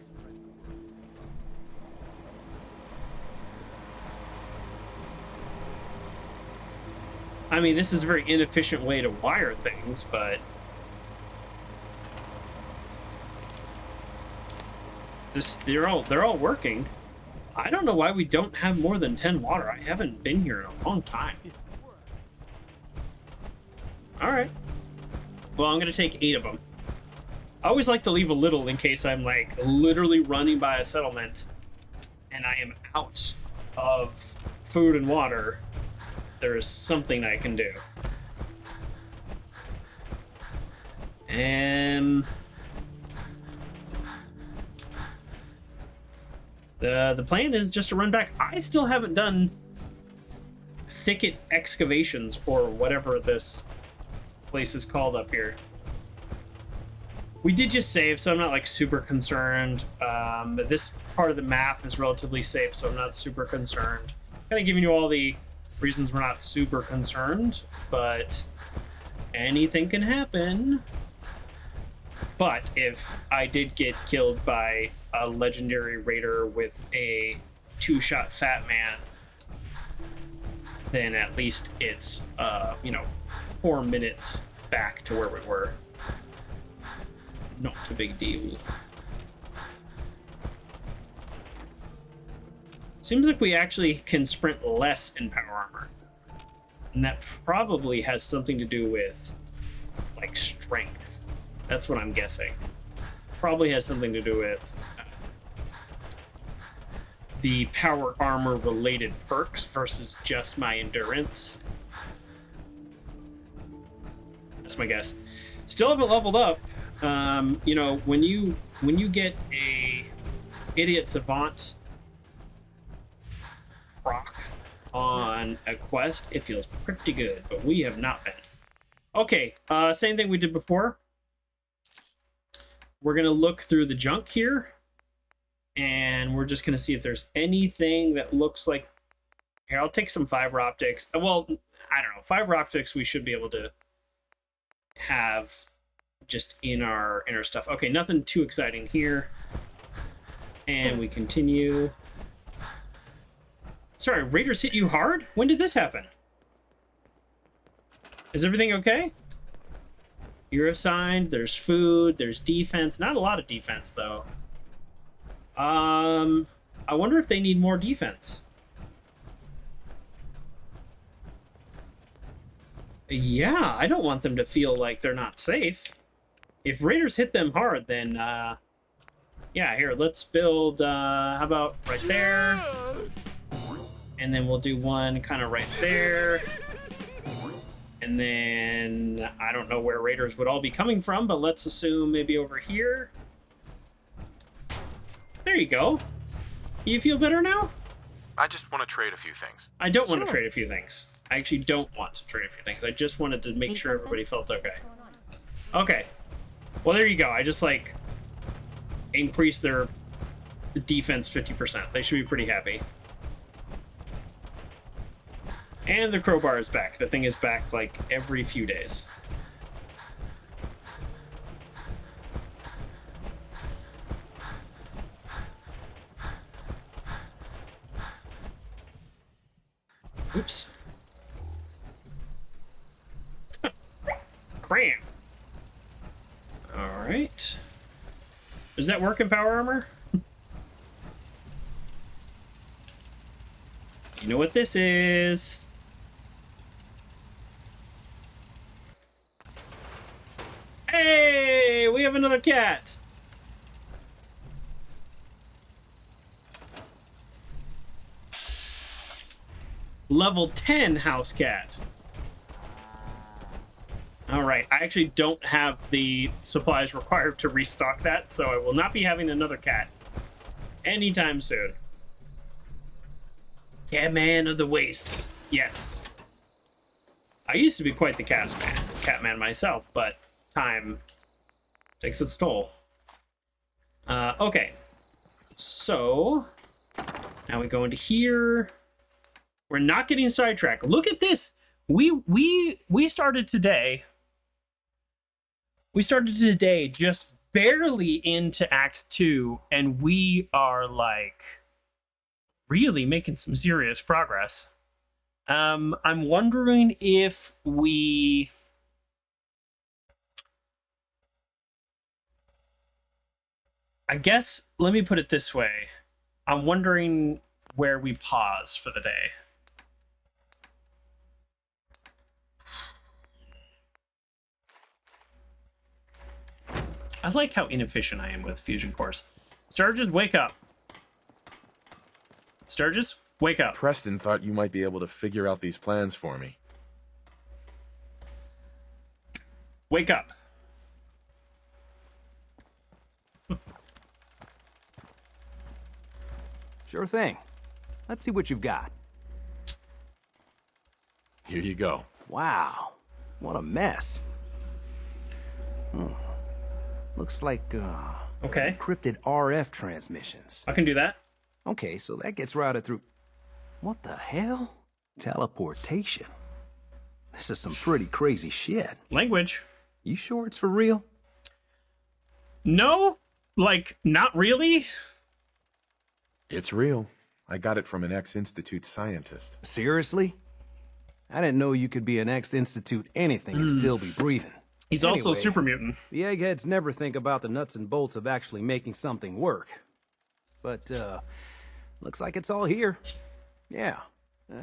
I mean, this is a very inefficient way to wire things, but they're all working. I don't know why we don't have more than 10 water. I haven't been here in a long time. All right. Well, I'm gonna take 8 of them. I always like to leave a little in case I'm like literally running by a settlement and I am out of food and water. There is something I can do. And the plan is just to run back. I still haven't done thicket excavations or whatever this place is called up here. We did just save, so I'm not like super concerned. This part of the map is relatively safe, so I'm not super concerned. Kind of giving you all the reasons we're not super concerned, but anything can happen. But if I did get killed by a legendary raider with a 2-shot fat man, then at least it's 4 minutes back to where we were. Not a big deal. Seems like we actually can sprint less in power armor. And that probably has something to do with, like, strength. That's what I'm guessing. Probably has something to do with the power armor related perks versus just my endurance. That's my guess. Still haven't leveled up. When you get a idiot savant proc on a quest, it feels pretty good, but we have not been. Okay, same thing we did before. We're gonna look through the junk here, and we're just gonna see if there's anything that looks like... Here, I'll take some fiber optics. Well, I don't know. Fiber optics we should be able to have just in our stuff. Okay, nothing too exciting here. And we continue. Sorry, raiders hit you hard? When did this happen? Is everything okay? You're assigned, there's food, there's defense. Not a lot of defense, though. I wonder if they need more defense. Yeah, I don't want them to feel like they're not safe. If raiders hit them hard, then, yeah, here, let's build, how about right there? And then we'll do one kind of right there. And then, I don't know where raiders would all be coming from, but let's assume maybe over here. There you go. You feel better now? I just want to trade a few things. I don't want to trade a few things. I actually don't want to trade a few things. I just wanted to make sure everybody felt okay. Okay. Well, there you go. I just, like, increased their defense 50%. They should be pretty happy. And the crowbar is back. The thing is back, like, every few days. Oops. Cram. Alright. Does that work in power armor? You know what this is. have another cat. Level 10 house cat. Alright, I actually don't have the supplies required to restock that, so I will not be having another cat anytime soon. Catman of the Waste. Yes. I used to be quite the catman myself, but time takes its toll. Okay. So, now we go into here. We're not getting sidetracked. Look at this. We started today. We started today just barely into Act 2, and we are like really making some serious progress. I'm wondering if we I guess let me put it this way. I'm wondering where we pause for the day. I like how inefficient I am with fusion cores. Sturgis, wake up. Sturgis, wake up. Preston thought you might be able to figure out these plans for me. Wake up. Sure thing. Let's see what you've got. Here you go. Wow. What a mess. Looks like, okay. encrypted RF transmissions. I can do that. Okay, so that gets routed through... What the hell? Teleportation. This is some pretty crazy shit. Language. You sure it's for real? No, like, not really. It's real. I got it from an ex-Institute scientist. Seriously? I didn't know you could be an ex-Institute anything and still be breathing. He's also a super mutant. The eggheads never think about the nuts and bolts of actually making something work. But, looks like it's all here. Yeah.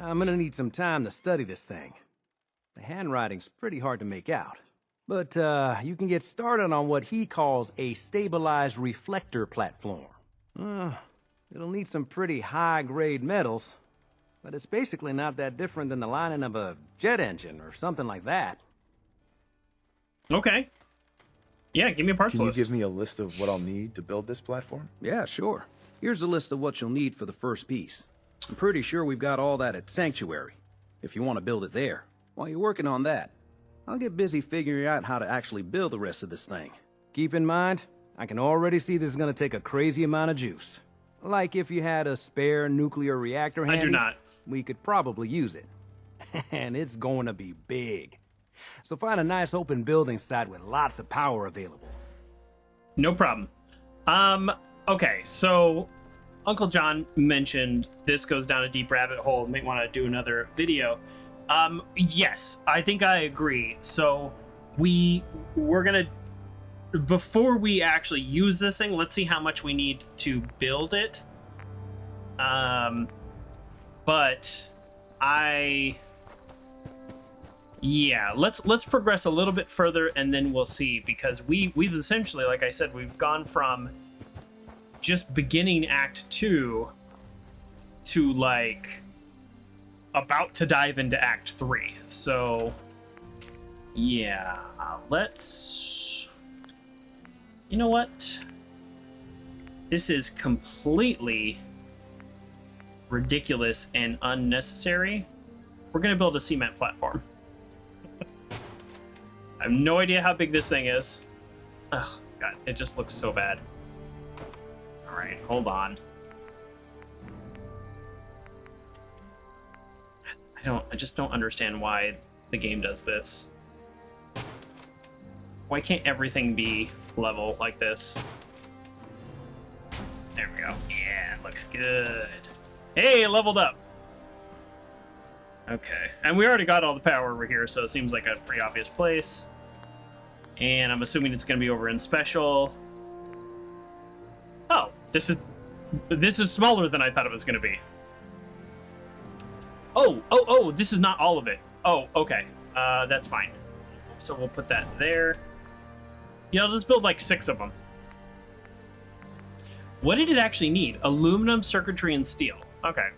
I'm gonna need some time to study this thing. The handwriting's pretty hard to make out. But, you can get started on what he calls a stabilized reflector platform. It'll need some pretty high-grade metals, but it's basically not that different than the lining of a jet engine or something like that. Okay. Yeah, give me a parts list. Can you give me a list of what I'll need to build this platform? Yeah, sure. Here's a list of what you'll need for the first piece. I'm pretty sure we've got all that at Sanctuary, if you want to build it there. While you're working on that, I'll get busy figuring out how to actually build the rest of this thing. Keep in mind, I can already see this is going to take a crazy amount of juice. Like if you had a spare nuclear reactor handy, I do not. We could probably use it. And it's going to be big. So find a nice open building site with lots of power available. No problem. Okay, so Uncle John mentioned this goes down a deep rabbit hole. May want to do another video. Yes, I think I agree. So we're gonna, before we actually use this thing, let's see how much we need to build it. But yeah, let's progress a little bit further and then we'll see, because we've essentially, like I said, we've gone from just beginning Act 2 to like about to dive into Act 3. So yeah, let's, you know what? This is completely ridiculous and unnecessary. We're gonna build a cement platform. I have no idea how big this thing is. Ugh, God, it just looks so bad. All right, hold on. I just don't understand why the game does this. Why can't everything be level like this? There we go. Yeah, it looks good. Hey, it leveled up. Okay, and we already got all the power over here, so it seems like a pretty obvious place. And I'm assuming it's going to be over in Special. Oh, this is smaller than I thought it was going to be. Oh, this is not all of it. Oh, okay. That's fine. So we'll put that there. Yeah, I'll just build like 6 of them. What did it actually need? Aluminum, circuitry, and steel. Okay.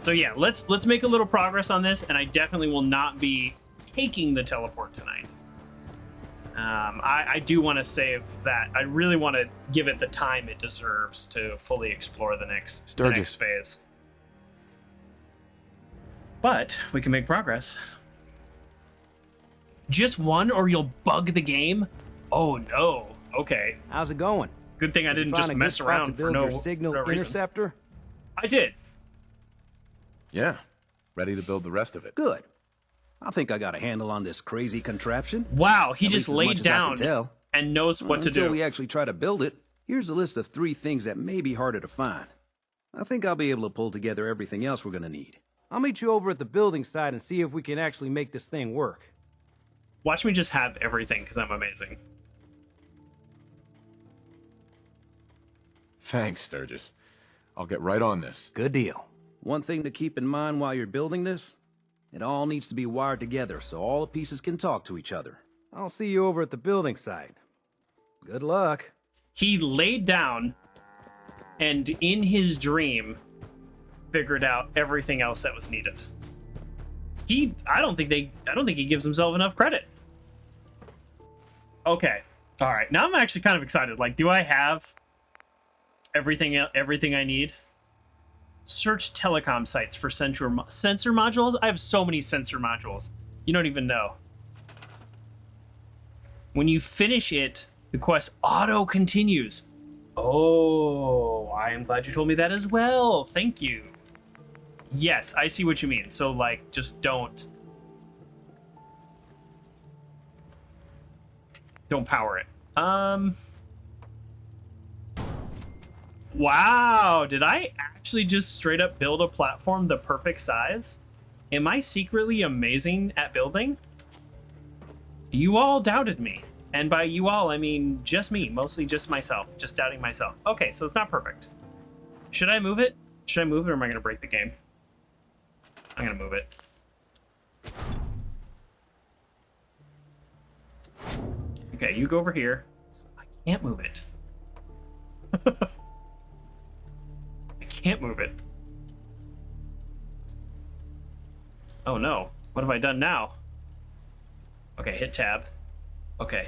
So yeah, let's make a little progress on this, and I definitely will not be taking the teleport tonight. I do want to save that. I really want to give it the time it deserves to fully explore the next phase. But we can make progress. Just one, or you'll bug the game? Oh no. Okay. How's it going? Good thing I didn't just mess around for no signal reason. interceptor. I did. Yeah. Ready to build the rest of it. Good. I think I got a handle on this crazy contraption. Wow, he At just least as laid much as I can down tell. and knows what to Until do. we actually try to build it, here's a list of 3 things that may be harder to find. I think I'll be able to pull together everything else we're gonna need. I'll meet you over at the building site and see if we can actually make this thing work. Watch me just have everything, because I'm amazing. Thanks, Sturgis. I'll get right on this. Good deal. One thing to keep in mind while you're building this, it all needs to be wired together so all the pieces can talk to each other. I'll see you over at the building site. Good luck. He laid down and in his dream figured out everything else that was needed. I don't think he gives himself enough credit. Okay. All right. Now I'm actually kind of excited. Like, do I have everything I need? Search telecom sites for sensor modules. I have so many sensor modules. You don't even know. When you finish it, the quest auto continues. Oh, I am glad you told me that as well. Thank you. Yes, I see what you mean. So, like, just don't power it. Wow, did I actually just straight up build a platform the perfect size? Am I secretly amazing at building? You all doubted me. And by you all, I mean just me, mostly just myself, just doubting myself. Okay, so it's not perfect. Should I move it? Should I move it, or am I gonna break the game? I'm gonna move it. Okay, you go over here. I can't move it. I can't move it. Oh no, what have I done now? Okay, hit tab. Okay.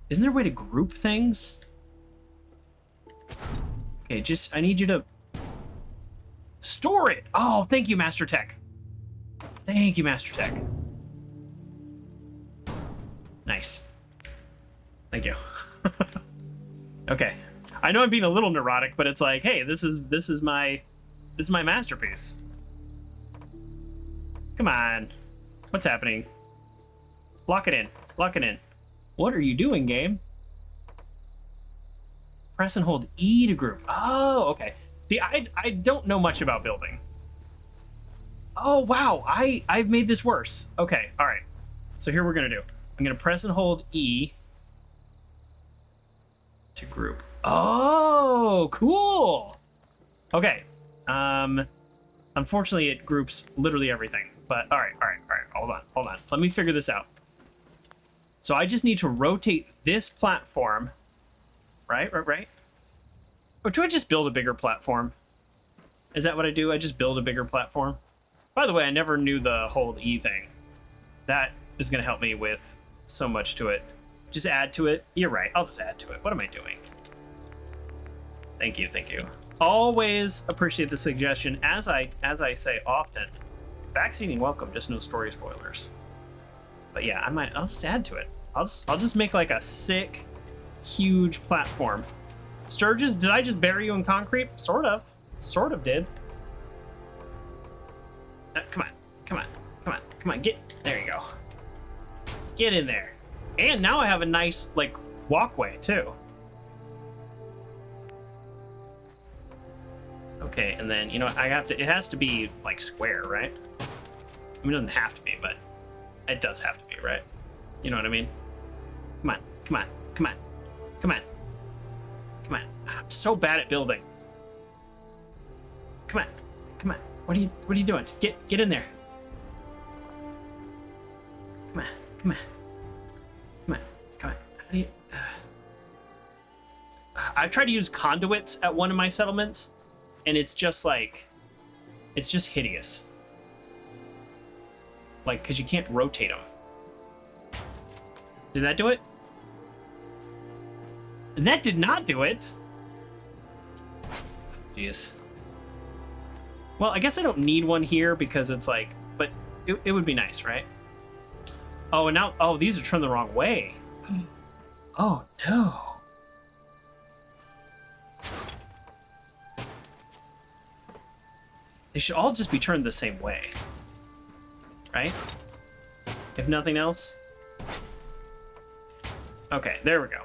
Isn't there a way to group things? Okay, I need you to store it. Oh, thank you, Master Tech. Thank you, Master Tech. Nice. Thank you. Okay. I know I'm being a little neurotic, but it's like, hey, this is my masterpiece. Come on. What's happening? Lock it in. Lock it in. What are you doing, game? Press and hold E to group. Oh, okay. See, I don't know much about building. Oh, wow. I've made this worse. Okay, all right. So here we're going to do. I'm going to press and hold E to group. Oh, cool. Okay. Unfortunately, it groups literally everything. But all right. Hold on. Let me figure this out. So I just need to rotate this platform. Right. Or do I just build a bigger platform? Is that what I do? I just build a bigger platform? By the way, I never knew the hold E thing. That is going to help me with so much to it. Just add to it. You're right. I'll just add to it. What am I doing? Thank you. Always appreciate the suggestion. As I say often, backseating welcome, just no story spoilers. But yeah, I'll just add to it. I'll just make like a sick, huge platform. Sturgis, did I just bury you in concrete? Sort of did. Come on, there you go. Get in there. And now I have a nice, like, walkway, too. Okay, and then, it has to be, like, square, right? I mean, it doesn't have to be, but it does have to be, right? You know what I mean? Come on. I'm so bad at building. Come on. What are you doing? Get in there. Come on. I've tried to use conduits at one of my settlements, and it's just like, it's just hideous. Like, because you can't rotate them. Did that do it? That did not do it. Jeez. Well, I guess I don't need one here because it's like, but it would be nice, right? Oh, and now, oh, these are turned the wrong way. Oh, no. They should all just be turned the same way. Right? If nothing else. Okay, there we go.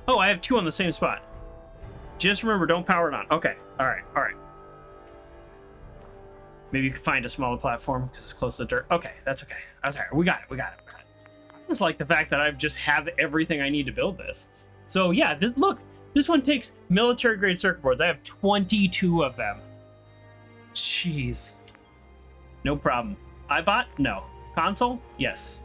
Oh, I have two on the same spot. Just remember, don't power it on. Okay, alright, alright. Maybe you can find a smaller platform because it's close to the dirt. Okay, that's okay. That's all right. We got it, we got it, we got it. I just like the fact that I just have everything I need to build this. So yeah, look, this one takes military grade circuit boards. I have 22 of them. Jeez. No problem. iBot? No. Console? Yes.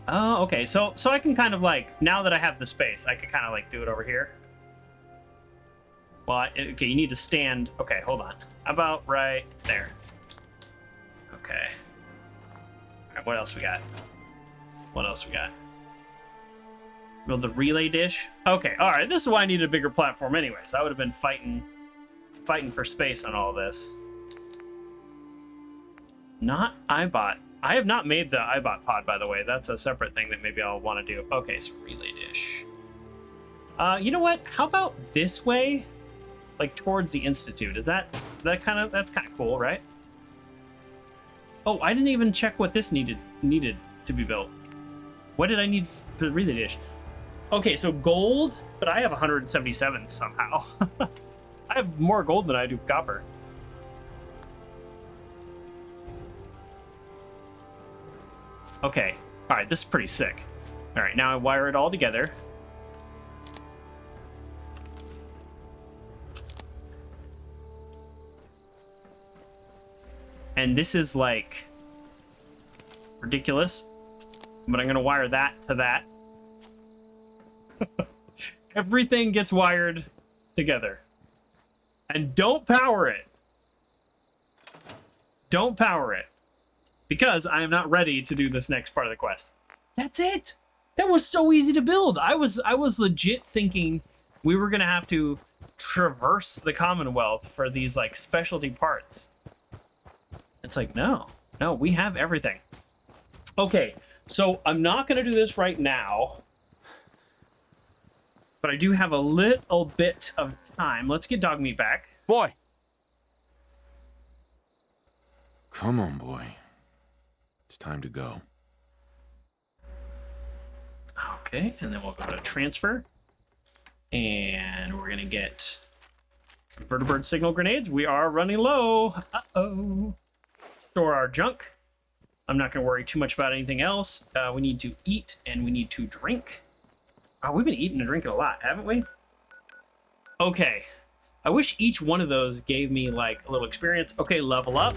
Oh, okay. So I can kind of like, now that I have the space, I can kind of like do it over here. Well, okay, you need to stand. Okay, hold on. About right there. Okay. All right, what else we got? What else we got? Build the relay dish. Okay, all right. This is why I needed a bigger platform anyways. I would have been fighting for space on all this. Not iBot. I have not made the iBot pod, by the way. That's a separate thing that maybe I'll want to do. Okay, so relay dish. You know what? How about this way? Like towards the Institute. Is that's kind of cool, right? Oh, I didn't even check what this needed to be built. What did I need for the relay dish? Okay, so gold, but I have 177 somehow. I have more gold than I do copper. Okay, all right, this is pretty sick. All right, now I wire it all together. And this is like ridiculous, but I'm gonna wire that to that. Everything gets wired together. And don't power it. Don't power it. Because I am not ready to do this next part of the quest. That's it. That was so easy to build. I was legit thinking we were gonna have to traverse the Commonwealth for these like specialty parts. It's like, no, we have everything. Okay, so I'm not gonna do this right now, but I do have a little bit of time. Let's get Dogmeat back. Boy! Come on, boy. It's time to go. Okay, and then we'll go to transfer. And we're gonna get some vertibird signal grenades. We are running low. Uh-oh. Store our junk. I'm not gonna worry too much about anything else. We need to eat and we need to drink. Oh, we've been eating and drinking a lot, haven't we? Okay. I wish each one of those gave me like a little experience. Okay, level up.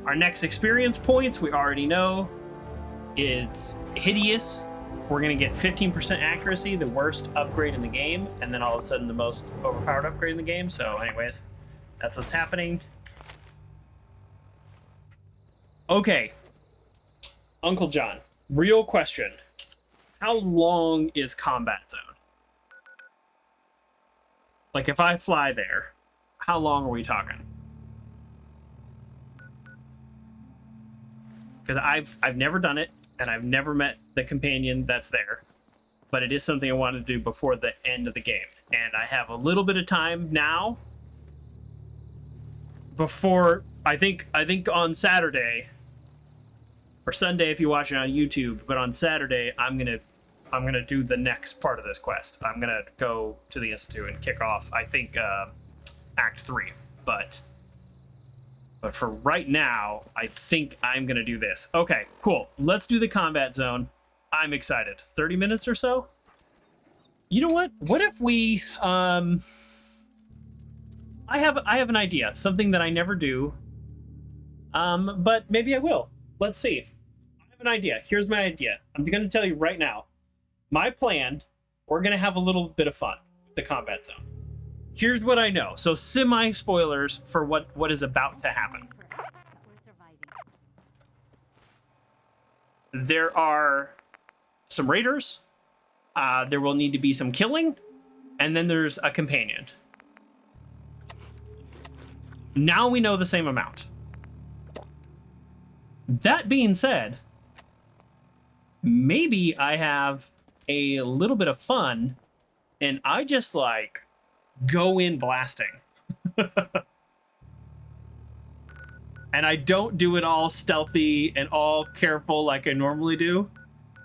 Our next experience points, we already know. It's hideous. We're gonna get 15% accuracy, the worst upgrade in the game, and then all of a sudden the most overpowered upgrade in the game. So anyways, that's what's happening. Okay. Uncle John, real question. How long is combat zone? Like if I fly there, how long are we talking? Because I've never done it, and I've never met the companion that's there, but it is something I want to do before the end of the game, and I have a little bit of time now. Before I think on Saturday or Sunday if you watch it on YouTube, but on Saturday I'm gonna do the next part of this quest. I'm gonna go to the Institute and kick off, I think, Act 3. But for right now, I think I'm gonna do this. Okay, cool. Let's do the combat zone. I'm excited. 30 minutes or so? You know what? What if we I have an idea. Something that I never do. But maybe I will. let's see. I have an idea. Here's my idea. I'm going to tell you right now. My plan, we're going to have a little bit of fun with the combat zone. Here's what I know. So semi-spoilers for what is about to happen. There are some raiders. There will need to be some killing. And then there's a companion. Now we know the same amount. That being said, maybe I have a little bit of fun and I just like go in blasting. And I don't do it all stealthy and all careful like I normally do.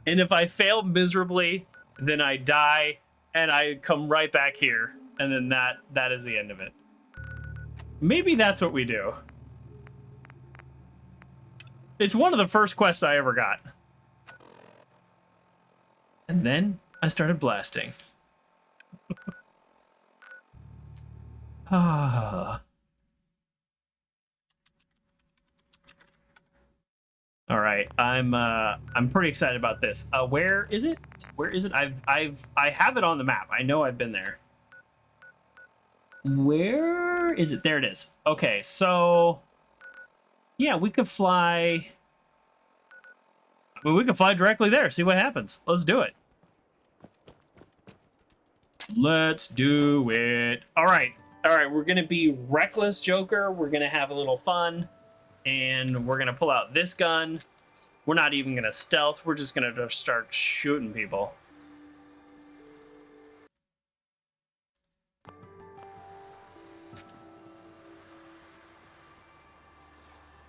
And if I fail miserably, then I die and I come right back here. And then that is the end of it. Maybe that's what we do. It's one of the first quests I ever got. And then I started blasting. Ah. All right, I'm pretty excited about this. Where is it? Where is it? I have it on the map. I know I've been there. Where is it? There it is. Okay, so yeah, we could fly. I mean, we could fly directly there. See what happens. Let's do it. Let's do it. All right. All right, we're gonna be reckless Joker. We're gonna have a little fun. And we're gonna pull out this gun. We're not even gonna stealth. We're just gonna just start shooting people.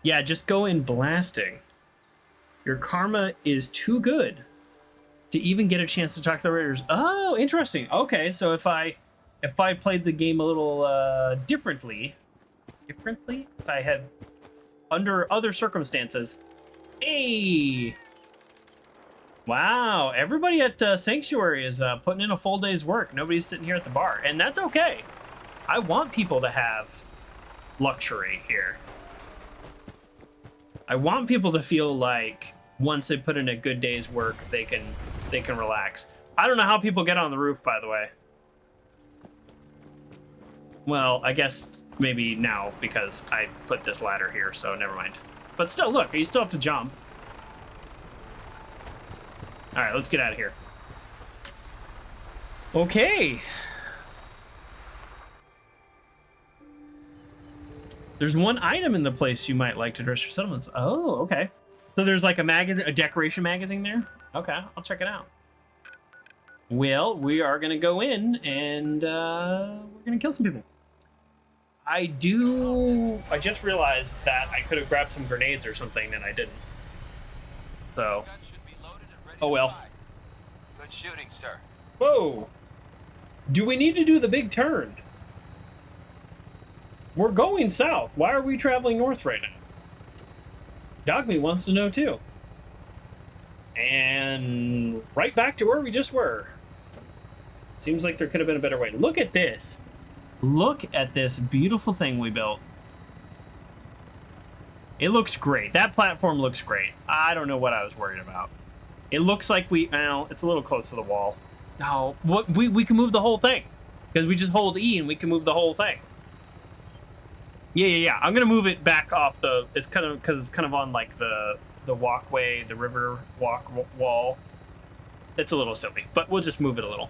Yeah, just go in blasting. Your karma is too good to even get a chance to talk to the raiders. Oh, interesting. Okay, so if I played the game a little differently, if I had under other circumstances. Hey! Wow, everybody at Sanctuary is putting in a full day's work. Nobody's sitting here at the bar, and that's okay. I want people to have luxury here. I want people to feel like once they put in a good day's work, they can relax. I don't know how people get on the roof, by the way. Well, I guess maybe now because I put this ladder here, so never mind. But still, look, you still have to jump. All right, let's get out of here. Okay. There's one item in the place you might like to dress your settlements. Oh, okay. So there's like a magazine, a decoration magazine there? Okay, I'll check it out. Well, we are going to go in and we're going to kill some people. I just realized that I could have grabbed some grenades or something and I didn't. So, oh well. Good shooting, sir. Whoa. Do we need to do the big turn? We're going south. Why are we traveling north right now? Dogmeat wants to know too. And right back to where we just were. Seems like there could have been a better way. Look at this. Look at this beautiful thing we built. It looks great. That platform looks great. I don't know what I was worried about. It looks like well, it's a little close to the wall. No, we can move the whole thing. Because we just hold E and we can move the whole thing. Yeah. I'm gonna move it back off the. It's kind of because it's kind of on like the walkway, the river wall. It's a little silly, but we'll just move it a little.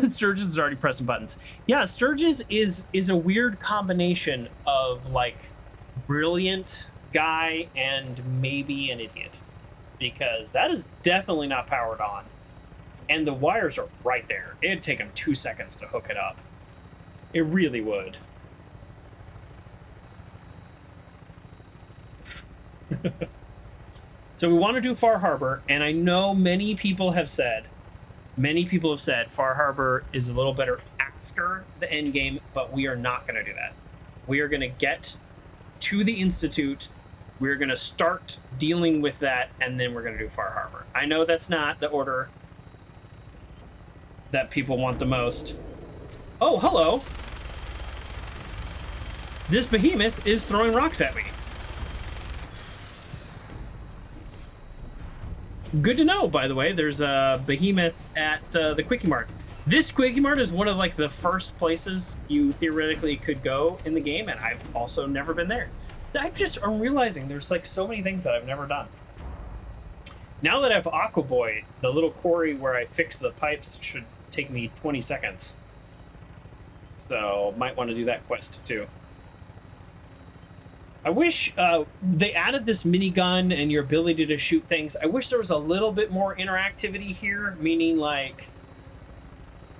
Sturgis is already pressing buttons. Yeah, Sturgis is a weird combination of like brilliant guy and maybe an idiot, because that is definitely not powered on, and the wires are right there. It'd take him 2 seconds to hook it up. It really would. So we want to do Far Harbor, and I know many people have said Far Harbor is a little better after the end game, but we are not going to do that. We are going to get to the Institute. We're going to start dealing with that, and then we're going to do Far Harbor. I know that's not the order that people want the most. Oh, hello. This behemoth is throwing rocks at me. good to know, by the way. There's a behemoth at the Quickie Mart. This Quickie Mart is one of like the first places you theoretically could go in the game, and I've also never been there. I'm realizing there's like so many things that I've never done. Now that I have Aqua Boy, the little quarry where I fix the pipes should take me 20 seconds. So might want to do that quest too. I wish they added this minigun and your ability to shoot things. I wish there was a little bit more interactivity here, meaning like,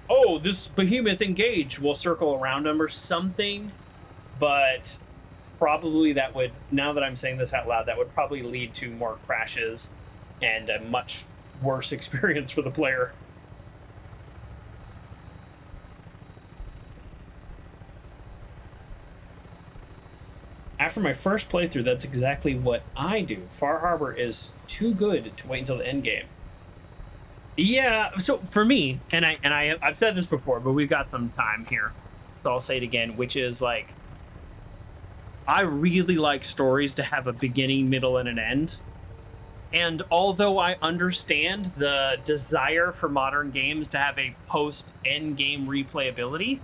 oh, this behemoth engage, we'll circle around him or something. But probably that would, now that I'm saying this out loud, that would probably lead to more crashes and a much worse experience for the player. After my first playthrough, that's exactly what I do. Far Harbor is too good to wait until the end game. Yeah, so for me, and I've said this before, but we've got some time here, so I'll say it again, which is like, I really like stories to have a beginning, middle, and an end. And although I understand the desire for modern games to have a post-end game replayability,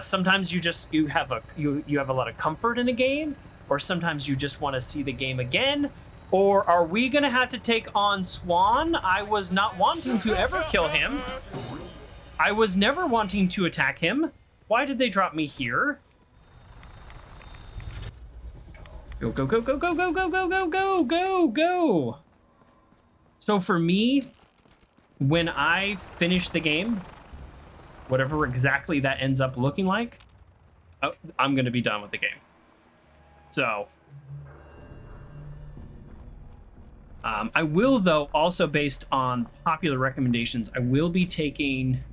sometimes you have a lot of comfort in a game, or sometimes you just want to see the game again. Or are we gonna have to take on Swan? I was not wanting to ever kill him. I was never wanting to attack him. Why did they drop me here? Go, go, go, go, go, go, go, go, go, go, go, go. So for me, when I finish the game, whatever exactly that ends up looking like, I'm going to be done with the game. So, I will, though, also based on popular recommendations, I will be taking...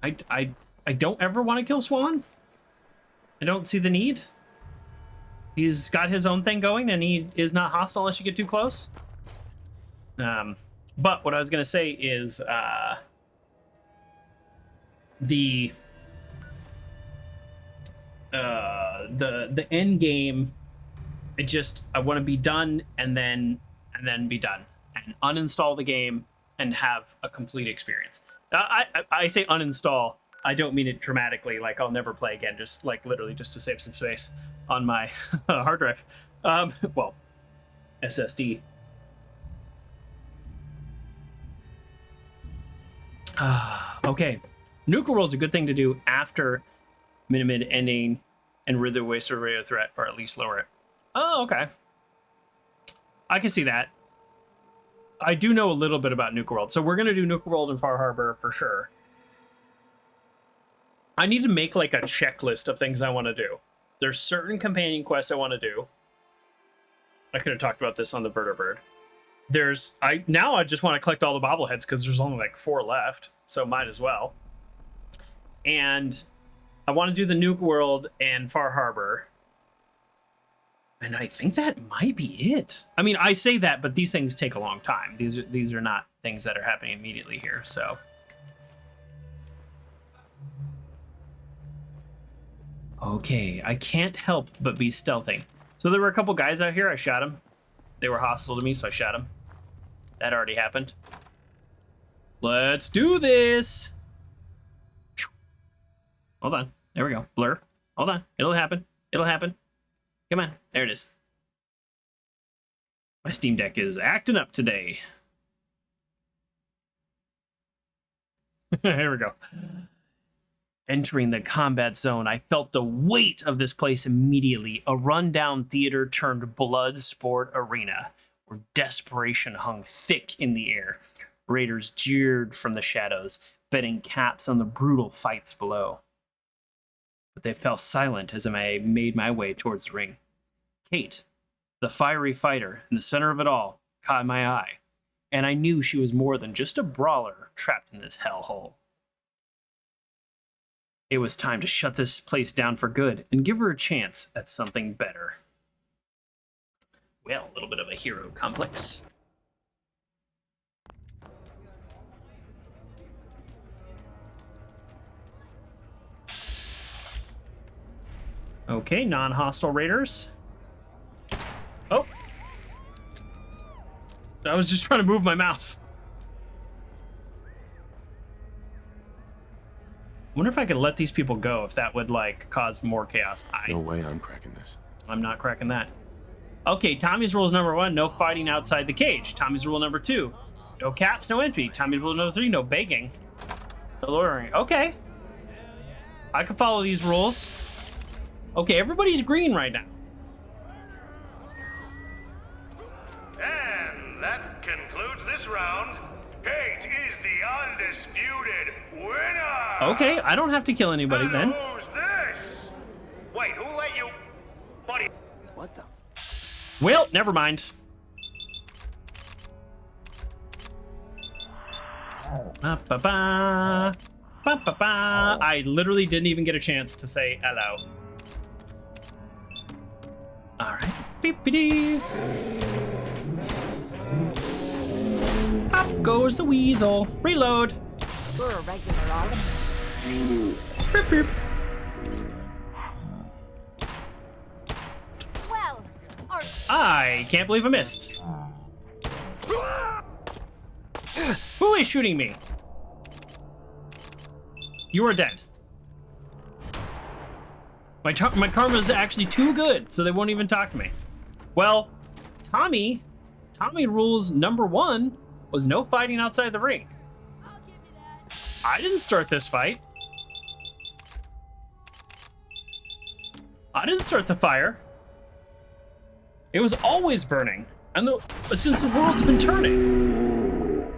I don't ever want to kill Swan. I don't see the need. He's got his own thing going, and he is not hostile unless you get too close. But what I was going to say is the end game. I want to be done and then be done and uninstall the game and have a complete experience. I say uninstall. I don't mean it dramatically, like I'll never play again, just like literally just to save some space on my hard drive. Well, SSD. Okay, Nuka World's a good thing to do after Minutemen ending and rid the waste of radio threat, or at least lower it. Oh, okay. I can see that. I do know a little bit about Nuka World, so we're gonna do Nuka World and Far Harbor for sure. I need to make like a checklist of things I want to do. There's certain companion quests I want to do. I could have talked about this on the Vertibird. Now I just want to collect all the bobbleheads because there's only like 4 left, so might as well. And I want to do the Nuka World and Far Harbor. And I think that might be it. I mean, I say that, but these things take a long time. These are not things that are happening immediately here, so. Okay, I can't help but be stealthy. So there were a couple guys out here, I shot them. They were hostile to me, so I shot them. That already happened. Let's do this! Hold on, there we go, blur. Hold on, it'll happen, it'll happen. Come on, there it is. My Steam Deck is acting up today. Here we go. Entering the combat zone, I felt the weight of this place immediately. A rundown theater turned blood sport arena, where desperation hung thick in the air. Raiders jeered from the shadows, betting caps on the brutal fights below. But they fell silent as I made my way towards the ring. Cait, the fiery fighter in the center of it all, caught my eye, and I knew she was more than just a brawler trapped in this hellhole. It was time to shut this place down for good and give her a chance at something better. Well, a little bit of a hero complex. Okay, non-hostile raiders. Oh, I was just trying to move my mouse. Wonder if I could let these people go, if that would, like, cause more chaos. No way I'm cracking this. I'm not cracking that. Okay, Tommy's rule is number 1, no fighting outside the cage. Tommy's rule number 2, no caps, no entry. Tommy's rule number 3, no begging. No loitering. Okay. I can follow these rules. Okay, everybody's green right now. And that concludes this round. Cait is the undisputed winner. Okay, I don't have to kill anybody and then. Who's this? Wait, who let you? Buddy. What the? Well, never mind. Ba-ba-ba. Ba-ba-ba. I literally didn't even get a chance to say hello. All right. Beep-a-dee. Up goes the weasel. Reload. We're a regular all. Beep, beep. Well, I can't believe I missed. Who is shooting me? You are dead. My karma is actually too good, so they won't even talk to me. Well, Tommy rules number 1 was no fighting outside the ring. I didn't start this fight. I didn't start the fire. It was always burning, and since the world's been turning.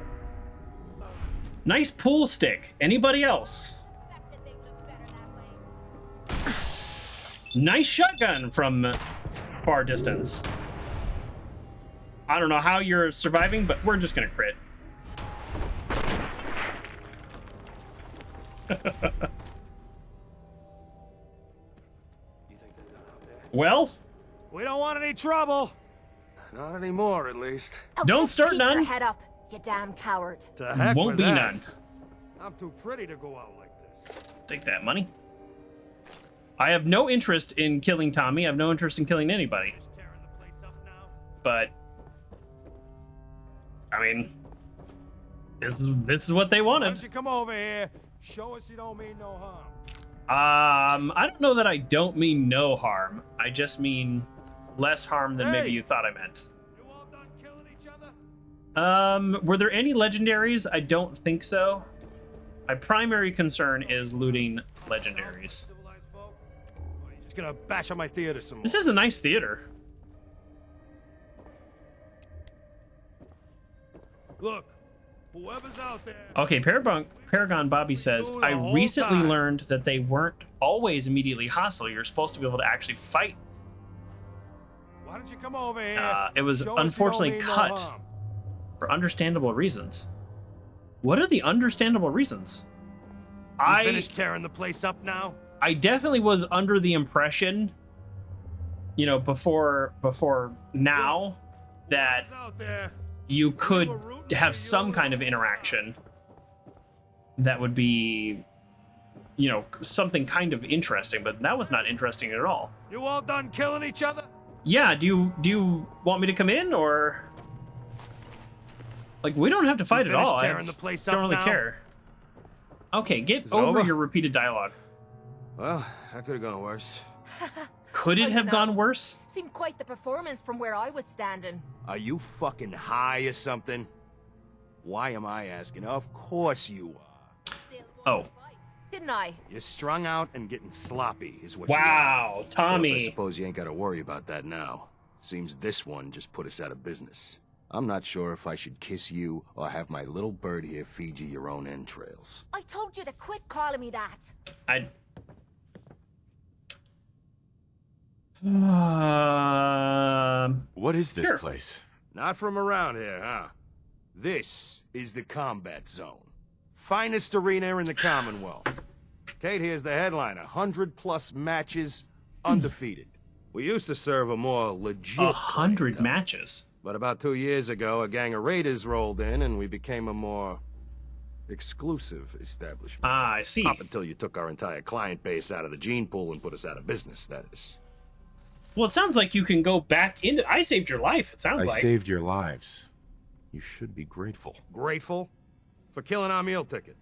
Nice pool stick. Anybody else? Nice shotgun from far distance. I don't know how you're surviving, but we're just gonna crit. Well, we don't want any trouble. Not anymore, at least. Oh, don't just start keep none. Your head up, you damn coward. To heck Won't with be that. none. I'm too pretty to go out like this. Take that money. I have no interest in killing Tommy. I have no interest in killing anybody. But I mean, this is what they Why wanted. don't you come over here? Show us you don't mean no harm. I don't know that I don't mean no harm. I just mean less harm than maybe you thought I meant. You all done killing each other? Were there any legendaries? I don't think so. My primary concern is looting legendaries. Just gonna bash on my theater some more. This is a nice theater. Look, whoever's out there. Okay, Paragon Bobby says, I recently learned that they weren't always immediately hostile. You're supposed to be able to actually fight. Why don't you come over here? It was Show us you don't unfortunately mean no cut harm. for understandable reasons. What are the understandable reasons? You finished tearing the place up now? I definitely was under the impression, you know, before now, that you could have some kind of interaction that would be, you know, something kind of interesting, but that was not interesting at all. You all done killing each other? Yeah, do you want me to come in, or like we don't have to fight at all? Tearing the place don't up really now? care. Okay, get Is it over over? your repeated dialogue. Well, that could have gone worse. Could it have gone worse? Seemed quite the performance from where I was standing. Are you fucking high or something? Why am I asking? Of course you are. Oh. Didn't I? You're strung out and getting sloppy is what Wow, you are. Tommy. Plus, I suppose you ain't got to worry about that now. Seems this one just put us out of business. I'm not sure if I should kiss you or have my little bird here feed you your own entrails. I told you to quit calling me that. What is this Sure. place? Not from around here, huh? This is the combat zone. Finest arena in the Commonwealth. Cait here's the headliner. 100+ matches, undefeated. We used to serve a more legit 100 matches. But about 2 years ago, a gang of raiders rolled in and we became a more exclusive establishment. Ah, I see. Up until you took our entire client base out of the gene pool and put us out of business, that is. Well, it sounds like you can go back into. I saved your life. It sounds I like. saved your lives. You should be grateful. Grateful? For killing our meal ticket.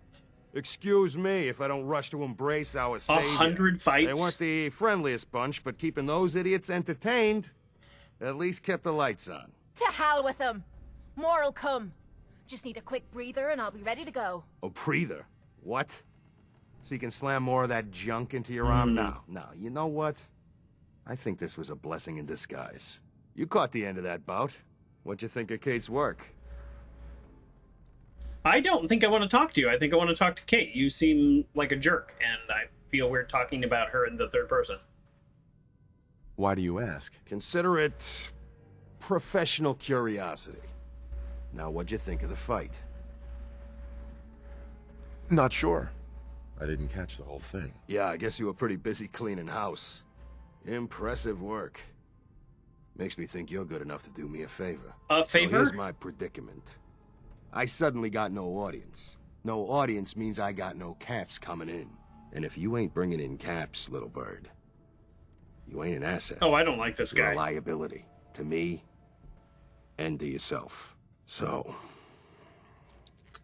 Excuse me if I don't rush to embrace our savior. 100 fights? They weren't the friendliest bunch, but keeping those idiots entertained at least kept the lights on. To hell with them. More'll come. Just need a quick breather and I'll be ready to go. A breather? What? So you can slam more of that junk into your arm now? No, you know what? I think this was a blessing in disguise. You caught the end of that bout. What'd you think of Cait's work? I don't think I want to talk to you. I think I want to talk to Cait. You seem like a jerk, and I feel weird talking about her in the third person. Why do you ask? Consider it professional curiosity. Now, what'd you think of the fight? Not sure. I didn't catch the whole thing. Yeah, I guess you were pretty busy cleaning house. Impressive work. Makes me think you're good enough to do me a favor. A favor? So here's my predicament. I suddenly got no audience. No audience means I got no caps coming in. And if you ain't bringing in caps, little bird, you ain't an asset. Oh, I don't like this You're guy. a liability to me and to yourself. So,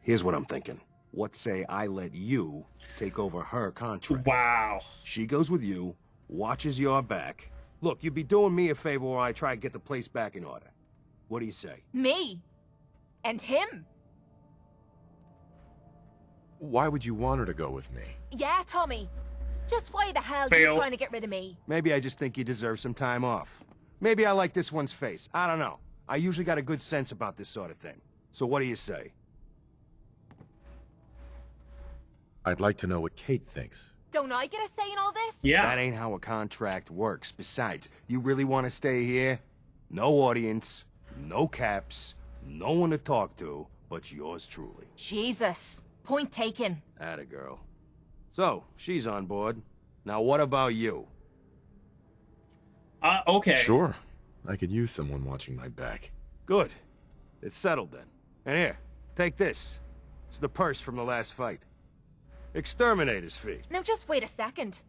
here's what I'm thinking. What say I let you take over her contract? Wow. She goes with you, watches your back. Look, you'd be doing me a favor while I try to get the place back in order. What do you say? Me? And him? Why would you want her to go with me? Yeah, Tommy. Just why the hell are Fail. you trying to get rid of me? Maybe I just think you deserve some time off. Maybe I like this one's face. I don't know. I usually got a good sense about this sort of thing. So what do you say? I'd like to know what Cait thinks. Don't I get a say in all this? Yeah. That ain't how a contract works. Besides, you really want to stay here? No audience, no caps, no one to talk to, but yours truly. Jesus. Point taken. Atta girl. So, she's on board. Now what about you? Okay. Sure. I could use someone watching my back. Good. It's settled then. And here, take this. It's the purse from the last fight. Exterminator's fee. Now just wait a second.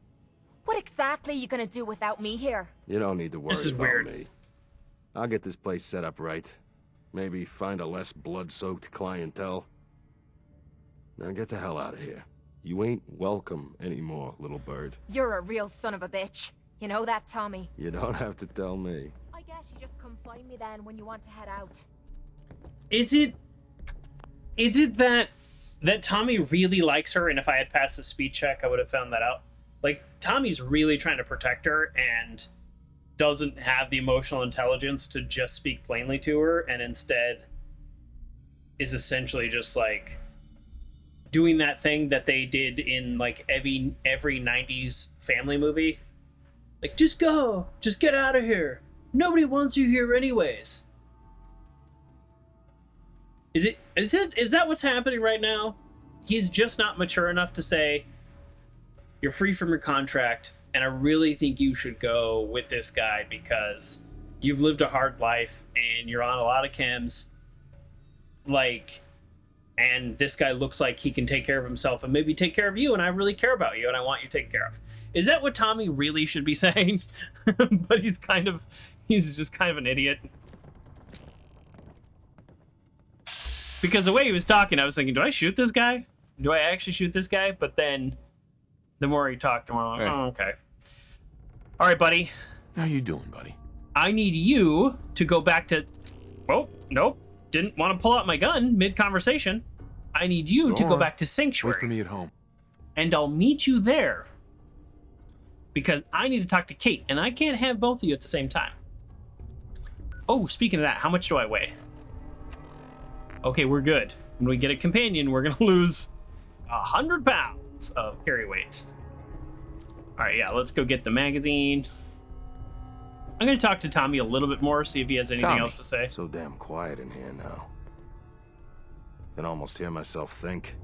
What exactly are you gonna do without me here? You don't need to worry This is about weird. me. I'll get this place set up right. Maybe find a less blood-soaked clientele. Now get the hell out of here. You ain't welcome anymore, little bird. You're a real son of a bitch. You know that, Tommy? You don't have to tell me. I guess you just come find me then when you want to head out. Is it that Tommy really likes her, and if I had passed the speed check, I would have found that out? Like, Tommy's really trying to protect her and doesn't have the emotional intelligence to just speak plainly to her, and instead is essentially just like doing that thing that they did in like every 90s family movie. Like, just go, just get out of here. Nobody wants you here anyways. Is that what's happening right now? He's just not mature enough to say, you're free from your contract, and I really think you should go with this guy because you've lived a hard life and you're on a lot of chems. Like, and this guy looks like he can take care of himself and maybe take care of you, and I really care about you and I want you taken care of. Is that what Tommy really should be saying? But he's just kind of an idiot. Because the way he was talking, I was thinking, do I shoot this guy? Do I actually shoot this guy? But then, the more he talked, the more I'm like, oh, okay. All right, buddy. How you doing, buddy? I need you to go back to... Oh, nope. Didn't want to pull out my gun mid-conversation. I need you to go back to Sanctuary. Wait for me at home. And I'll meet you there. Because I need to talk to Cait, and I can't have both of you at the same time. Oh, speaking of that, how much do I weigh? Okay, we're good. When we get a companion, we're gonna lose 100 pounds of carry weight. All right, yeah, let's go get the magazine. I'm gonna talk to Tommy a little bit more, see if he has anything else to say. So damn quiet in here now. Can almost hear myself think.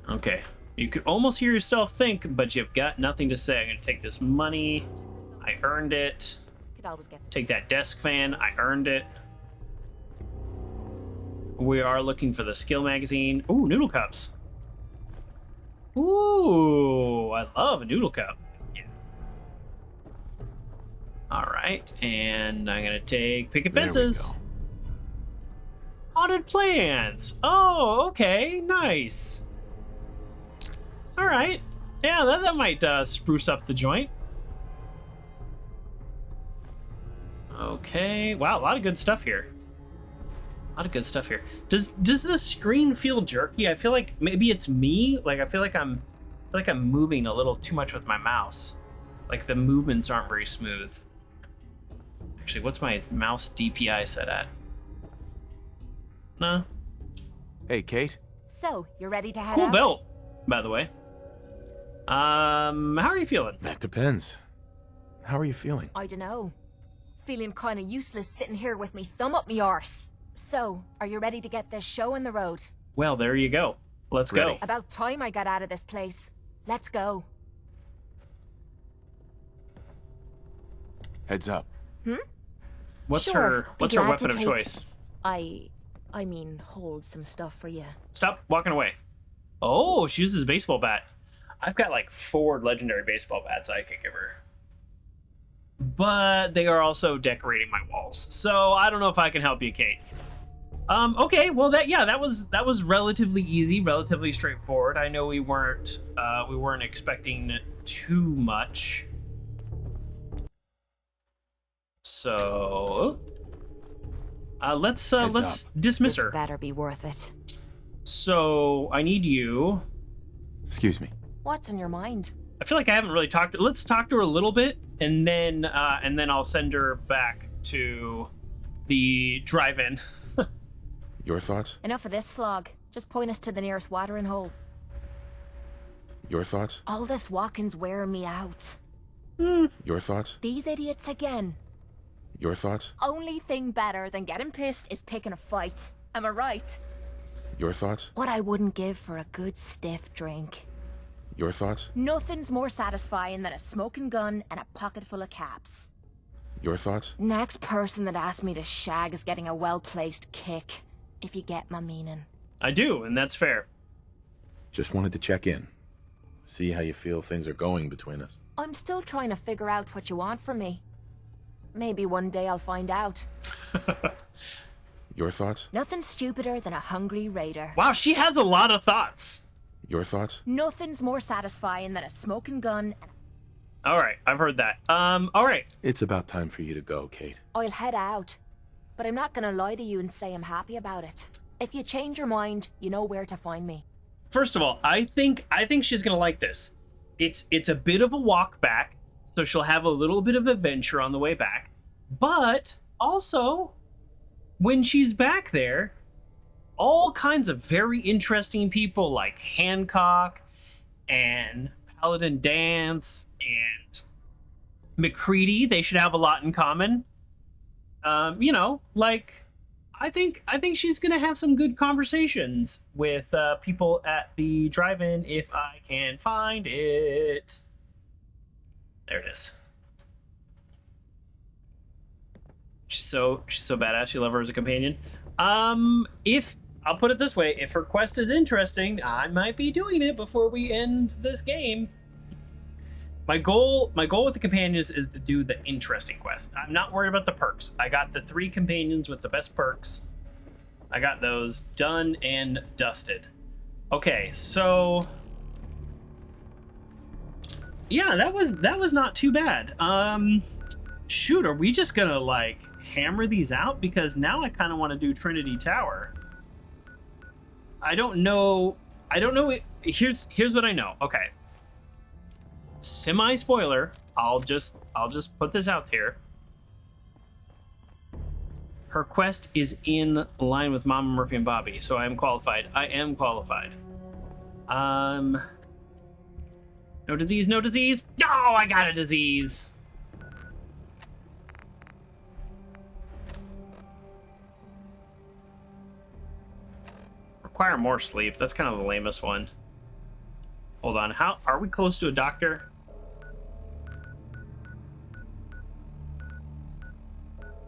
Okay, you could almost hear yourself think, but you've got nothing to say. I'm gonna take this money. I earned it. Could always get some. Take that desk fan. I earned it. We are looking for the skill magazine. Ooh, noodle cups. Ooh, I love a noodle cup. Yeah. All right, and I'm gonna take picket fences. Potted plants. Oh, okay, nice. All right. Yeah, that might spruce up the joint. Okay. Wow, a lot of good stuff here. A lot of good stuff here. Does the screen feel jerky? I feel like maybe it's me. Like I feel like I'm moving a little too much with my mouse. Like the movements aren't very smooth. Actually, what's my mouse DPI set at? No. Hey, Cait. So, you're ready to head Cool out? belt, by the way. How are you feeling? That depends. How are you feeling? I dunno. Feeling kinda useless sitting here with me thumb up me arse. So, are you ready to get this show on the road? Well, there you go. Let's Ready. go. About time I got out of this place. Let's go. Heads up. What's Sure, her be What's her glad weapon to of take- choice? I mean, hold some stuff for you. Stop walking away. Oh, she uses a baseball bat. I've got like 4 legendary baseball bats I could give her. But they are also decorating my walls. So I don't know if I can help you, Cait. Okay, well that was relatively easy, relatively straightforward. I know we weren't expecting too much. So let's dismiss This her. better be worth it. So I need you. Excuse me. What's on your mind? I feel like I haven't really talked. Let's talk to her a little bit, and then I'll send her back to the drive-in. Your thoughts? Enough of this slog. Just point us to the nearest watering hole. Your thoughts? All this walking's wearing me out. Your thoughts? These idiots again. Your thoughts? Only thing better than getting pissed is picking a fight. Am I right? Your thoughts? What I wouldn't give for a good stiff drink. Your thoughts? Nothing's more satisfying than a smoking gun and a pocket full of caps. Your thoughts? Next person that asks me to shag is getting a well-placed kick, if you get my meaning. I do, and that's fair. Just wanted to check in. See how you feel things are going between us. I'm still trying to figure out what you want from me. Maybe one day I'll find out. Your thoughts? Nothing stupider than a hungry raider. Wow, she has a lot of thoughts. Your thoughts? Nothing's more satisfying than a smoking gun and All right, I've heard that. All right. It's about time for you to go, Cait. I'll head out. But I'm not gonna lie to you and say I'm happy about it. If you change your mind, you know where to find me. First of all, I think she's gonna like this. It's a bit of a walk back, so she'll have a little bit of adventure on the way back. But also, when she's back there, all kinds of very interesting people like Hancock and Paladin Dance and McCready, they should have a lot in common. You know, like I think she's gonna have some good conversations with people at the drive-in if I can find it. There it is. She's so badass. You love her as a companion. If I'll put it this way, if her quest is interesting, I might be doing it before we end this game. My goal with the companions is to do the interesting quest. I'm not worried about the perks. I got the 3 companions with the best perks. I got those done and dusted. Okay, so yeah, that was not too bad. Shoot, are we just gonna like hammer these out? Because now I kind of want to do Trinity Tower. I don't know. Here's what I know. Okay. Semi-spoiler. I'll just put this out there. Her quest is in line with Mama, Murphy, and Bobby, so I am qualified. No disease, no disease. No, I got a disease. Require more sleep. That's kind of the lamest one. Hold on. How are we close to a doctor?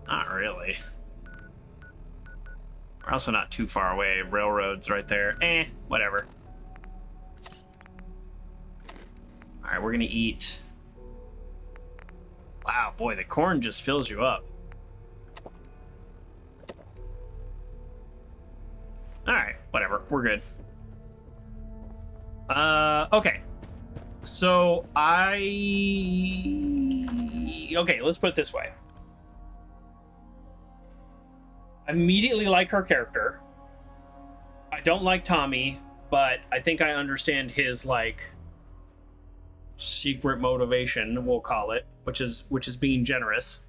Not really. We're also not too far away. Railroad's right there. Whatever. All right, we're gonna eat. Wow, boy, the corn just fills you up. we're good. Okay. So okay, let's put it this way. I immediately like her character. I don't like Tommy, but I think I understand his like secret motivation, we'll call it, which is being generous.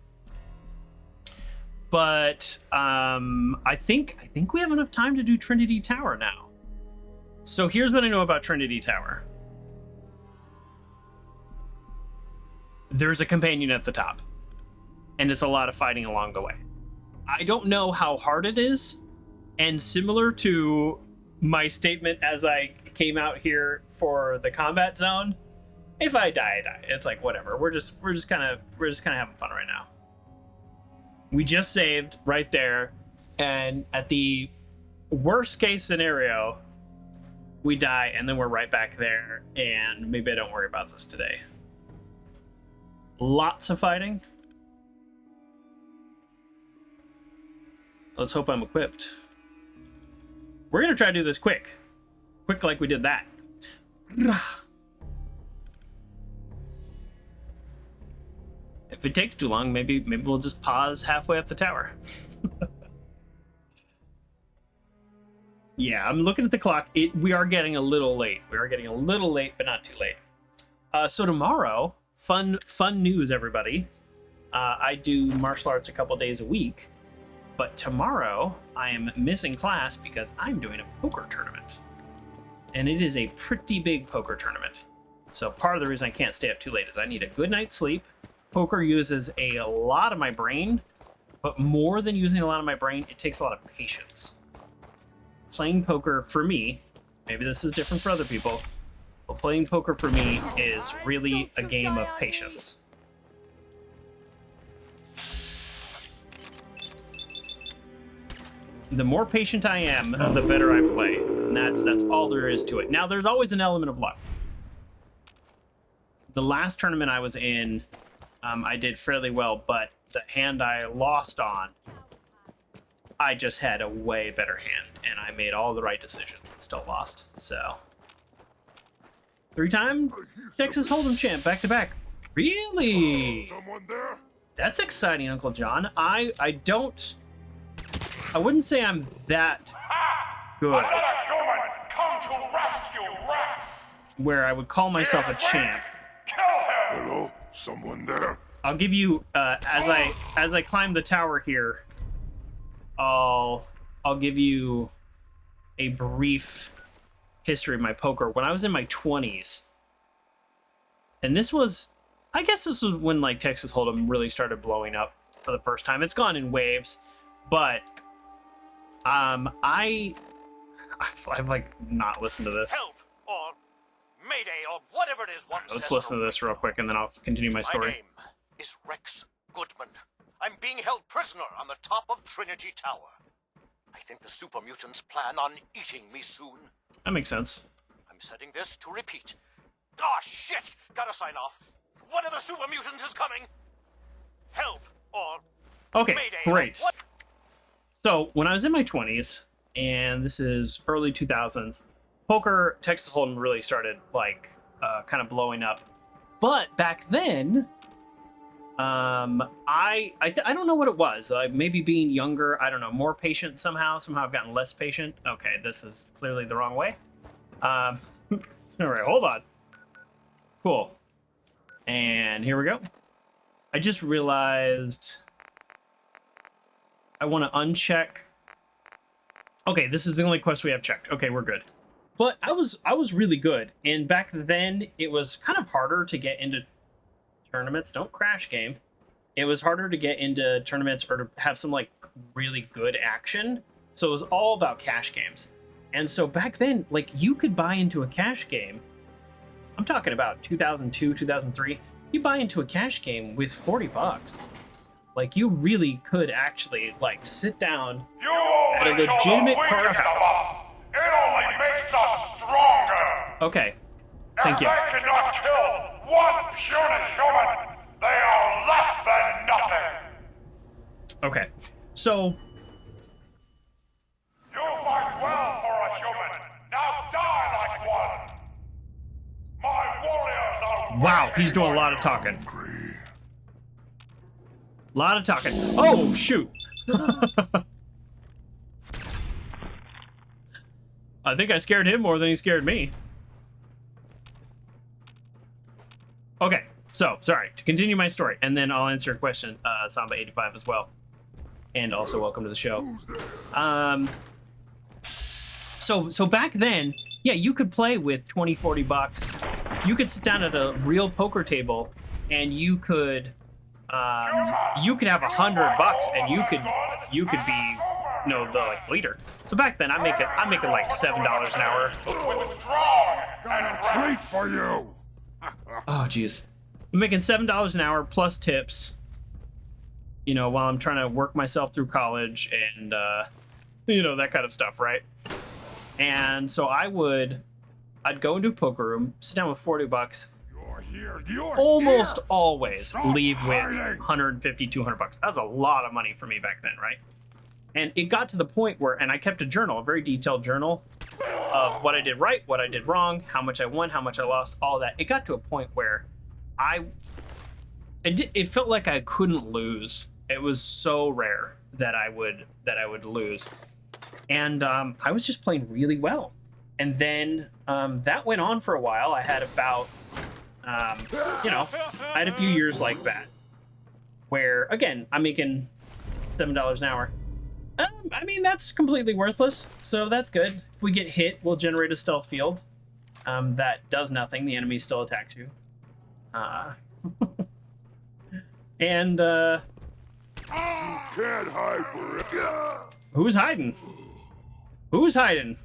But I think we have enough time to do Trinity Tower now. So here's what I know about Trinity Tower. There's a companion at the top, and it's a lot of fighting along the way. I don't know how hard it is, and similar to my statement as I came out here for the combat zone, if I die, I die. It's like whatever. We're just kind of having fun right now. We just saved right there, and at the worst case scenario, we die, and then we're right back there, and maybe I don't worry about this today. Lots of fighting. Let's hope I'm equipped. We're gonna try to do this quick. Quick like we did that. If it takes too long, maybe we'll just pause halfway up the tower. Yeah, I'm looking at the clock. We are getting a little late. We are getting a little late, but not too late. So tomorrow, fun news, everybody. I do martial arts a couple days a week, but tomorrow I am missing class because I'm doing a poker tournament. And it is a pretty big poker tournament. So part of the reason I can't stay up too late is I need a good night's sleep. Poker uses a lot of my brain, but more than using a lot of my brain, it takes a lot of patience. Playing poker for me, maybe this is different for other people, but playing poker for me is really a game of patience. The more patient I am, the better I play. And that's all there is to it. Now, there's always an element of luck. The last tournament I was in, I did fairly well, but the hand I lost on, I just had a way better hand, and I made all the right decisions and still lost. So, 3-time Texas Hold'em champ, back to back. Really? Someone there? That's exciting, Uncle John. I wouldn't say I'm that good, Come to rescue Rex. where I would call myself a champ. Hello? Someone there? I'll give you as I climb the tower here, I'll give you a brief history of my poker. When I was in my 20s, and I guess this was when like Texas Hold'em really started blowing up for the first time. It's gone in waves, but I've like not listened to this. Help or mayday or whatever it is one Let's says listen to this real quick, and then I'll continue my My story. name is Rex Goodman. I'm being held prisoner on the top of Trinity Tower. I think the super mutants plan on eating me soon. That makes sense. I'm setting this to repeat. Ah, shit! Gotta sign off. One of the super mutants is coming. Help or Okay, mayday or great. what- So when I was in my 20s, and this is early 2000s, poker, Texas Hold'em really started like kind of blowing up. But back then, I don't know what it was. Maybe being younger, I don't know, more patient somehow. Somehow I've gotten less patient. Okay, this is clearly the wrong way. All right, hold on. Cool. And here we go. I just realized I want to uncheck. Okay, this is the only quest we have checked. Okay, we're good. But I was really good, and back then it was kind of harder to get into tournaments. Don't crash, game. It was harder to get into tournaments or to have some like really good action. So it was all about cash games. And so back then, like you could buy into a cash game. I'm talking about 2002, 2003. You buy into a cash game with $40. Like you really could actually like sit down at a legitimate card house. It only makes us stronger. Okay, thank you. If they cannot kill one puny human, they are less than nothing. Okay, so You fight well for a human. he's doing a lot of talking. A lot of talking. Oh, shoot. I think I scared him more than he scared me. Okay, so, sorry. To continue my story, and then I'll answer a question, Samba85 as well. And also, welcome to the show. So back then, yeah, you could play with 20, 40 bucks. You could sit down at a real poker table, and you could have $100 and you could be, you know, the like leader. So back then, I'm making like $7 an hour. Got a treat for you. Oh, jeez. I'm making $7 an hour plus tips, you know, while I'm trying to work myself through college and, you know, that kind of stuff, right? And so I'd go into a poker room, sit down with $40, almost always leave with 150, 200 bucks. That was a lot of money for me back then, right? And it got to the point where, and I kept a journal, a very detailed journal of what I did right, what I did wrong, how much I won, how much I lost, all that. It got to a point where it felt like I couldn't lose. It was so rare that I would lose. And I was just playing really well. And then that went on for a while. I had about, you know, I had a few years like that where, again, I'm making $7 an hour. I mean, that's completely worthless, so that's good. If we get hit, we'll generate a stealth field. That does nothing. The enemy still attacks you. And, You can't hide forever. Who's hiding? Who's hiding?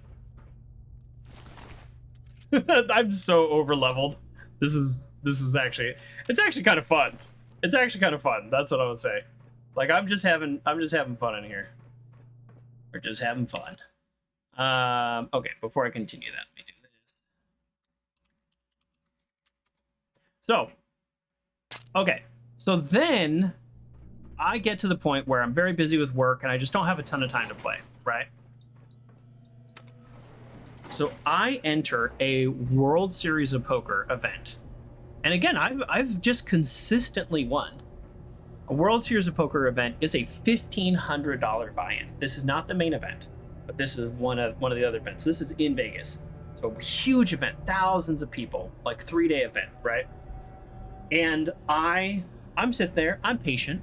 I'm so over-leveled. This is actually, it's actually kind of fun. It's actually kind of fun. That's what I would say. Like, I'm just having fun in here. We're just having fun. Okay, before I continue that, let me do this. So, okay. So then I get to the point where I'm very busy with work and I just don't have a ton of time to play, right? So I enter a World Series of Poker event. And again, I've just consistently won. A World Series of Poker event is a $1,500 buy-in. This is not the main event, but this is one of the other events. This is in Vegas. So huge event, thousands of people, like 3-day event, right? And I'm sitting there, I'm patient,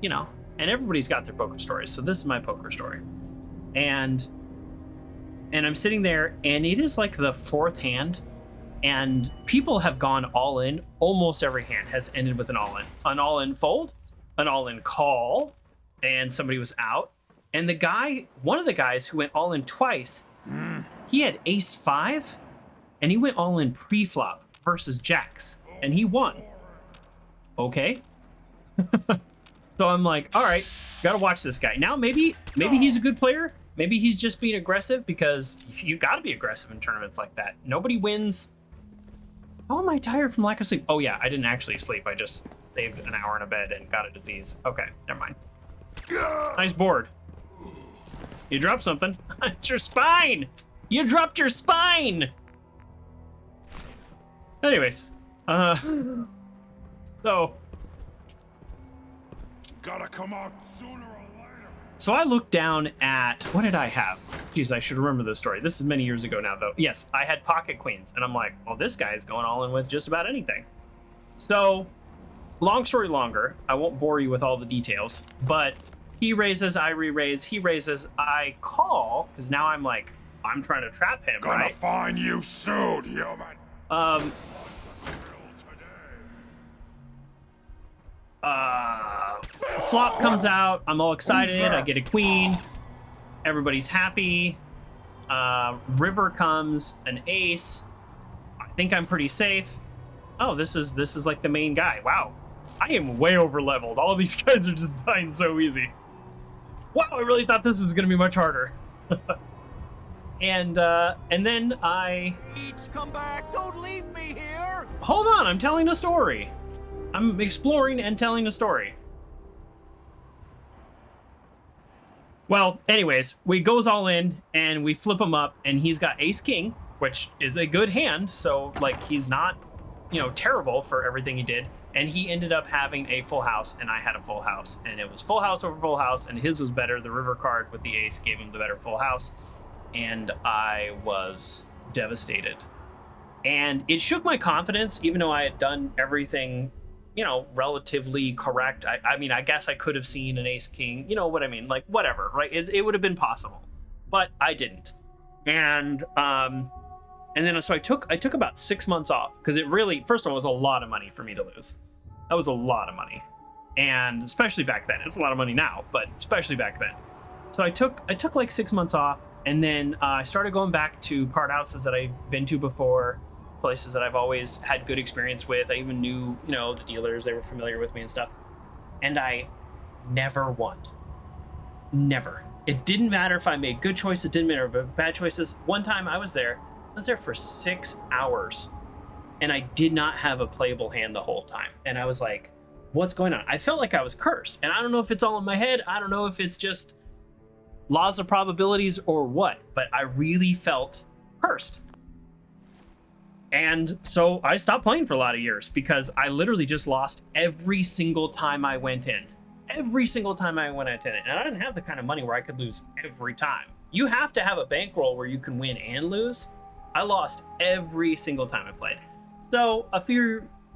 you know, and everybody's got their poker stories. So this is my poker story. And I'm sitting there, and it is like the 4th hand, and people have gone all in. Almost every hand has ended with an all-in fold, an all-in call, and somebody was out. And the guy, one of the guys who went all in twice, he had ace-5, and he went all in pre-flop versus jacks, and he won. Okay. So I'm like, all right, gotta watch this guy. Now maybe he's a good player. Maybe he's just being aggressive, because you gotta be aggressive in tournaments like that. Nobody wins. How am I tired from lack of sleep? Oh yeah, I didn't actually sleep. I just saved an hour in a bed and got a disease. Okay, never mind. Nice board. You dropped something. It's your spine. You dropped your spine. Anyways, so Gotta come out sooner or later. So I looked down at, what did I have? Jeez, I should remember this story. This is many years ago now, though. Yes, I had pocket queens, and I'm like, well, this guy is going all in with just about anything. So, long story longer, I won't bore you with all the details, but he raises, I re-raise, he raises, I call, because now I'm like, I'm trying to trap him, Gonna right? find you soon, human. Flop comes out, I'm all excited, I get a queen, everybody's happy. River comes, an ace. I think I'm pretty safe. Oh, this is like the main guy. Wow, I am way over leveled. All these guys are just dying so easy. Wow, I really thought this was gonna be much harder. And then I Come back! Don't leave me here! hold on, I'm telling a story. I'm exploring and telling a story. Well, anyways, we goes all in and we flip him up, and he's got ace king, which is a good hand. So like he's not terrible for everything he did. And he ended up having a full house, and I had a full house, and it was full house over full house, and his was better. The river card with the ace gave him the better full house, and I was devastated. And it shook my confidence, even though I had done everything, relatively correct. I mean, I guess I could have seen an ace king, you know what I mean? Like, whatever, right? It would have been possible, but I didn't. And then so I took about 6 months off, because it really, first of all, was a lot of money for me to lose. That was a lot of money, and especially back then. It's a lot of money now, but especially back then. So I took like 6 months off, and then I started going back to card houses that I've been to before, places that I've always had good experience with. I even knew, the dealers, they were familiar with me and stuff. And I never won. Never. It didn't matter if I made good choices, it didn't matter about bad choices. One time I was there for 6 hours, and I did not have a playable hand the whole time. And I was like, what's going on? I felt like I was cursed. And I don't know if it's all in my head. I don't know if it's just laws of probabilities or what, but I really felt cursed. And so I stopped playing for a lot of years, because I literally just lost every single time I went in. Every single time I went in. And I didn't have the kind of money where I could lose every time. You have to have a bankroll where you can win and lose. I lost every single time I played. So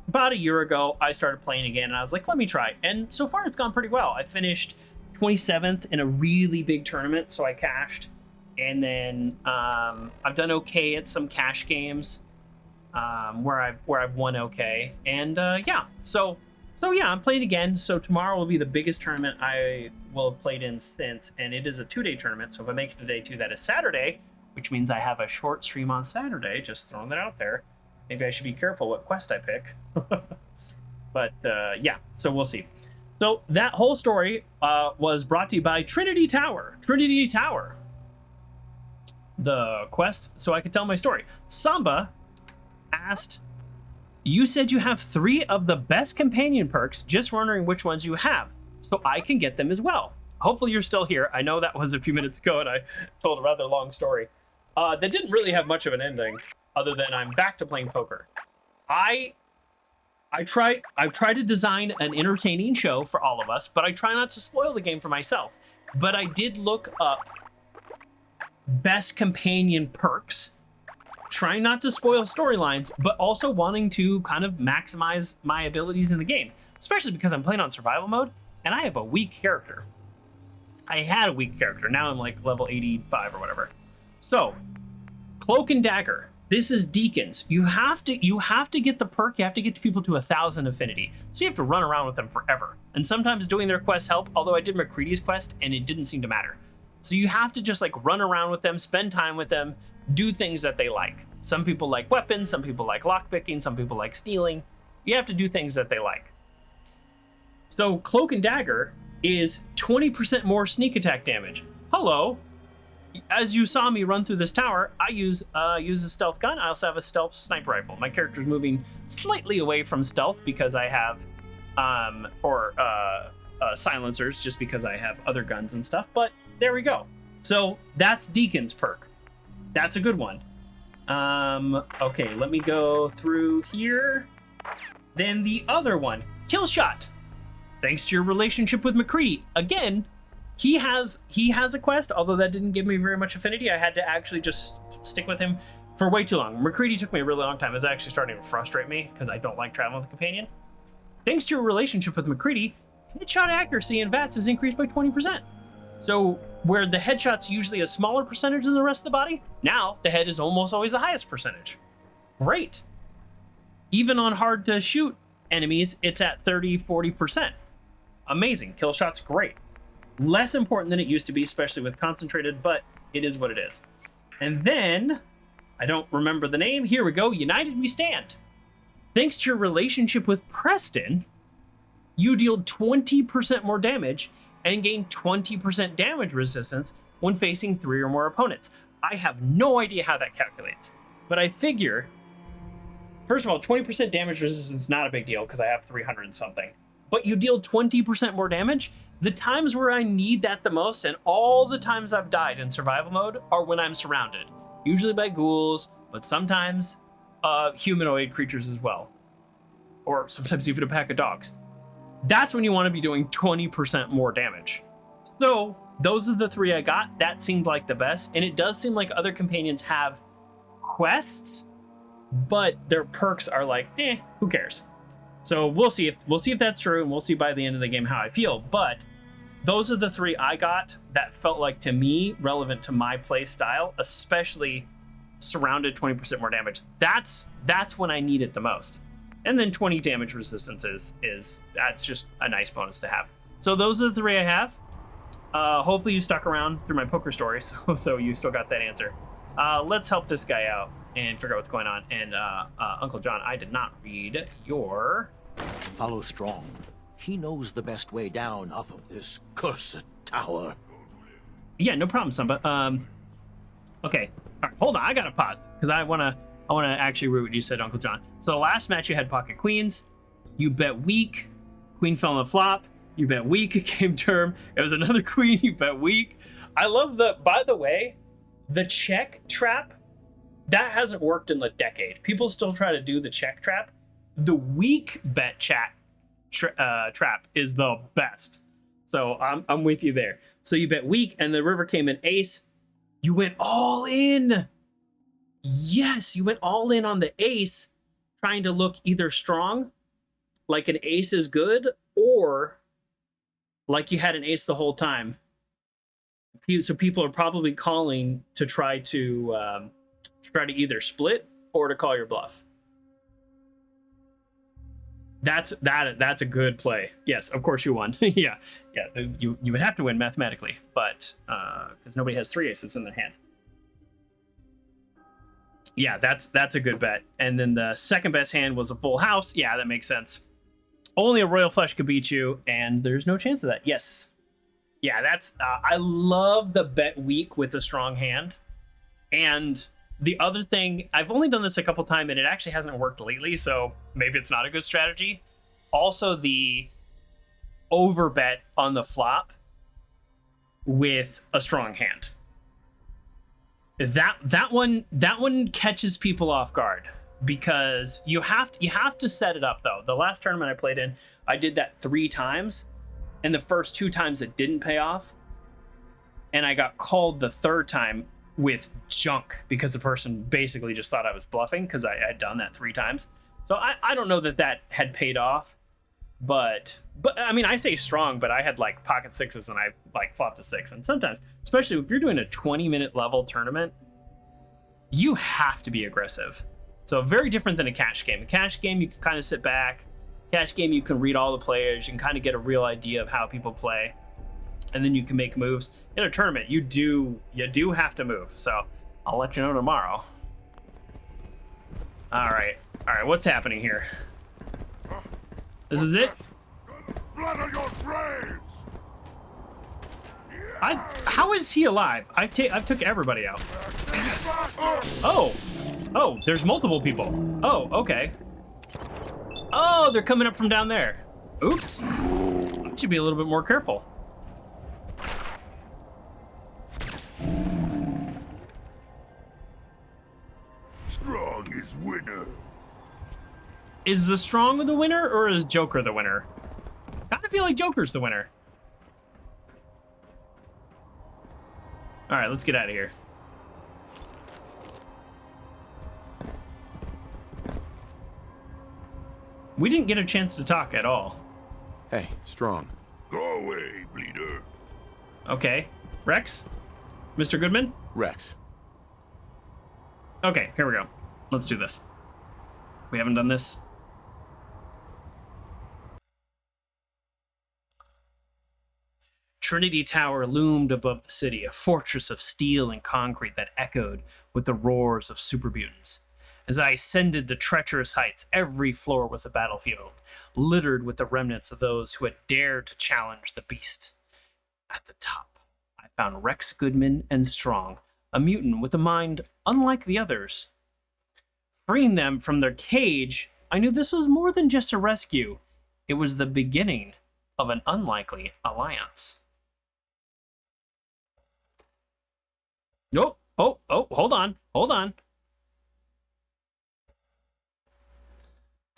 about a year ago, I started playing again, and I was like, let me try. And so far it's gone pretty well. I finished 27th in a really big tournament, so I cashed. And then I've done okay at some cash games where I've won okay. And so I'm playing again. So tomorrow will be the biggest tournament I will have played in since, and it is a 2-day tournament. So if I make it to day 2, that is Saturday, which means I have a short stream on Saturday. Just throwing that out there. Maybe I should be careful what quest I pick. But so we'll see. So that whole story was brought to you by Trinity Tower. Trinity Tower. The quest, so I could tell my story. Samba asked, you said you have 3 of the best companion perks, just wondering which ones you have, so I can get them as well. Hopefully you're still here. I know that was a few minutes ago, and I told a rather long story. That didn't really have much of an ending, other than I'm back to playing poker. I've tried to design an entertaining show for all of us, but I try not to spoil the game for myself. But I did look up best companion perks, trying not to spoil storylines, but also wanting to kind of maximize my abilities in the game, especially because I'm playing on survival mode, and I have a weak character. I had a weak character. Now I'm like level 85 or whatever. So, Cloak and Dagger. This is Deacons. You have to get the perk. You have to get people to 1,000 affinity. So you have to run around with them forever. And sometimes doing their quests help, although I did McCready's quest and it didn't seem to matter. So you have to just like run around with them, spend time with them, do things that they like. Some people like weapons, some people like lockpicking, some people like stealing. You have to do things that they like. So Cloak and Dagger is 20% more sneak attack damage. Hello. As you saw me run through this tower, I use a stealth gun. I also have a stealth sniper rifle. My character's moving slightly away from stealth because I have silencers, just because I have other guns and stuff. But there we go. So that's Deacon's perk. That's a good one. Okay, let me go through here. Then the other one, Kill Shot. Thanks to your relationship with McCready, again, he has a quest, although that didn't give me very much affinity. I had to actually just stick with him for way too long. McCready took me a really long time. It was actually starting to frustrate me because I don't like traveling with a companion. Thanks to your relationship with McCready, headshot accuracy in VATS is increased by 20%. So where the headshot's usually a smaller percentage than the rest of the body, now the head is almost always the highest percentage. Great. Even on hard to shoot enemies, it's at 30-40%. Amazing. Kill shot's great. Less important than it used to be, especially with concentrated, but it is what it is. And then, I don't remember the name. Here we go. United We Stand. Thanks to your relationship with Preston, you deal 20% more damage and gain 20% damage resistance when facing 3 or more opponents. I have no idea how that calculates, but I figure, first of all, 20% damage resistance is not a big deal because I have 300 and something, but you deal 20% more damage. The times where I need that the most, and all the times I've died in survival mode, are when I'm surrounded. Usually by ghouls, but sometimes humanoid creatures as well. or sometimes even a pack of dogs. That's when you want to be doing 20% more damage. So those are the 3 I got. That seemed like the best, and it does seem like other companions have quests, but their perks are like, who cares? So we'll see if that's true, and we'll see by the end of the game how I feel. But those are the 3 I got that felt like, to me, relevant to my play style, especially surrounded 20% more damage. That's when I need it the most. And then 20 damage resistance is that's just a nice bonus to have. So those are the 3 I have. Hopefully you stuck around through my poker story, so you still got that answer. Let's help this guy out and figure out what's going on. And Uncle John, I did not read your... Follow Strong. He knows the best way down off of this cursed tower. Yeah, no problem, Samba. Okay, all right, hold on. I gotta pause because I wanna actually read what you said, Uncle John. So the last match you had pocket queens. You bet weak. Queen fell on the flop. You bet weak. It came term. It was another queen. You bet weak. I love the. By the way, the check trap that hasn't worked in a decade. People still try to do the check trap. The weak bet trap is the best. So I'm with you there. So you bet weak, and the river came in ace. You went all in. Yes, you went all in on the ace, trying to look either strong, like an ace is good, or like you had an ace the whole time. So people are probably calling to try to either split or to call your bluff. That's a good play. Yes, of course you won. yeah. You would have to win mathematically, but because nobody has 3 aces in their hand. Yeah, that's a good bet. And then the second best hand was a full house. Yeah, that makes sense. Only a royal flush could beat you, and there's no chance of that. Yes. Yeah, that's I love the bet weak with a strong hand. And the other thing, I've only done this a couple times, and it actually hasn't worked lately, so maybe it's not a good strategy. Also, the overbet on the flop with a strong hand. That one catches people off guard because you have to set it up though. The last tournament I played in, I did that 3 times, and the first 2 times it didn't pay off, and I got called the 3rd time with junk because the person basically just thought I was bluffing because I had done that 3 times. So I don't know that had paid off, but I mean, I say strong, but I had like pocket 6s and I like flopped a 6. And sometimes, especially if you're doing a 20-minute level tournament, you have to be aggressive. So very different than a cash game. A cash game, you can kind of sit back. Cash game, you can read all the players. You can kind of get a real idea of how people play, and then you can make moves. In a tournament, you do have to move. So I'll let you know tomorrow. All right, what's happening here? This is it? Blood on your brains! How is he alive? I took everybody out. Oh, there's multiple people. Oh, okay. Oh, they're coming up from down there. Oops. I should be a little bit more careful. Strong is winner. Is the strong the winner, or is Joker the winner? I kind of feel like Joker's the winner. All right, let's get out of here. We didn't get a chance to talk at all. Hey, Strong. Go away, bleeder. Okay. Rex? Mr. Goodman? Rex. Okay, here we go. Let's do this. We haven't done this. Trinity Tower loomed above the city, a fortress of steel and concrete that echoed with the roars of super mutants. As I ascended the treacherous heights, every floor was a battlefield, littered with the remnants of those who had dared to challenge the beast. At the top, I found Rex Goodman and Strong, a mutant with a mind unlike the others. Freeing them from their cage, I knew this was more than just a rescue. It was the beginning of an unlikely alliance. Hold on.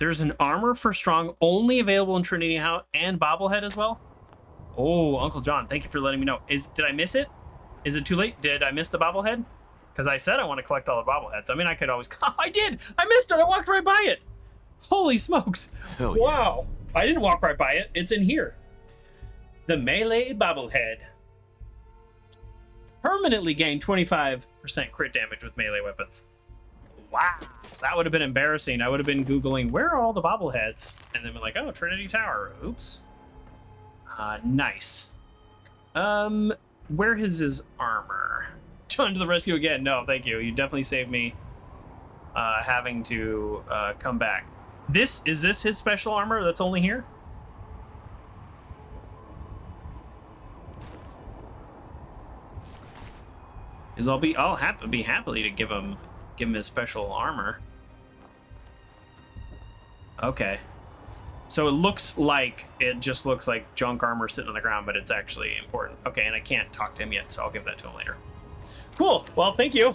There's an armor for strong only available in Trinity Tower and bobblehead as well. Oh, Uncle John, thank you for letting me know. Did I miss it? Is it too late? Did I miss the bobblehead? Because I said I want to collect all the bobbleheads. I mean, I could always... Oh, I did! I missed it! I walked right by it! Holy smokes! Hell yeah. Wow! I didn't walk right by it. It's in here. The melee bobblehead. Permanently gain 25% crit damage with melee weapons. Wow! That would have been embarrassing. I would have been Googling, where are all the bobbleheads? And then been like, oh, Trinity Tower. Oops. Nice. Where is his armor? John to the rescue again. No, thank you. You definitely saved me having to come back. Is this his special armor that's only here? Because I'll be happily to give him his special armor. Okay. So it just looks like junk armor sitting on the ground, but it's actually important. Okay, and I can't talk to him yet, so I'll give that to him later. Cool. Well, thank you.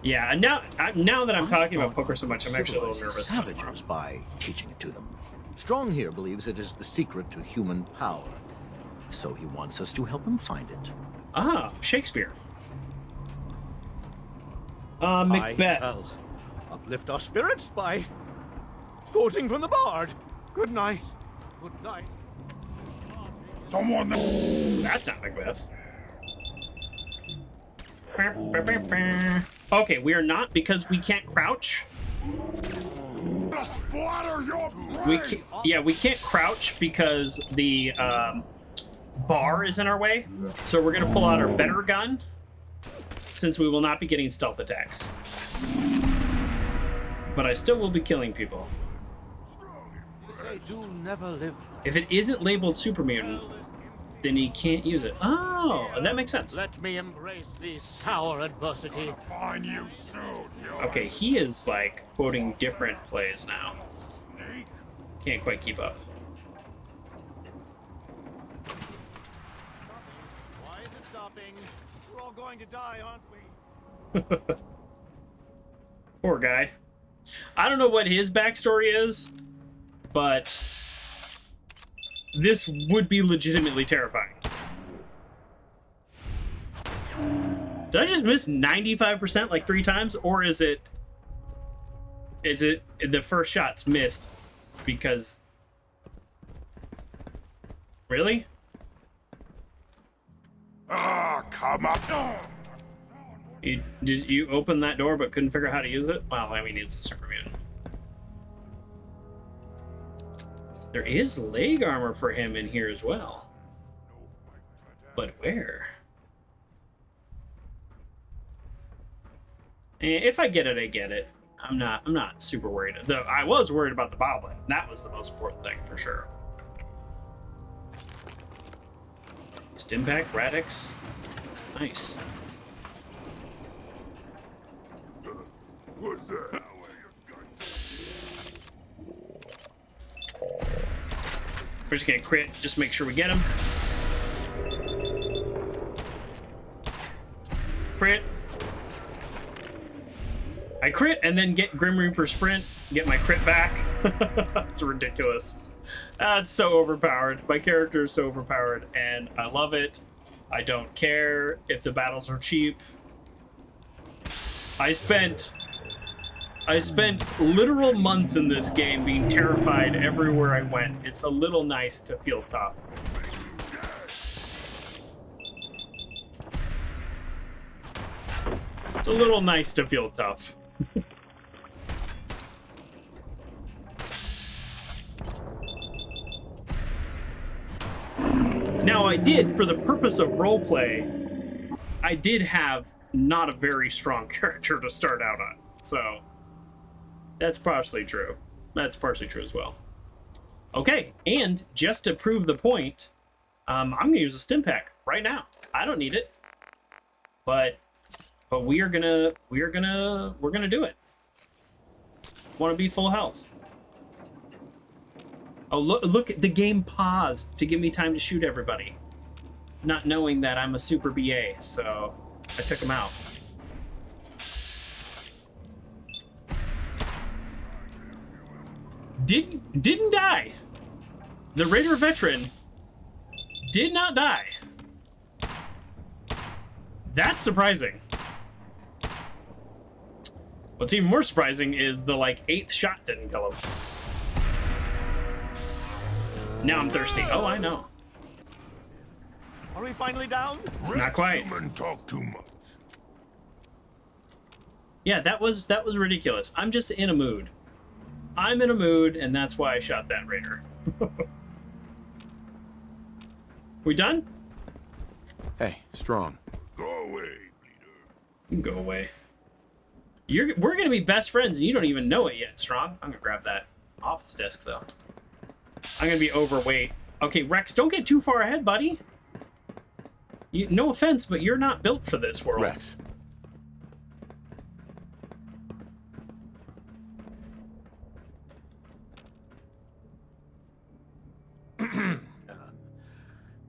Yeah, and now that I'm talking about poker so much, I'm actually a little nervous. Savages by teaching it to them. Strong here believes it is the secret to human power, so he wants us to help him find it. Ah, Shakespeare. Macbeth. I shall uplift our spirits by quoting from the bard. Good night. Good night. Someone. That's not Macbeth. Okay, we are not, because we can't crouch. We can't crouch because the bar is in our way. So we're gonna pull out our better gun, since we will not be getting stealth attacks. But I still will be killing people. If it isn't labeled super mutant, then he can't use it. Oh, that makes sense. Let me embrace the sour adversity. Find you soon, Okay, he is like quoting different plays now. Can't quite keep up. Why is it stopping? We're all going to die, aren't we? Poor guy. I don't know what his backstory is, but this would be legitimately terrifying. Did I just miss 95% like 3 times? Or is it the first shot's missed because... Really? Ah, come up. Did you open that door but couldn't figure out how to use it? Well, I mean, it's a super mutant. There is leg armor for him in here as well. But where? If I get it, I get it. I'm not super worried. Though I was worried about the bobblehead. That was the most important thing for sure. Stimpack, Radix. Nice. What's that? We're just gonna crit, just make sure we get him. Crit. I crit and then get Grim Reaper sprint, get my crit back. It's ridiculous. That's so overpowered. My character is so overpowered and I love it. I don't care if the battles are cheap. I spent literal months in this game being terrified everywhere I went. It's a little nice to feel tough. It's a little nice to feel tough. Now I did, for the purpose of roleplay, I did have not a very strong character to start out on, so that's partially true. That's partially true as well. Okay, and just to prove the point, I'm gonna use a Stimpack right now. I don't need it, but we're gonna do it. Want to be full health? Oh, look! The game paused to give me time to shoot everybody, not knowing that I'm a super BA, so I took him out. didn't die. The Raider veteran did not die. That's surprising. What's even more surprising is the, like, 8th shot didn't kill him. Now I'm thirsty. Oh, I know. Are we finally down? Not quite. Talk too much. Yeah, that was ridiculous. I'm just in a mood. I'm in a mood, and that's why I shot that Raider. We done? Hey, Strong. Go away. You can go away. We're gonna be best friends, and you don't even know it yet, Strong. I'm gonna grab that office desk, though. I'm gonna be overweight. Okay, Rex, don't get too far ahead, buddy. No offense, but you're not built for this world. Rex.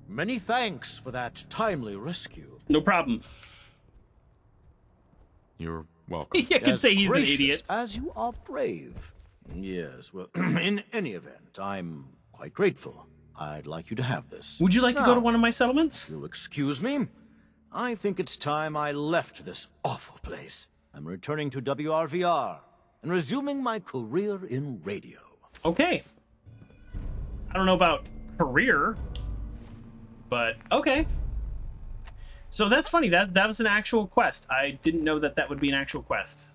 Many thanks for that timely rescue. No problem. You're welcome. I can As say he's an gracious idiot. As you are brave. Yes, well, in any event, I'm quite grateful. I'd like you to have this. Would you like to go to one of my settlements? You'll excuse me. I think it's time I left this awful place. I'm returning to WRVR and resuming my career in radio. Okay. I don't know about career, but okay. So that's funny. That was an actual quest. I didn't know that would be an actual quest.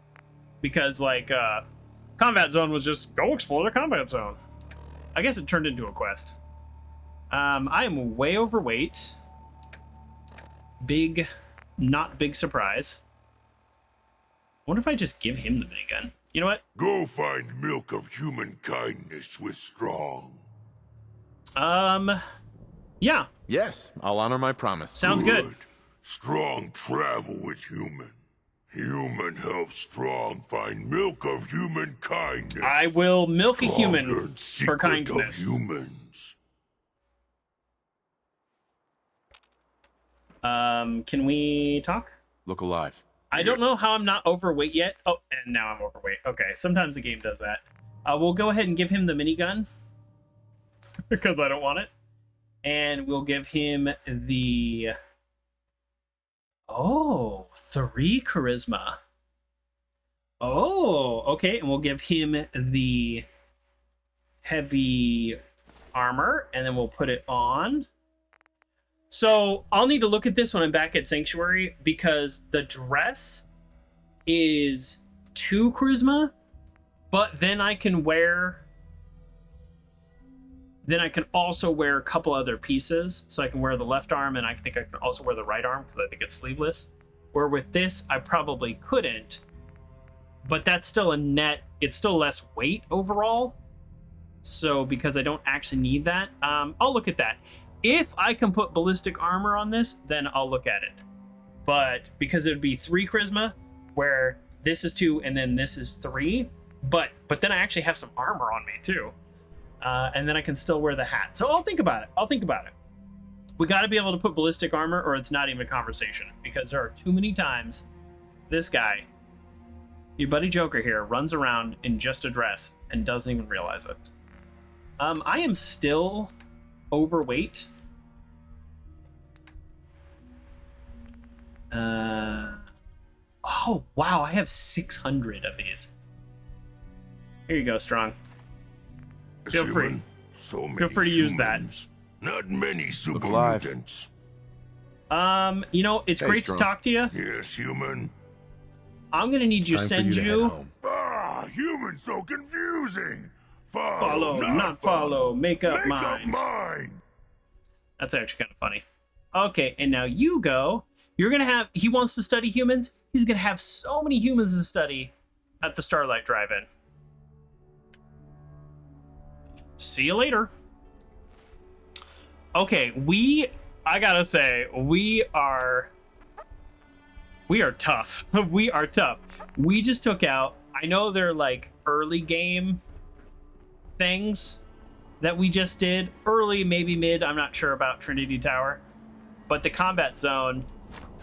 Because, like, combat zone was just, go explore the combat zone. I guess it turned into a quest. I am way overweight. Not big surprise. I wonder if I just give him the minigun. You know what? Go find milk of human kindness with Strong. Yeah. Yes, I'll honor my promise. Sounds good. Strong travel with human. Human helps Strong find milk of human kindness. I will milk Strong a human learns for secret kindness. Of humans. Can we talk? Look alive. I don't know how I'm not overweight yet. Oh, and now I'm overweight. Okay, sometimes the game does that. We'll go ahead and give him the minigun. Because I don't want it. And we'll give him the... Oh, 3 charisma. Oh, okay. And we'll give him the heavy armor. And then we'll put it on. So I'll need to look at this when I'm back at Sanctuary, because the dress is 2 charisma, but then I can wear... Then I can also wear a couple other pieces. So I can wear the left arm, and I think I can also wear the right arm, because I think it's sleeveless. Where with this, I probably couldn't. But that's still a net... It's still less weight overall. So because I don't actually need that, I'll look at that. If I can put ballistic armor on this, then I'll look at it. But because it would be 3 charisma, where this is 2 and then this is 3. But then I actually have some armor on me too. And then I can still wear the hat. So I'll think about it. We got to be able to put ballistic armor, or it's not even a conversation. Because there are too many times this guy, your buddy Joker here, runs around in just a dress and doesn't even realize it. I am still overweight. Oh, wow, I have 600 of these. Here you go, Strong. Feel free. So many Feel free to use that. Not many super alive. mutants. You know, it's great Strong. to talk to you. Yes, human. I'm gonna need you to send you. Human, so confusing. Follow, not follow. Make up mind. Mine. That's actually kind of funny. Okay, and now you go. You're gonna have. He wants to study humans. He's gonna have so many humans to study at the Starlight Drive-In. See you later. Okay, I gotta say, we are tough. We are tough. We just took out, I know they're like early game things that we just did. Early, maybe mid, I'm not sure about Trinity Tower. But the combat zone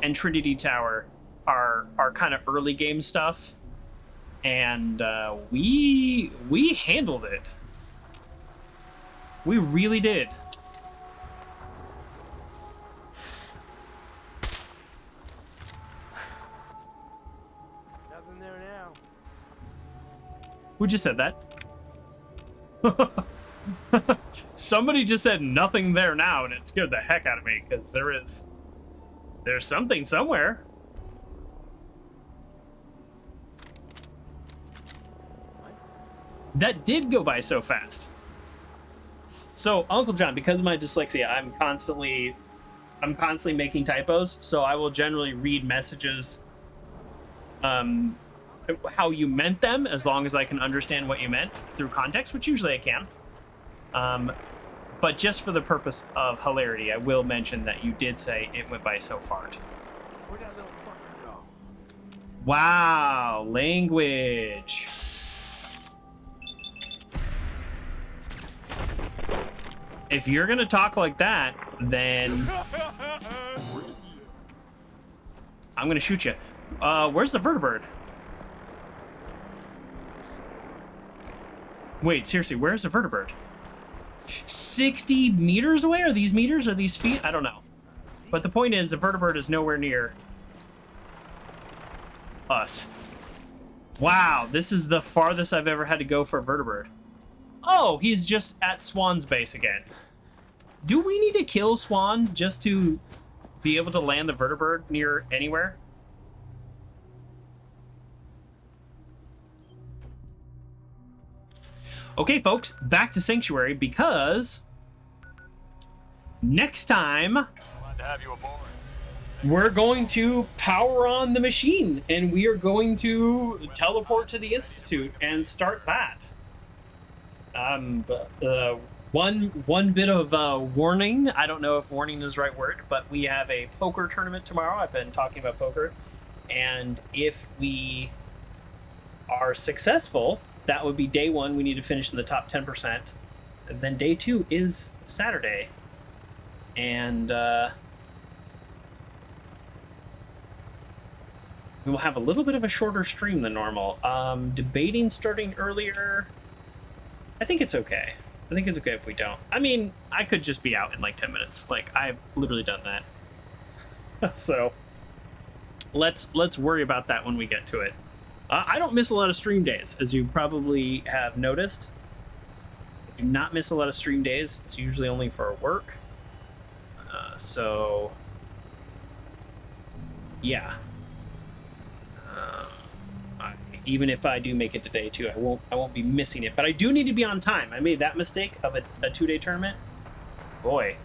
and Trinity Tower are kind of early game stuff. And we handled it. We really did. Nothing there now. Who just said that? Somebody just said nothing there now, and it scared the heck out of me, because there's something somewhere. That did go by so fast. So, Uncle John, because of my dyslexia, I'm constantly making typos, so I will generally read messages how you meant them, as long as I can understand what you meant through context, which usually I can. But just for the purpose of hilarity, I will mention that you did say it went by so fast. Where'd that little fucker go? Wow, language. If you're gonna talk like that, then I'm gonna shoot you. Where's the vertibird? Wait, seriously, where's the vertibird? 60 meters away? Are these meters? Are these feet? I don't know. But the point is, the vertibird is nowhere near us. Wow, this is the farthest I've ever had to go for a vertibird. Oh, he's just at Swan's base again. Do we need to kill Swan just to be able to land the vertibird near anywhere? Okay, folks, back to Sanctuary, because next time Glad to have you aboard. we're going to power on the machine, and we are going to teleport to the Institute and start that. One bit of warning. I don't know if warning is the right word, but we have a poker tournament tomorrow. I've been talking about poker, and if we are successful, that would be day one. We need to finish in the top 10%. And then day two is Saturday, and we will have a little bit of a shorter stream than normal. Debating starting earlier. I think it's okay. I think it's okay if we don't. I mean, I could just be out in like 10 minutes. Like, I've literally done that. So let's worry about that when we get to it. I don't miss a lot of stream days, as you probably have noticed. I do not miss a lot of stream days. It's usually only for work. So yeah. Even if I do make it to day two, I won't be missing it. But I do need to be on time. I made that mistake of a 2-day tournament. Boy.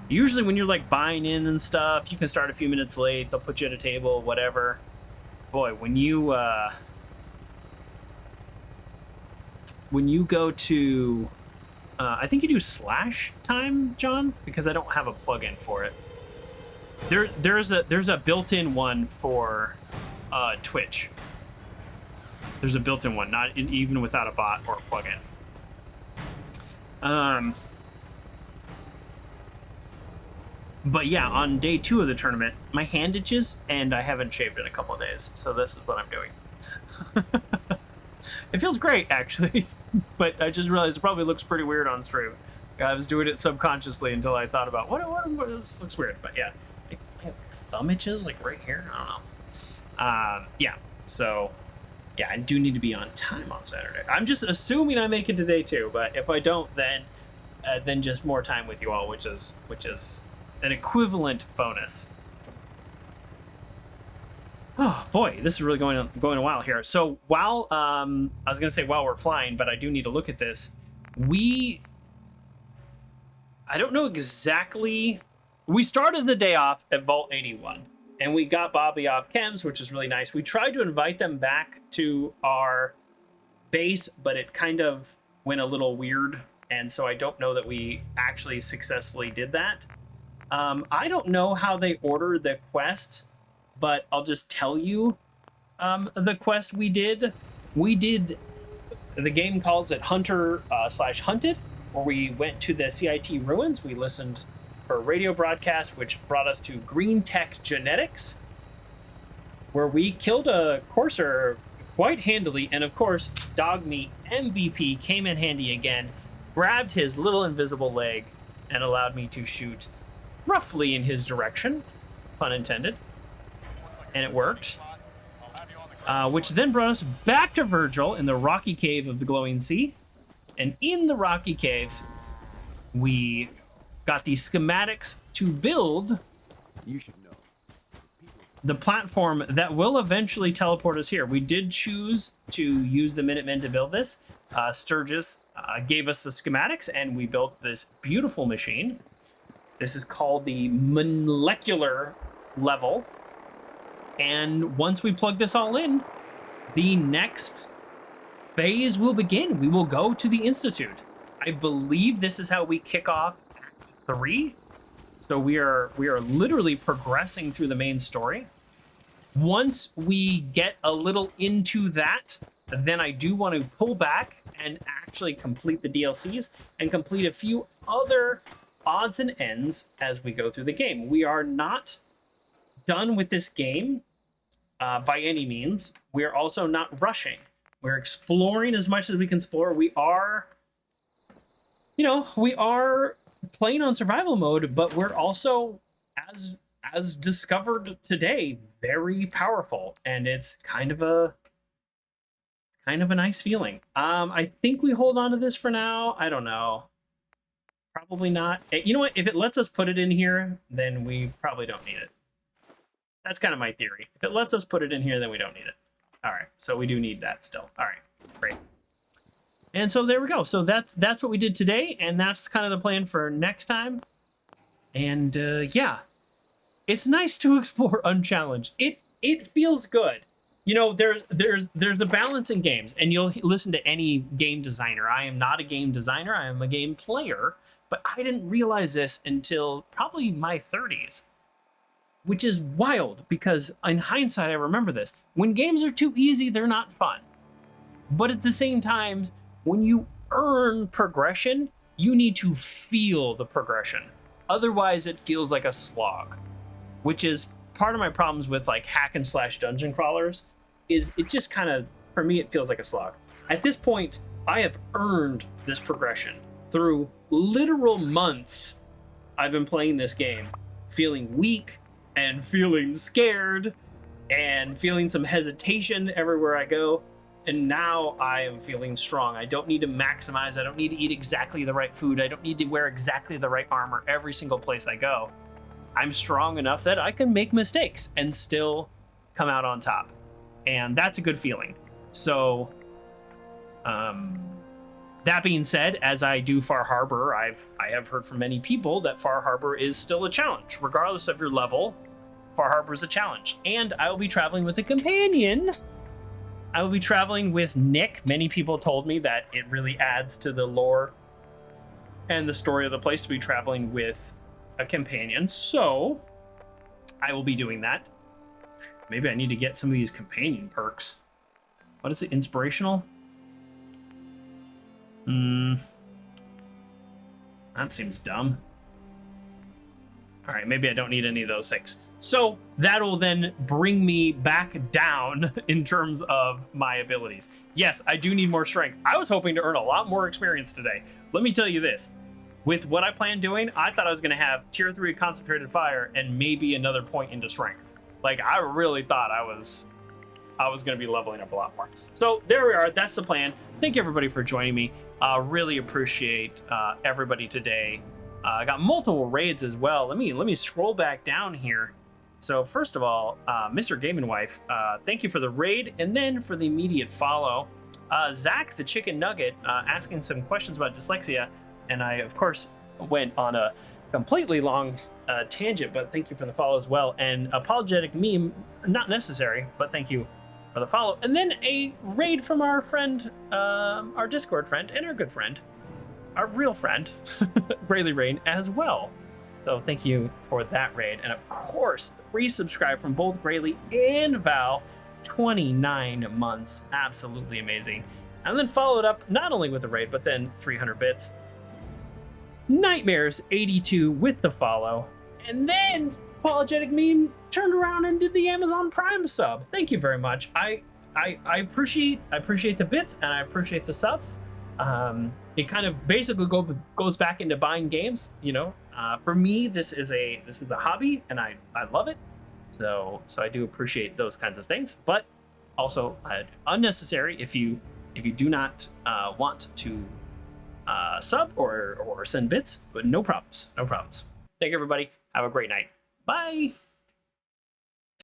Usually when you're like buying in and stuff, you can start a few minutes late. They'll put you at a table, whatever. Boy, when you go to, I think you do slash time, John, because I don't have a plugin for it. There's a built-in one for Twitch. There's a built-in one, not even without a bot or a plugin. But yeah, on day 2 of the tournament, my hand itches, and I haven't shaved in a couple of days, so this is what I'm doing. It feels great, actually, but I just realized it probably looks pretty weird on stream. I was doing it subconsciously until I thought about, what this looks weird, but yeah. I have thumb itches, like right here, I don't know. Yeah, so... yeah, I do need to be on time on Saturday. I'm just assuming I make it to day 2, but if I don't, then just more time with you all, which is an equivalent bonus. Oh boy, this is really going a while here. So while I was gonna say while we're flying, but I do need to look at this. I don't know exactly. We started the day off at Vault 81. And we got Bobby off chems, which is really nice. We tried to invite them back to our base, but it kind of went a little weird. And so I don't know that we actually successfully did that. I don't know how they order the quest, but I'll just tell you the quest we did. We did, the game calls it Hunter/Hunted, where we went to the CIT ruins. We listened for a radio broadcast, which brought us to Greenetech Genetics, where we killed a Coarser quite handily, and of course, Dogmeat MVP came in handy again. grabbed his little invisible leg and allowed me to shoot roughly in his direction, pun intended, and it worked. Which then brought us back to Virgil in the rocky cave of the glowing sea. And in the rocky cave, we got the schematics to build the platform that will eventually teleport us here. We did choose to use the Minutemen to build this. Sturgis gave us the schematics, and we built this beautiful machine. This is called the molecular level. And once we plug this all in, the next phase will begin. We will go to the Institute. I believe this is how we kick off Act 3. So we are literally progressing through the main story. Once we get a little into that, then I do want to pull back and actually complete the DLCs and complete a few other odds and ends as we go through the game. We are not done with this game by any means. We're also not rushing. We're exploring as much as we can explore. We are, we are playing on survival mode, but we're also, as discovered today, very powerful, and it's kind of a nice feeling. I think we hold on to this for now. I don't know. Probably not. You know what? If it lets us put it in here, then we probably don't need it. That's kind of my theory. If it lets us put it in here, then we don't need it. All right, so we do need that still. All right, great. And so there we go. So that's what we did today, and that's kind of the plan for next time. And yeah, it's nice to explore unchallenged. It feels good. There's a balance in games, and you'll listen to any game designer. I am not a game designer. I am a game player, but I didn't realize this until probably my 30s. Which is wild, because in hindsight, I remember this. When games are too easy, they're not fun. But at the same time, when you earn progression, you need to feel the progression. Otherwise, it feels like a slog. Which is part of my problems with like hack and slash dungeon crawlers, is it just kind of, for me, it feels like a slog. At this point, I have earned this progression through literal months. I've been playing this game, feeling weak, and feeling scared, and feeling some hesitation everywhere I go. And now I am feeling strong. I don't need to maximize. I don't need to eat exactly the right food. I don't need to wear exactly the right armor every single place I go. I'm strong enough that I can make mistakes and still come out on top. And that's a good feeling. So, that being said, as I do Far Harbor, I have heard from many people that Far Harbor is still a challenge. Regardless of your level, Far Harbor is a challenge. And I will be traveling with a companion. I will be traveling with Nick. Many people told me that it really adds to the lore and the story of the place to be traveling with a companion. So I will be doing that. Maybe I need to get some of these companion perks. What is it? Inspirational? That seems dumb. All right, maybe I don't need any of those things. So that'll then bring me back down in terms of my abilities. Yes, I do need more strength. I was hoping to earn a lot more experience today. Let me tell you this. With what I plan doing, I thought I was going to have tier 3 concentrated fire and maybe another point into strength. Like, I really thought I was going to be leveling up a lot more. So there we are. That's the plan. Thank you, everybody, for joining me. Really appreciate everybody today. I got multiple raids as well. Let me scroll back down here. So first of all, Mr. Game & Wife, thank you for the raid, and then for the immediate follow. Zach the Chicken Nugget asking some questions about dyslexia, and I, of course, went on a completely long tangent, but thank you for the follow as well. And apologetic meme, not necessary, but thank you for the follow. And then a raid from our friend, our Discord friend, and our good friend, our real friend, Grayley Rain, as well. So thank you for that raid. And of course, resubscribe from both Grayley and Val, 29 months, absolutely amazing. And then followed up not only with the raid, but then 300 bits. Nightmares 82 with the follow. And then Apologetic Meme turned around and did the Amazon Prime sub. Thank you very much. I appreciate the bits, and I appreciate the subs. it kind of basically goes back into buying games. You know, for me, this is a hobby, and I love it. So I do appreciate those kinds of things, but also unnecessary if you do not want to sub or send bits. But no problems. Thank you, everybody. Have a great night. Bye.